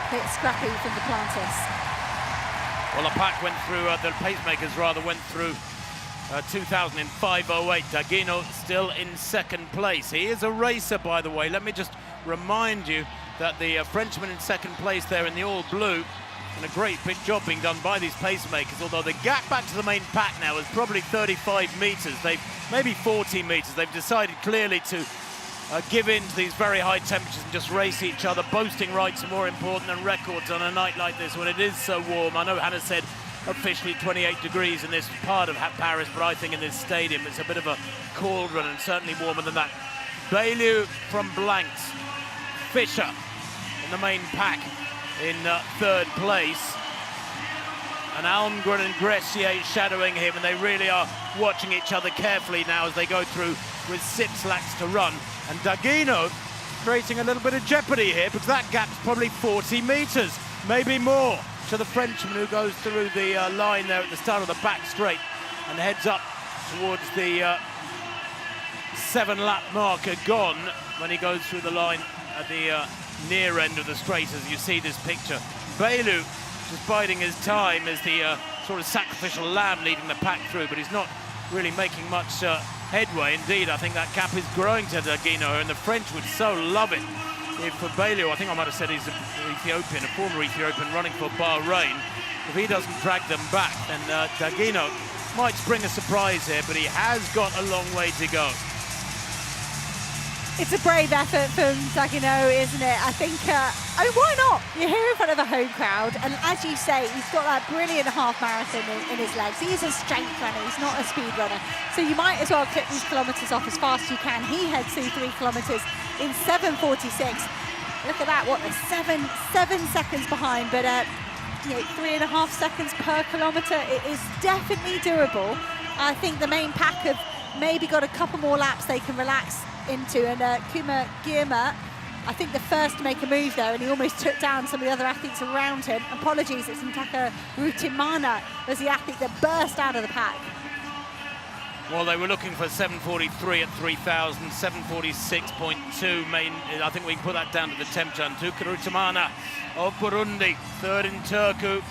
A bit scrappy from Duplantis. Well, the pack went through, the pacemakers rather, went through 2005-08. Dagino still in 2nd place. He is a racer, by the way. Let me just remind you that the Frenchman in 2nd place there in the all blue, and a great big job being done by these pacemakers, although the gap back to the main pack now is probably 35 metres. Maybe 40 metres. They've decided clearly to give in to these very high temperatures and just race each other. Boasting rights are more important than records on a night like this when it is so warm. I know Hannah said officially 28 degrees in this part of Paris, but I think in this stadium it's a bit of a cauldron and certainly warmer than that. Bailey from Blanks, Fischer in the main pack in 3rd place, and Almgren and Gressier shadowing him, and they really are watching each other carefully now as they go through with 6 laps to run. And Dagino creating a little bit of jeopardy here, because that gap's probably 40 metres, maybe more, to the Frenchman who goes through the line there at the start of the back straight and heads up towards the 7-lap marker gone when he goes through the line at the near end of the straight, as you see this picture. Bailey just biding his time as the sort of sacrificial lamb leading the pack through, but he's not really making much headway. Indeed, I think that gap is growing to Dagino, and the French would so love it if for Bailey, I think I might have said he's an Ethiopian, a former Ethiopian running for Bahrain. If he doesn't drag them back, then Dagino might spring a surprise here, but he has got a long way to go. It's a brave effort from Dagino, isn't it? I think, I mean, why not? You're here in front of a home crowd, and as you say, he's got that brilliant half marathon in his legs. He's a strength runner, he's not a speed runner. So you might as well clip these kilometres off as fast as you can. He heads through 3 kilometres in 7:46. Look at that, what, 7 seconds behind, but 3.5 seconds per kilometre. It is definitely doable. I think the main pack have maybe got a couple more laps they can relax into, and Kuma Girma, I think the first to make a move there, and he almost took down some of the other athletes around him. Apologies, it's Ntaka Rutimana was the athlete that burst out of the pack. Well, they were looking for 7:43 at 3,000, 7:46.2 main. I think we can put that down to the temperature. Ntaka Rutimana of Burundi, 3rd in Turku,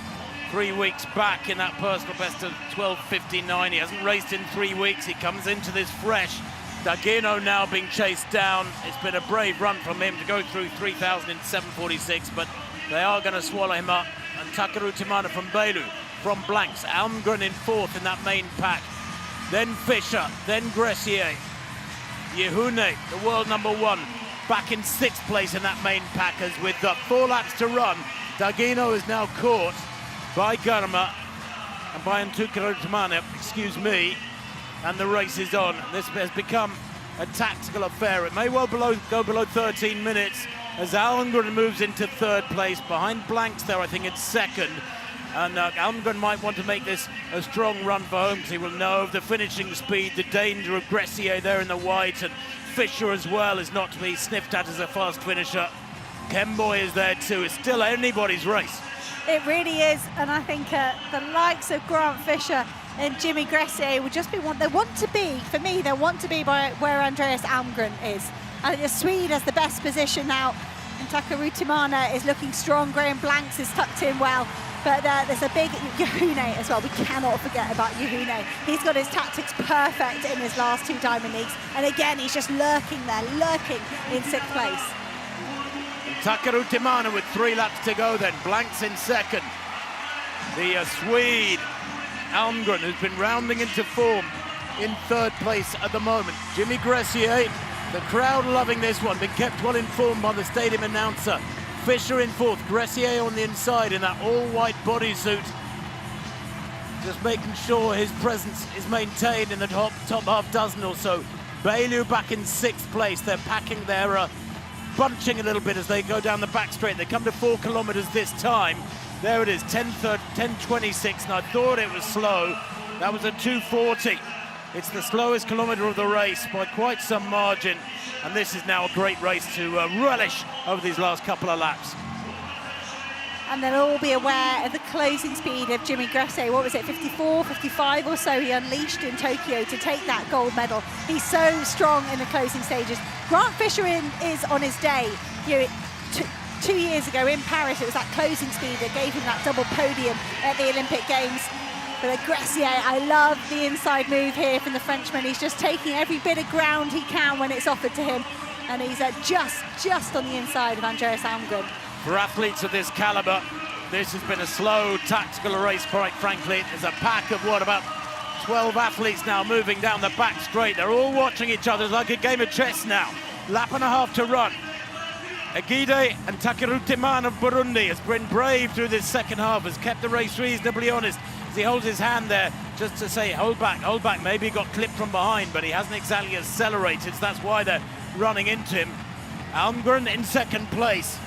3 weeks back in that personal best of 12:59. He hasn't raced in 3 weeks. He comes into this fresh. Dagino now being chased down. It's been a brave run from him to go through 3,000 in 7:46, but they are going to swallow him up and Takaru Timana from Bailu. From Blanks, Almgren in fourth in that main pack. Then Fischer, then Gressier. Yehune, the world #1, back in sixth place in that main pack as with 4 laps to run. D'Aguino is now caught by Garma and by Takaru Timana, excuse me, and the race is on. This has become a tactical affair. It may well go below 13 minutes as Almgren moves into third place. Behind Blanks there, I think it's second. And Almgren might want to make this a strong run for home because he will know of the finishing speed, the danger of Gressier there in the white, and Fischer as well is not to be sniffed at as a fast finisher. Kemboy is there too. It's still anybody's race. It really is, and I think the likes of Grant Fischer and Jimmy Gressier would just be they want to be, for me, they want to be by where Andreas Almgren is. I think the Swede has the best position now, and Takaru Timana is looking strong. Graham Blanks is tucked in well, but there's a big Yehune as well. We cannot forget about Yehune. He's got his tactics perfect in his last 2 Diamond Leagues, and again, he's just lurking there, lurking in 6th place. Takaru Timana with 3 laps to go then. Blanks in second. The Swede, Almgren, who's been rounding into form in third place at the moment. Jimmy Gressier, the crowd loving this one, been kept well informed by the stadium announcer. Fischer in fourth, Gressier on the inside in that all-white bodysuit. Just making sure his presence is maintained in the top half dozen or so. Bailu back in 6th place. They're packing their bunching a little bit as they go down the back straight. They come to 4 kilometers this time. There it is, 10:26, and I thought it was slow. That was a 2:40. It's the slowest kilometer of the race by quite some margin, and this is now a great race to relish over these last couple of laps. And they'll all be aware of the closing speed of Jimmy Gressier. What was it, 54, 55 or so he unleashed in Tokyo to take that gold medal. He's so strong in the closing stages. Grant Fischer is on his day. You know, 2 years ago in Paris, it was that closing speed that gave him that double podium at the Olympic Games. But Gressier, I love the inside move here from the Frenchman. He's just taking every bit of ground he can when it's offered to him. And he's just on the inside of Andreas Almgren. For athletes of this caliber, this has been a slow tactical race, quite frankly. There's a pack of, about 12 athletes now moving down the back straight. They're all watching each other. It's like a game of chess now. Lap and a half to run. Agide and Takaru Timana of Burundi has been brave through this second half, has kept the race reasonably honest as he holds his hand there just to say, hold back, hold back. Maybe he got clipped from behind, but he hasn't exactly accelerated, so that's why they're running into him. Almgren in second place.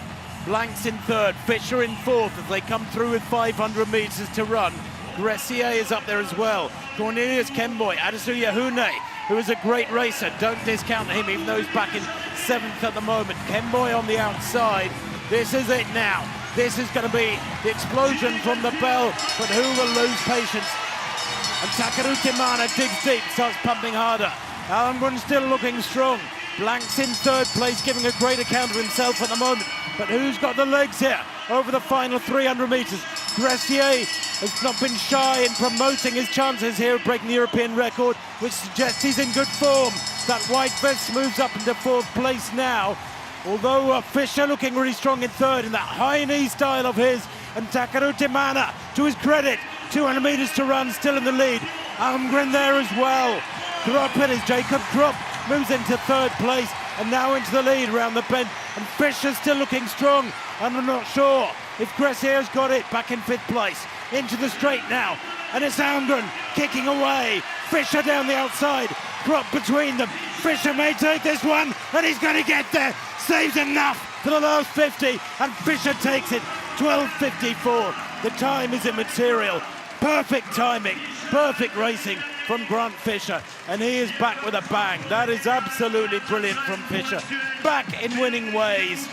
Blanks in third, Fischer in fourth as they come through with 500 meters to run. Gressier is up there as well. Cornelius Kemboy, Adisu Yehune, who is a great racer. Don't discount him, even though he's back in 7th at the moment. Kemboy on the outside. This is it now. This is going to be the explosion from the bell, but who will lose patience? And Takaru Timana digs deep, starts pumping harder. Almgren still looking strong. Blanks in third place, giving a great account of himself at the moment. But who's got the legs here over the final 300 meters? Gressier has not been shy in promoting his chances here of breaking the European record, which suggests he's in good form. That white vest moves up into 4th place now. Although Fischer looking really strong in third in that high knee style of his. And Takaru Timana, to his credit, 200 meters to run, still in the lead. Almgren there as well. Krupp, it is Jacob Krupp, moves into 3rd place and now into the lead around the bend. And Fischer's still looking strong, and I'm not sure if Gressier's got it. Back in 5th place, into the straight now, and it's Almgren kicking away. Fischer down the outside, Krupp between them. Fischer may take this one, and he's going to get there. Saves enough for the last 50, and Fischer takes it. 12:54. The time is immaterial. Perfect timing, perfect racing from Grant Fischer, and he is back with a bang. That is absolutely brilliant from Fischer. Back in winning ways.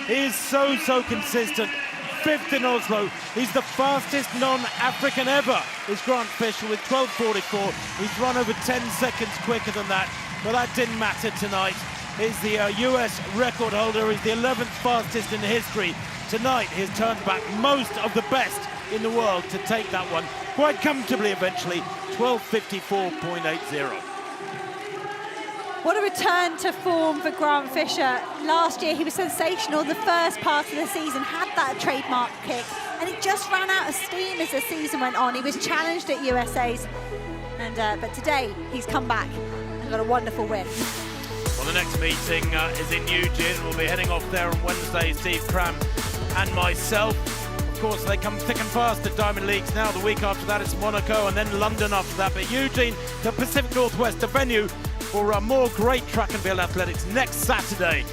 He is so consistent. 5th in Oslo. He's the fastest non-African ever, is Grant Fischer with 12:44. He's run over 10 seconds quicker than that, but that didn't matter tonight. He's the US record holder. He's the 11th fastest in history. Tonight, he's turned back most of the best in the world to take that one quite comfortably eventually. 12:54.80. What a return to form for Grant Fischer. Last year he was sensational. The first part of the season had that trademark kick, and he just ran out of steam as the season went on. He was challenged at USA's, and but today he's come back and got a wonderful win. Well, the next meeting is in Eugene. We'll be heading off there on Wednesday, Steve Cram and myself. Of course, they come thick and fast at Diamond Leagues now. The week after that, it's Monaco, and then London after that. But Eugene, the Pacific Northwest, the venue for more great track and field athletics next Saturday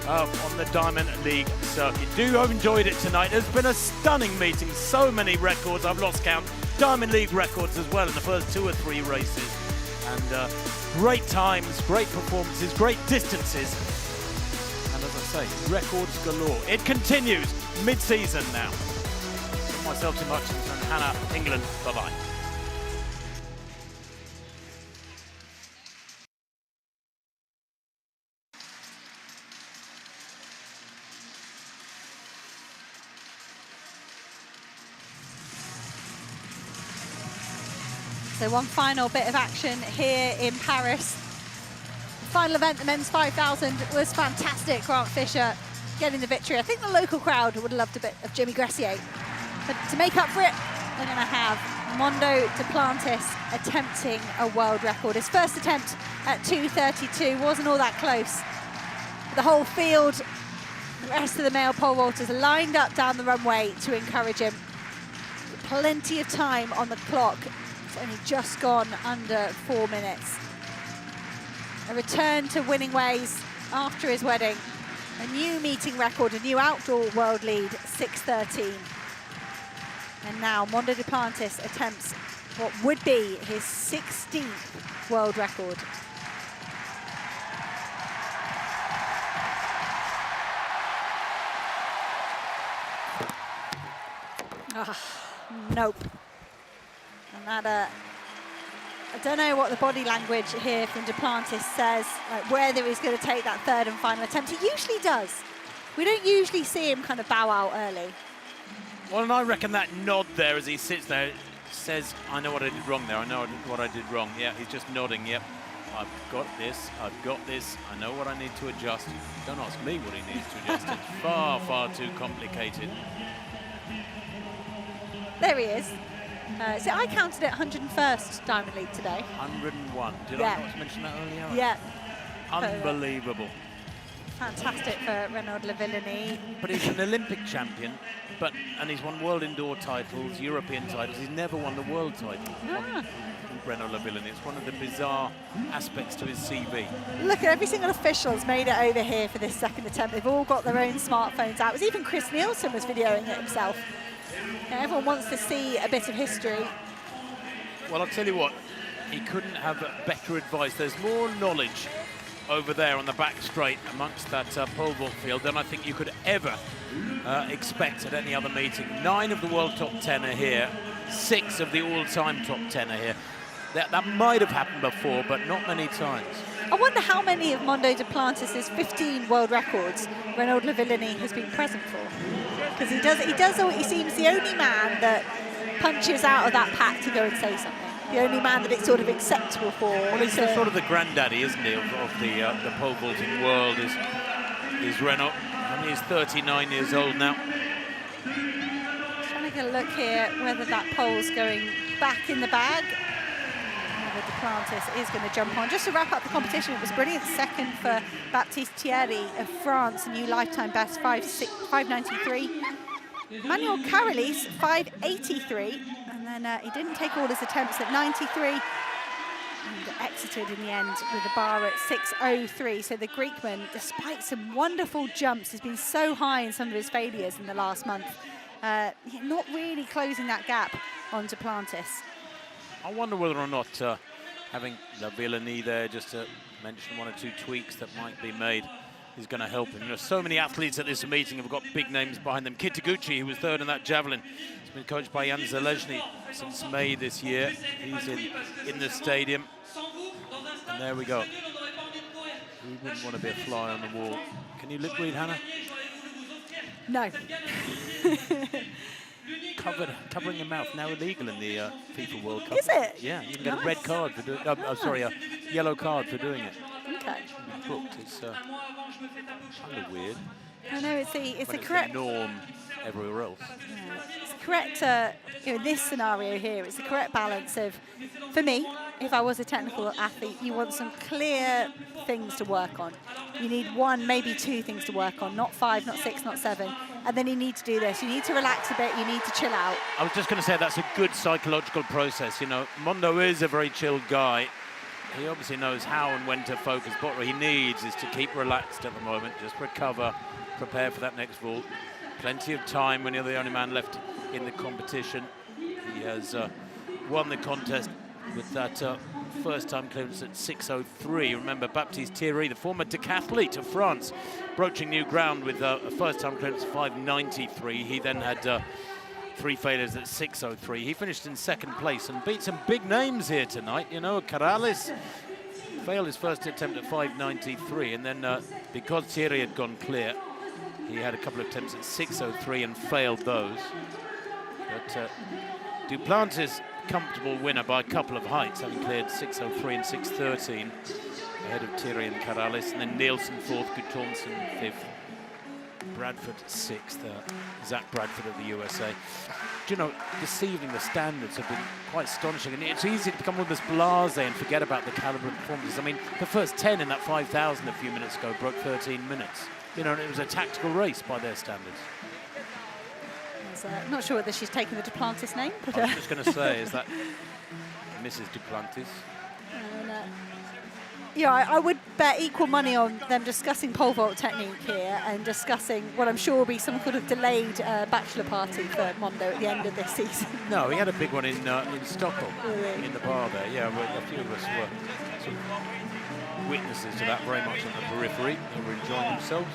on the Diamond League circuit. Do hope you enjoyed it tonight. There's been a stunning meeting. So many records. I've lost count. Diamond League records as well in the first 2 or 3 races. And great times, great performances, great distances. And as I say, records galore. It continues mid-season now. Myself, Tim Hutchinson, and Hannah England. Bye-bye. So one final bit of action here in Paris. The final event, the men's 5,000, was fantastic. Grant Fisher getting the victory. I think the local crowd would have loved a bit of Jimmy Gressier. But to make up for it, we're going to have Mondo Duplantis attempting a world record. His first attempt at 2:32 wasn't all that close. The whole field, the rest of the male pole vaulters lined up down the runway to encourage him. Plenty of time on the clock. It's only just gone under 4 minutes. A return to winning ways after his wedding. A new meeting record, a new outdoor world lead, 6:13. And now Mondo Duplantis attempts what would be his 16th world record. Nope. And that, I don't know what the body language here from Duplantis says, like whether he's going to take that third and final attempt. He usually does. We don't usually see him kind of bow out early. Well, and I reckon that nod there as he sits there says, I know what I did wrong there. I know what I did wrong. Yeah, he's just nodding. Yep, I've got this. I've got this. I know what I need to adjust. Don't ask me what he needs to adjust. It's far, far too complicated. There he is. So I counted it 101st Diamond League today. 101. Did Yeah. I not mention that earlier? Yeah. Unbelievable. Fantastic for Renaud Lavillenie. But he's an Olympic champion, and he's won world indoor titles, European titles. He's never won the world title. Renaud Lavillenie. It's one of the bizarre aspects to his CV. Look at every single official's made it over here for this second attempt. They've all got their own smartphones out. It was even Chris Nielsen was videoing it himself. Now, everyone wants to see a bit of history. Well, I'll tell you what, he couldn't have better advice. There's more knowledge over there on the back straight amongst that pole vault field than I think you could ever expect at any other meeting. 9 of the world top 10 are here. 6 of the all-time top 10 are here. That might have happened before, but not many times. I wonder how many of Mondo Duplantis' 15 world records Renaud Lavillenie has been present for. Because he seems the only man that punches out of that pack to go and say something. The only man that it's sort of acceptable for. Well, he's sort of the granddaddy, isn't he, of the pole vaulting world is Renaud. And he's 39 years old now. Trying to get a look here whether that pole's going back in the bag. Whether Duplantis is going to jump on. Just to wrap up the competition, it was brilliant second for Baptiste Thierry of France, a new lifetime best, 5:93. Manuel Carolis, 5:83. And then he didn't take all his attempts at 93 and exited in the end with a bar at 6:03. So the Greekman, despite some wonderful jumps, has been so high in some of his failures in the last month. Not really closing that gap on Duplantis. I wonder whether or not having Lavillenie there, just to mention 1 or 2 tweaks that might be made, is going to help him. There are so many athletes at this meeting who've got big names behind them. Kit Taguchi, who was 3rd in that javelin, has been coached by Jan Zalezny since May this year. He's in the stadium. And there we go. We wouldn't want to be a fly on the wall. Can you lip read, Hannah? No. Covering your mouth now illegal in the FIFA World Cup. Is it? Yeah, you can get a red card for doing. Sorry, a yellow card for doing it. Okay. Booked. It's kind of weird. I know it's the correct norm everywhere else. Yeah, it's the correct, in this scenario here, it's the correct balance of, for me, if I was a technical athlete, you want some clear things to work on. You need 1, maybe 2 things to work on, not 5, not 6, not 7. And then you need to do this. You need to relax a bit. You need to chill out. I was just going to say that's a good psychological process. You know, Mondo is a very chilled guy. He obviously knows how and when to focus. But what he needs is to keep relaxed at the moment, just recover, prepare for that next vault. Plenty of time when you're the only man left in the competition. He has won the contest with that first-time clearance at 6:03. Remember, Baptiste Thierry, the former decathlete of France, broaching new ground with a first-time clearance of 5:93. He then had 3 failures at 6:03. He finished in 2nd place and beat some big names here tonight. You know, Corrales failed his first attempt at 5:93, and then because Thierry had gone clear, he had a couple of attempts at 6:03 and failed those. But Duplantis, comfortable winner by a couple of heights, having cleared 6:03 and 6:13 ahead of Thierry and Corrales, and then Nielsen 4th, Gudtormsen 5th, Bradford 6th, Zach Bradford of the USA. Do you know, this evening the standards have been quite astonishing, and it's easy to become one of this blasé and forget about the caliber of performances. I mean, the first 10 in that 5,000 a few minutes ago broke 13 minutes. You know, and it was a tactical race by their standards. Not sure whether she's taken the Duplantis name. But, I was just going to say, is that Mrs. Duplantis? Yeah, I would bet equal money on them discussing pole vault technique here and discussing what I'm sure will be some sort of delayed bachelor party for Mondo at the end of this season. No, he had a big one in Stockholm, really? In the bar there. Yeah, a few of us were sort of witnesses to that, very much on the periphery. They were enjoying themselves.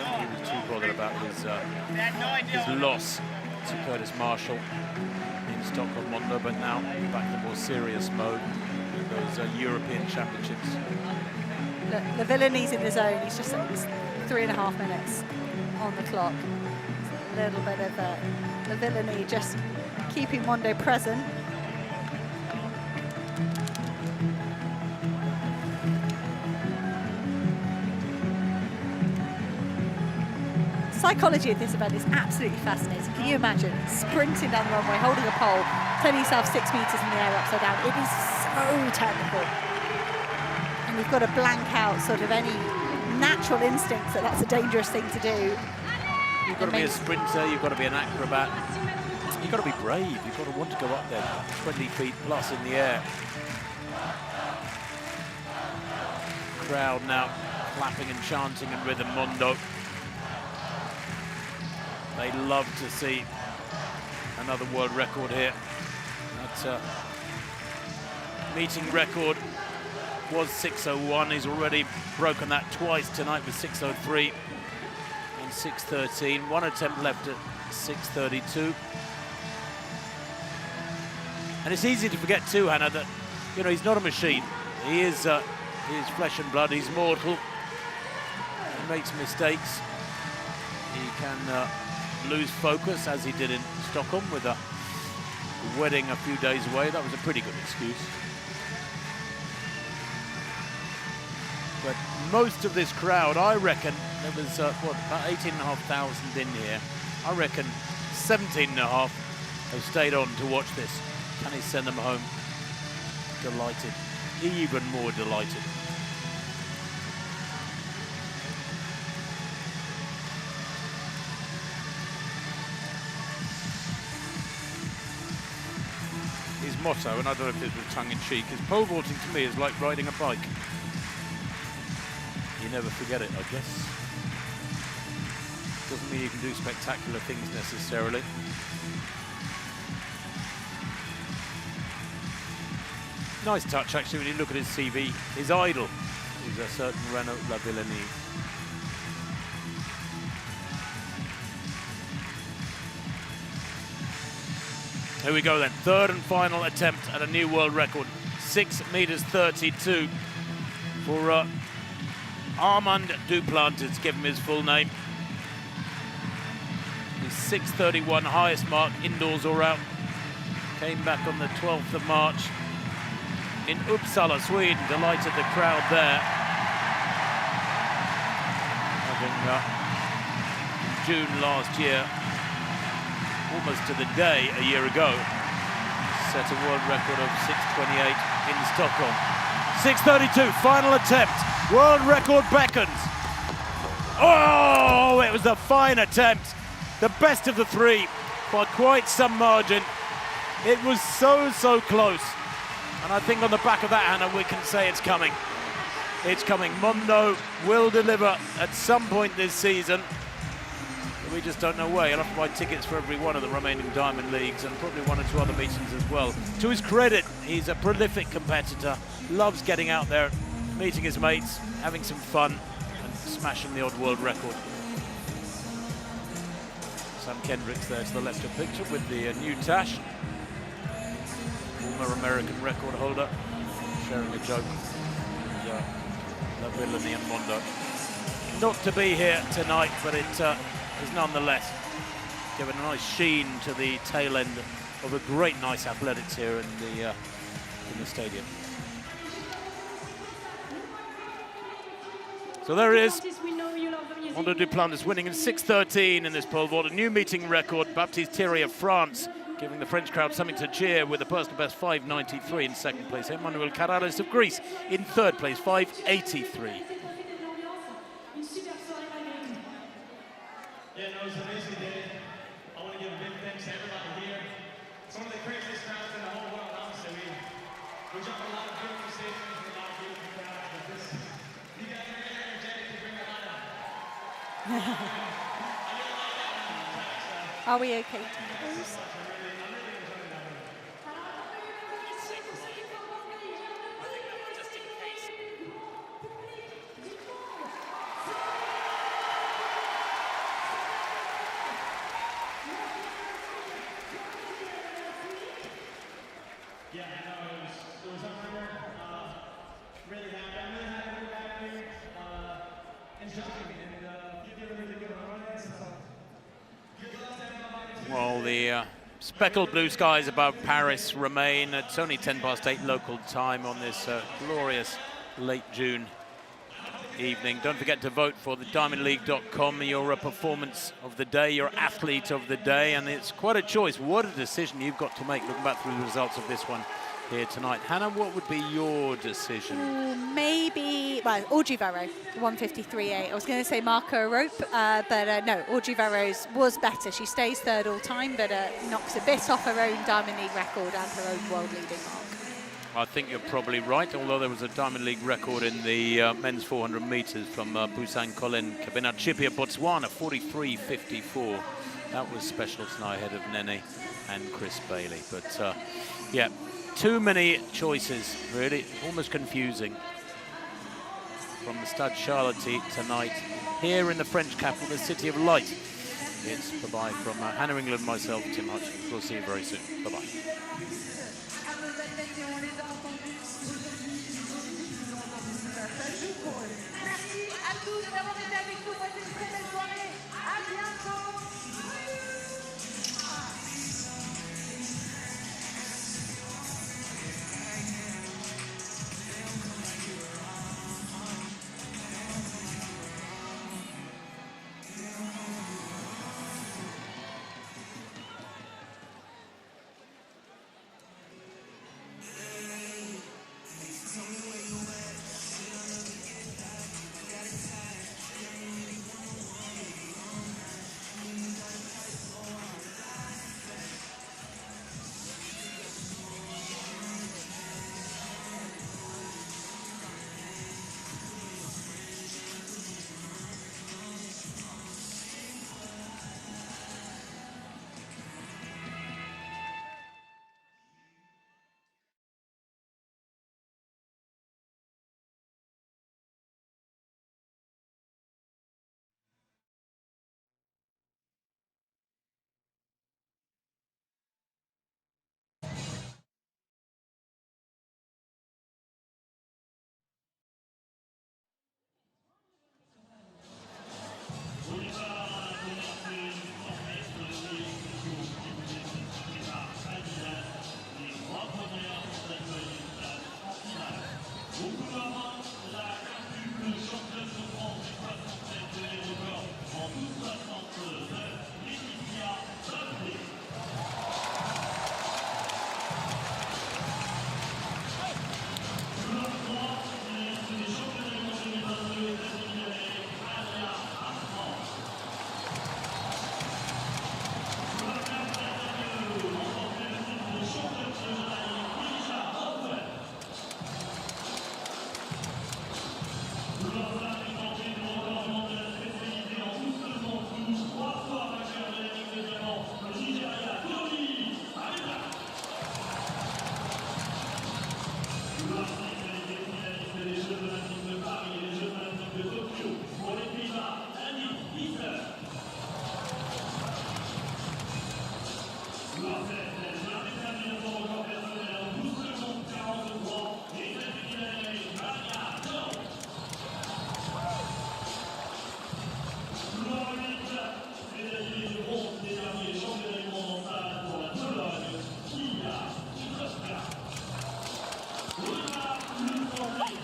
I don't think he was too bothered about his loss to Curtis Marshall in Stockholm Mondo, but now back in the more serious mode. Those European Championships. Look, the Villainese in the zone. He's just 3.5 minutes on the clock. It's a little bit of the Villainy just keeping Mondo present. Psychology of this event is absolutely fascinating. Can you imagine sprinting down the runway, holding a pole, turning yourself 6 meters in the air upside down? It is so technical. And you've got to blank out sort of any natural instincts that that's a dangerous thing to do. You've got to be a sprinter, you've got to be an acrobat. You've got to be brave, you've got to want to go up there 20 feet plus in the air. Crowd now clapping and chanting in rhythm Mondo. They love to see another world record here. That meeting record was 6:01. He's already broken that twice tonight with 6:03 and 6:13. 1 attempt left at 6:32. And it's easy to forget too, Hannah, that he's not a machine. He is flesh and blood. He's mortal. He makes mistakes. He can lose focus, as he did in Stockholm with a wedding a few days away. That was a pretty good excuse. But most of this crowd, I reckon, there was about 18,500 in here. I reckon 17,500 have stayed on to watch this. Can he send them home delighted, even more delighted? His motto, and I don't know if this was tongue-in-cheek, is pole vaulting to me is like riding a bike. You never forget it, I guess. Doesn't mean you can do spectacular things necessarily. Nice touch, actually, when you look at his CV. His idol is a certain Renaud Lavillenie. Here we go then, 3rd and final attempt at a new world record. 6 meters 32 for Armand Duplantis, give him his full name. His 6:31 highest mark, indoors or out. Came back on the 12th of March in Uppsala, Sweden. Delighted the crowd there. Having June last year almost to the day a year ago, set a world record of 6:28 in Stockholm. 6:32, final attempt. World record beckons. Oh, it was a fine attempt. The best of the three by quite some margin. It was so close. And I think on the back of that, Hannah, we can say it's coming. It's coming. Mondo will deliver at some point this season. But we just don't know where. He'll have to buy tickets for every one of the remaining Diamond Leagues and probably one or two other meetings as well. To his credit, he's a prolific competitor, loves getting out there, meeting his mates, having some fun, and smashing the odd world record. Sam Kendricks there to the left of picture with the new tash. Former American record holder, sharing a joke with La Villainy and Mondo. Not to be here tonight, but it is nonetheless given a nice sheen to the tail end of a great night's athletics here in the stadium. So there it is. Mondo Duplantis winning in 6:13 in this pole vault, a new meeting record. Baptiste Thierry of France giving the French crowd something to cheer with a personal best 5:93 in second place. Emmanuel Karalis of Greece in third place, 5:83. Yeah, no, it's an amazing day. I want to give a big thanks to everybody here. It's one of the craziest crowds in the whole world, honestly. We jump a lot of beautiful stations with a lot of beautiful crowds, but this, you guys are very energetic to bring a lot of. Are we okay? Yeah, I know, it was up there. Really happy. I'm really happy to be back here. Enjoying it, and you did a really good run there, so. Well, the speckled blue skies above Paris remain. It's only 8:10 local time on this glorious late June evening. Don't forget to vote for the diamondleague.com, your performance of the day, your athlete of the day, and it's quite a choice. What a decision you've got to make looking back through the results of this one here tonight. Hannah, what would be your decision? Maybe, well, Audrey Verro, 153.8. I was going to say Marco Rope, but no, Audrey Verro's was better. She stays third all time, but knocks a bit off her own Diamond League record and her own world leading mark. I think you're probably right, although there was a Diamond League record in the men's 400 metres from Busan Colin KEBINATSHIPI of Botswana, 43.54. That was special tonight ahead of Nene and Chris Bailey. But yeah, too many choices, really, almost confusing. From the Stade Charléty tonight, here in the French capital, the City of Light. It's bye-bye from Hannah England, myself, Tim Hutchins. We'll see you very soon. Bye-bye. Merci à tous d'avoir été avec nous. Passez une très belle soirée. À bientôt.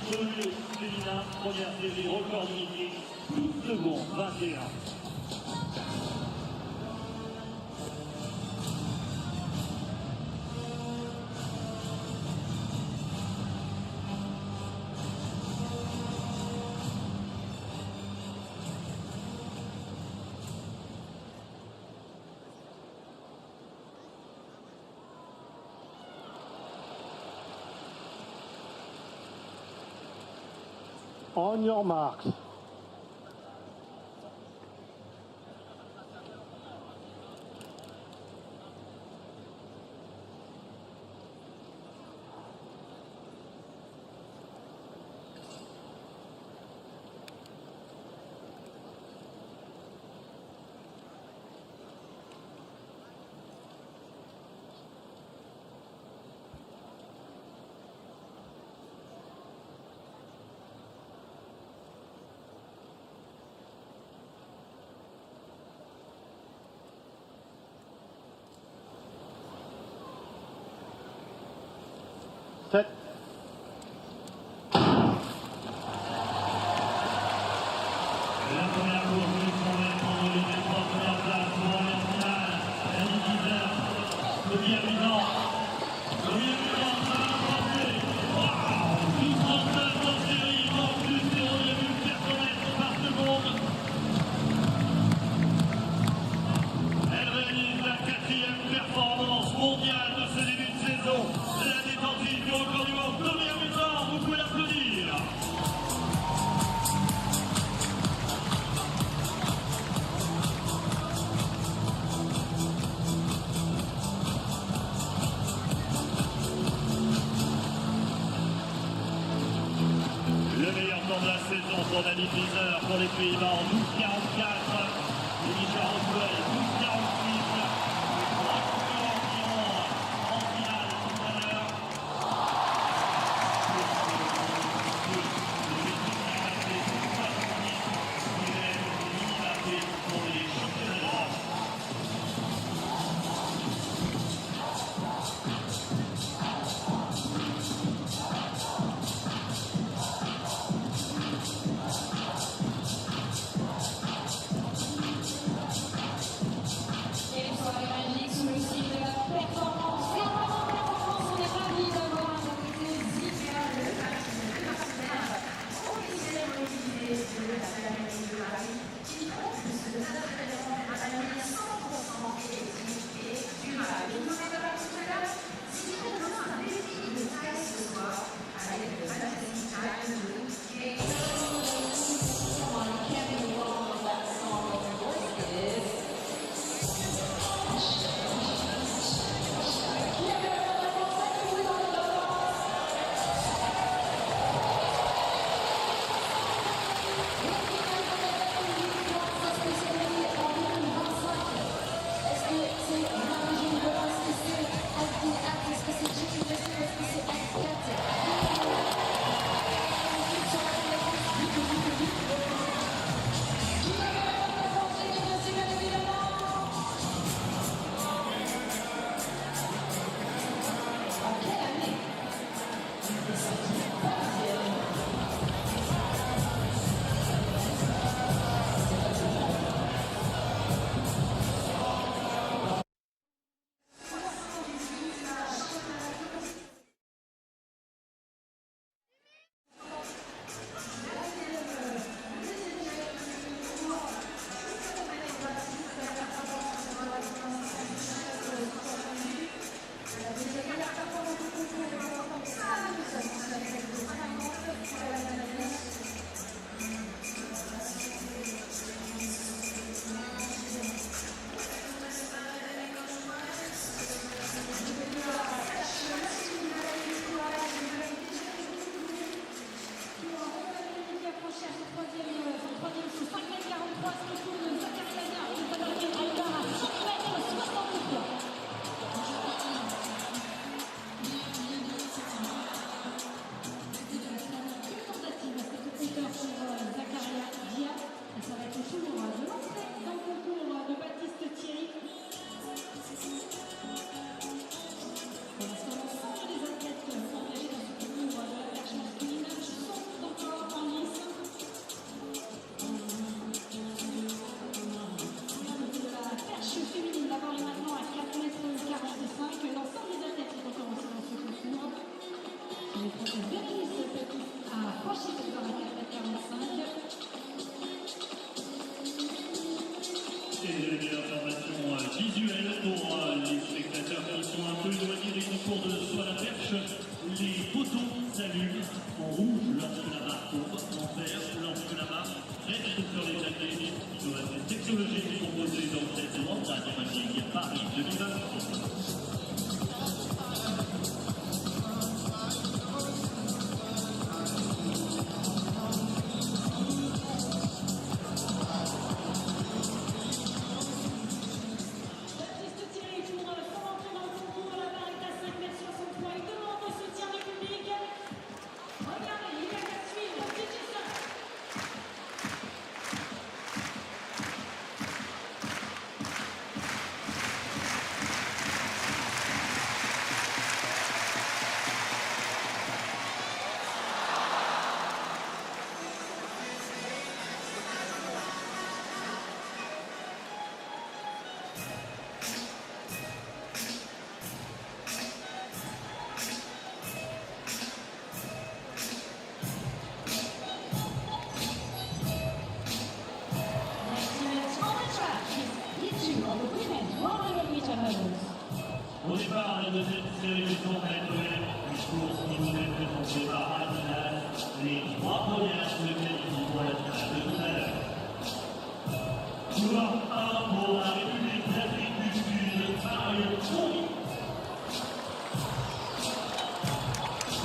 Chevalier féminin, première série, record d'unité, 12 secondes 21. On your marks. Set. La première course du premier pour les trois premières places pour aller en finale. Annie Guizer, le bien évident. Le bien évident, ça va passer. Waouh, 12,39 en série, en plus 0,4 mètres par seconde. Elle réalise la 4e performance mondiale de ce début de saison. La détentrice du record du monde, première mi-temps, vous pouvez l'applaudir. Le meilleur temps de la saison pour Annie Guizer pour les Pays-Bas en 12,44. Et Michel Roswell, 12,48. Les trois concurrents qui iront en finale tout à l'heure. Pour les championnats d'Europe. Et une soirée magique sous le signe de la performance. Et en parlant de performance, on est ravis d'avoir à nos côtés Zika, le partenaire officiel motivé de la Charléty de Paris, qui propose de notre événement à l'année 100% électrique et durable. Je vous en ai parlé tout à l'heure. Si vous avez besoin d'un défi de taille ce soir, avec le fantastique time de Kate. à franchisseur à 4,45 m. Et les meilleures informations visuelles pour les spectateurs qui sont un peu éloignés des concours de saut à la perche. Les poteaux s'allument en rouge lorsque la barre tombe, en vert lorsque la barre reste sur les jaquets. Cette technologie est proposée dans cette WANDA thématique Paris 2023. Au départ, la deuxième série du tour une course qui nous est présentée par la finale. Les trois premières sur lesquelles ils vont la finale de tout à l'heure. Joueur 1 pour la République d'Afrique du Sud, Paris.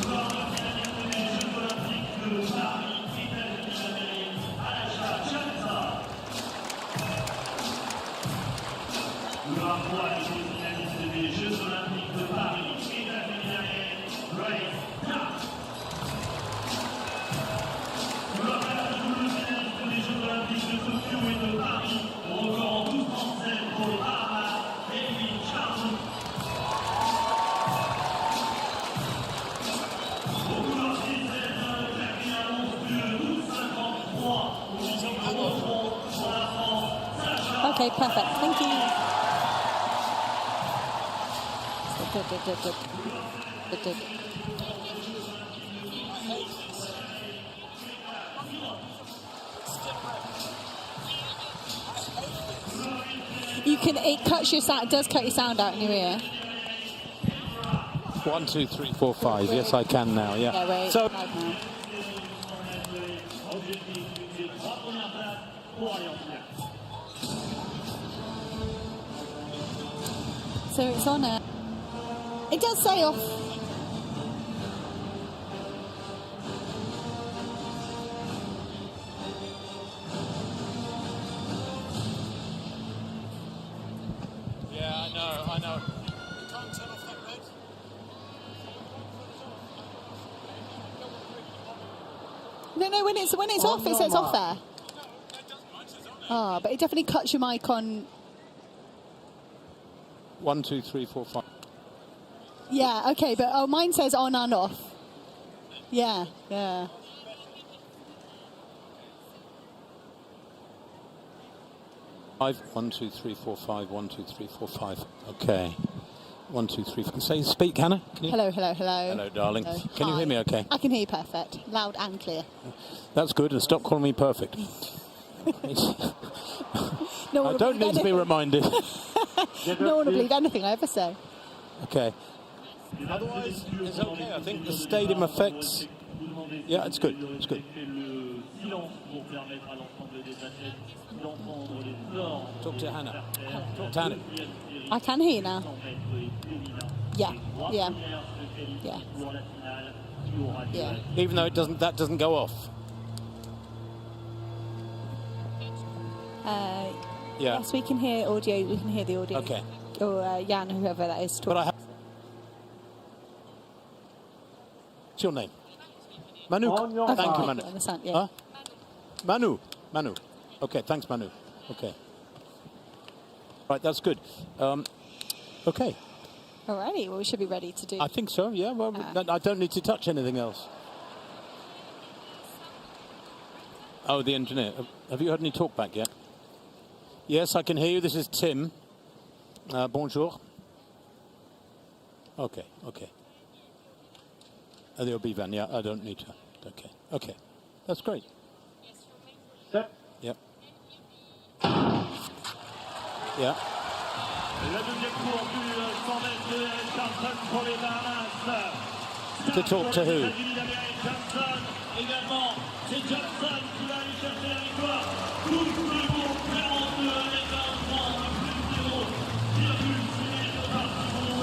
Joueur de finaliste des Jeux Olympiques de Paris, États-Unis d'Amérique, Charléty. Joueur 3 des Jeux Olympiques de Paris, États-Unis d'Amérique, le finaliste des Jeux Olympiques de Tokyo et de Paris, encore en 12 français pour les Bahamas, Charléty. Au couleur 16, le terminal monstrueux, 12,53 au niveau de front pour la France. Okay, perfect. Thank you. Good. It cuts your sound. It does cut your sound out in your ear. 1, 2, 3, 4, 5. Yes, I can now. Yeah. Yeah, wait. So. So it's on it. It does say off. Yeah, I know. You can't turn off that red. No, when it's off, it says off there. Oh, but it definitely cuts your mic on. 1, 2, 3, 4, 5. Yeah, okay, but mine says on and off. Yeah. 5, 1, 2, 3, 4, 5, 1, 2, 3, 4, 5. Okay. 1, 2, 3, 4. Say, speak, Hannah. Can you? Hello. Hello, darling. Hello. Can you hear me okay? I can hear you perfect. Loud and clear. That's good, and stop calling me perfect. No I don't need to be reminded. No one will believe anything I ever say. Okay. Otherwise, it's okay. I think the stadium effects. Yeah, it's good. It's good. Talk to Hannah. Talk to Hannah. I can hear you now. Yeah. Even though that doesn't go off. Yes, we can hear audio. We can hear the audio. Okay. Or Jan, whoever that is. But what's your name? Manu. Okay. Thank you, Manu. I understand, yeah. Huh? Manu. Okay, thanks, Manu. Okay. Right, that's good. Okay. Alrighty, well, we should be ready to do. I think so, yeah. Well, I don't need to touch anything else. Oh, the engineer. Have you heard any talk back yet? Yes, I can hear you. This is Tim. Bonjour. Okay. And there'll be Van. Yeah, I don't need to. Okay. Okay, that's great. Set. Yep. Yeah. La deuxième course du 100 mètres de Johnson pour les Bahamas. To talk to who? Johnson également. C'est Johnson qui va aller chercher la victoire. 12 secondes 42 avec un point de plus 0,6 de partie pour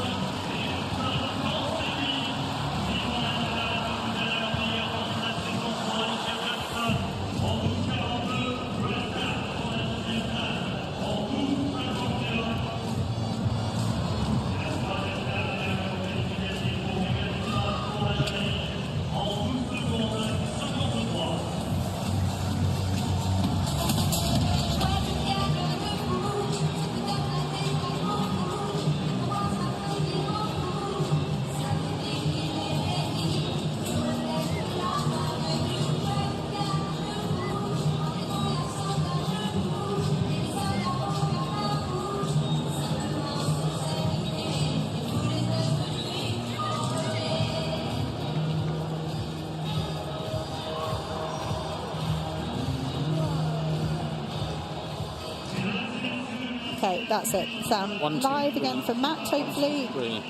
Okay, that's it. Sam, 1, 2, live again for Matt, hopefully. 3.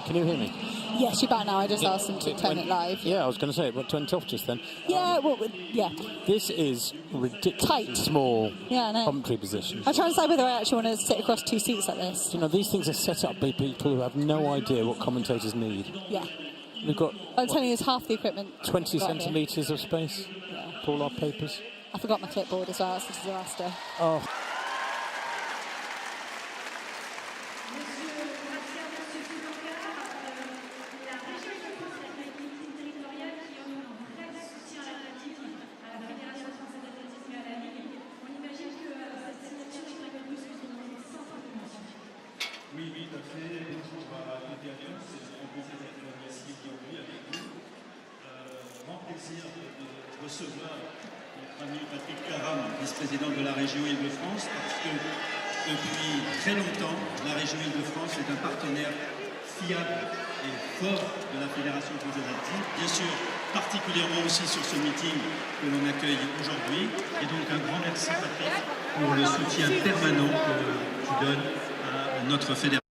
Can you hear me? Yes, you're back now. I just asked them to turn it live. Yeah, I was going to say, but turn it off just then. Yeah, well, yeah. This is ridiculously Tight. small Yeah, I know. commentary position. I'm trying to decide whether I actually want to sit across 2 seats like this. You know, these things are set up by people who have no idea what commentators need. Yeah. We've got I'm telling you, it's half the equipment. 20 right here. centimetres of space Yeah. for all our papers. I forgot my clipboard as well. It's a disaster. Oh. Oui, tout à fait. Bonjour à toutes et à tous. C'est un plaisir d'être ici aujourd'hui avec vous. Grand plaisir de recevoir notre ami Patrick Caram, vice-président de la région Île-de-France, parce que depuis très longtemps, la région Île-de-France est un partenaire fiable et fort de la Fédération française d'athlétisme. Bien sûr, particulièrement aussi sur ce meeting que l'on accueille aujourd'hui. Et donc un grand merci Patrick pour le soutien permanent que tu donnes à notre fédération.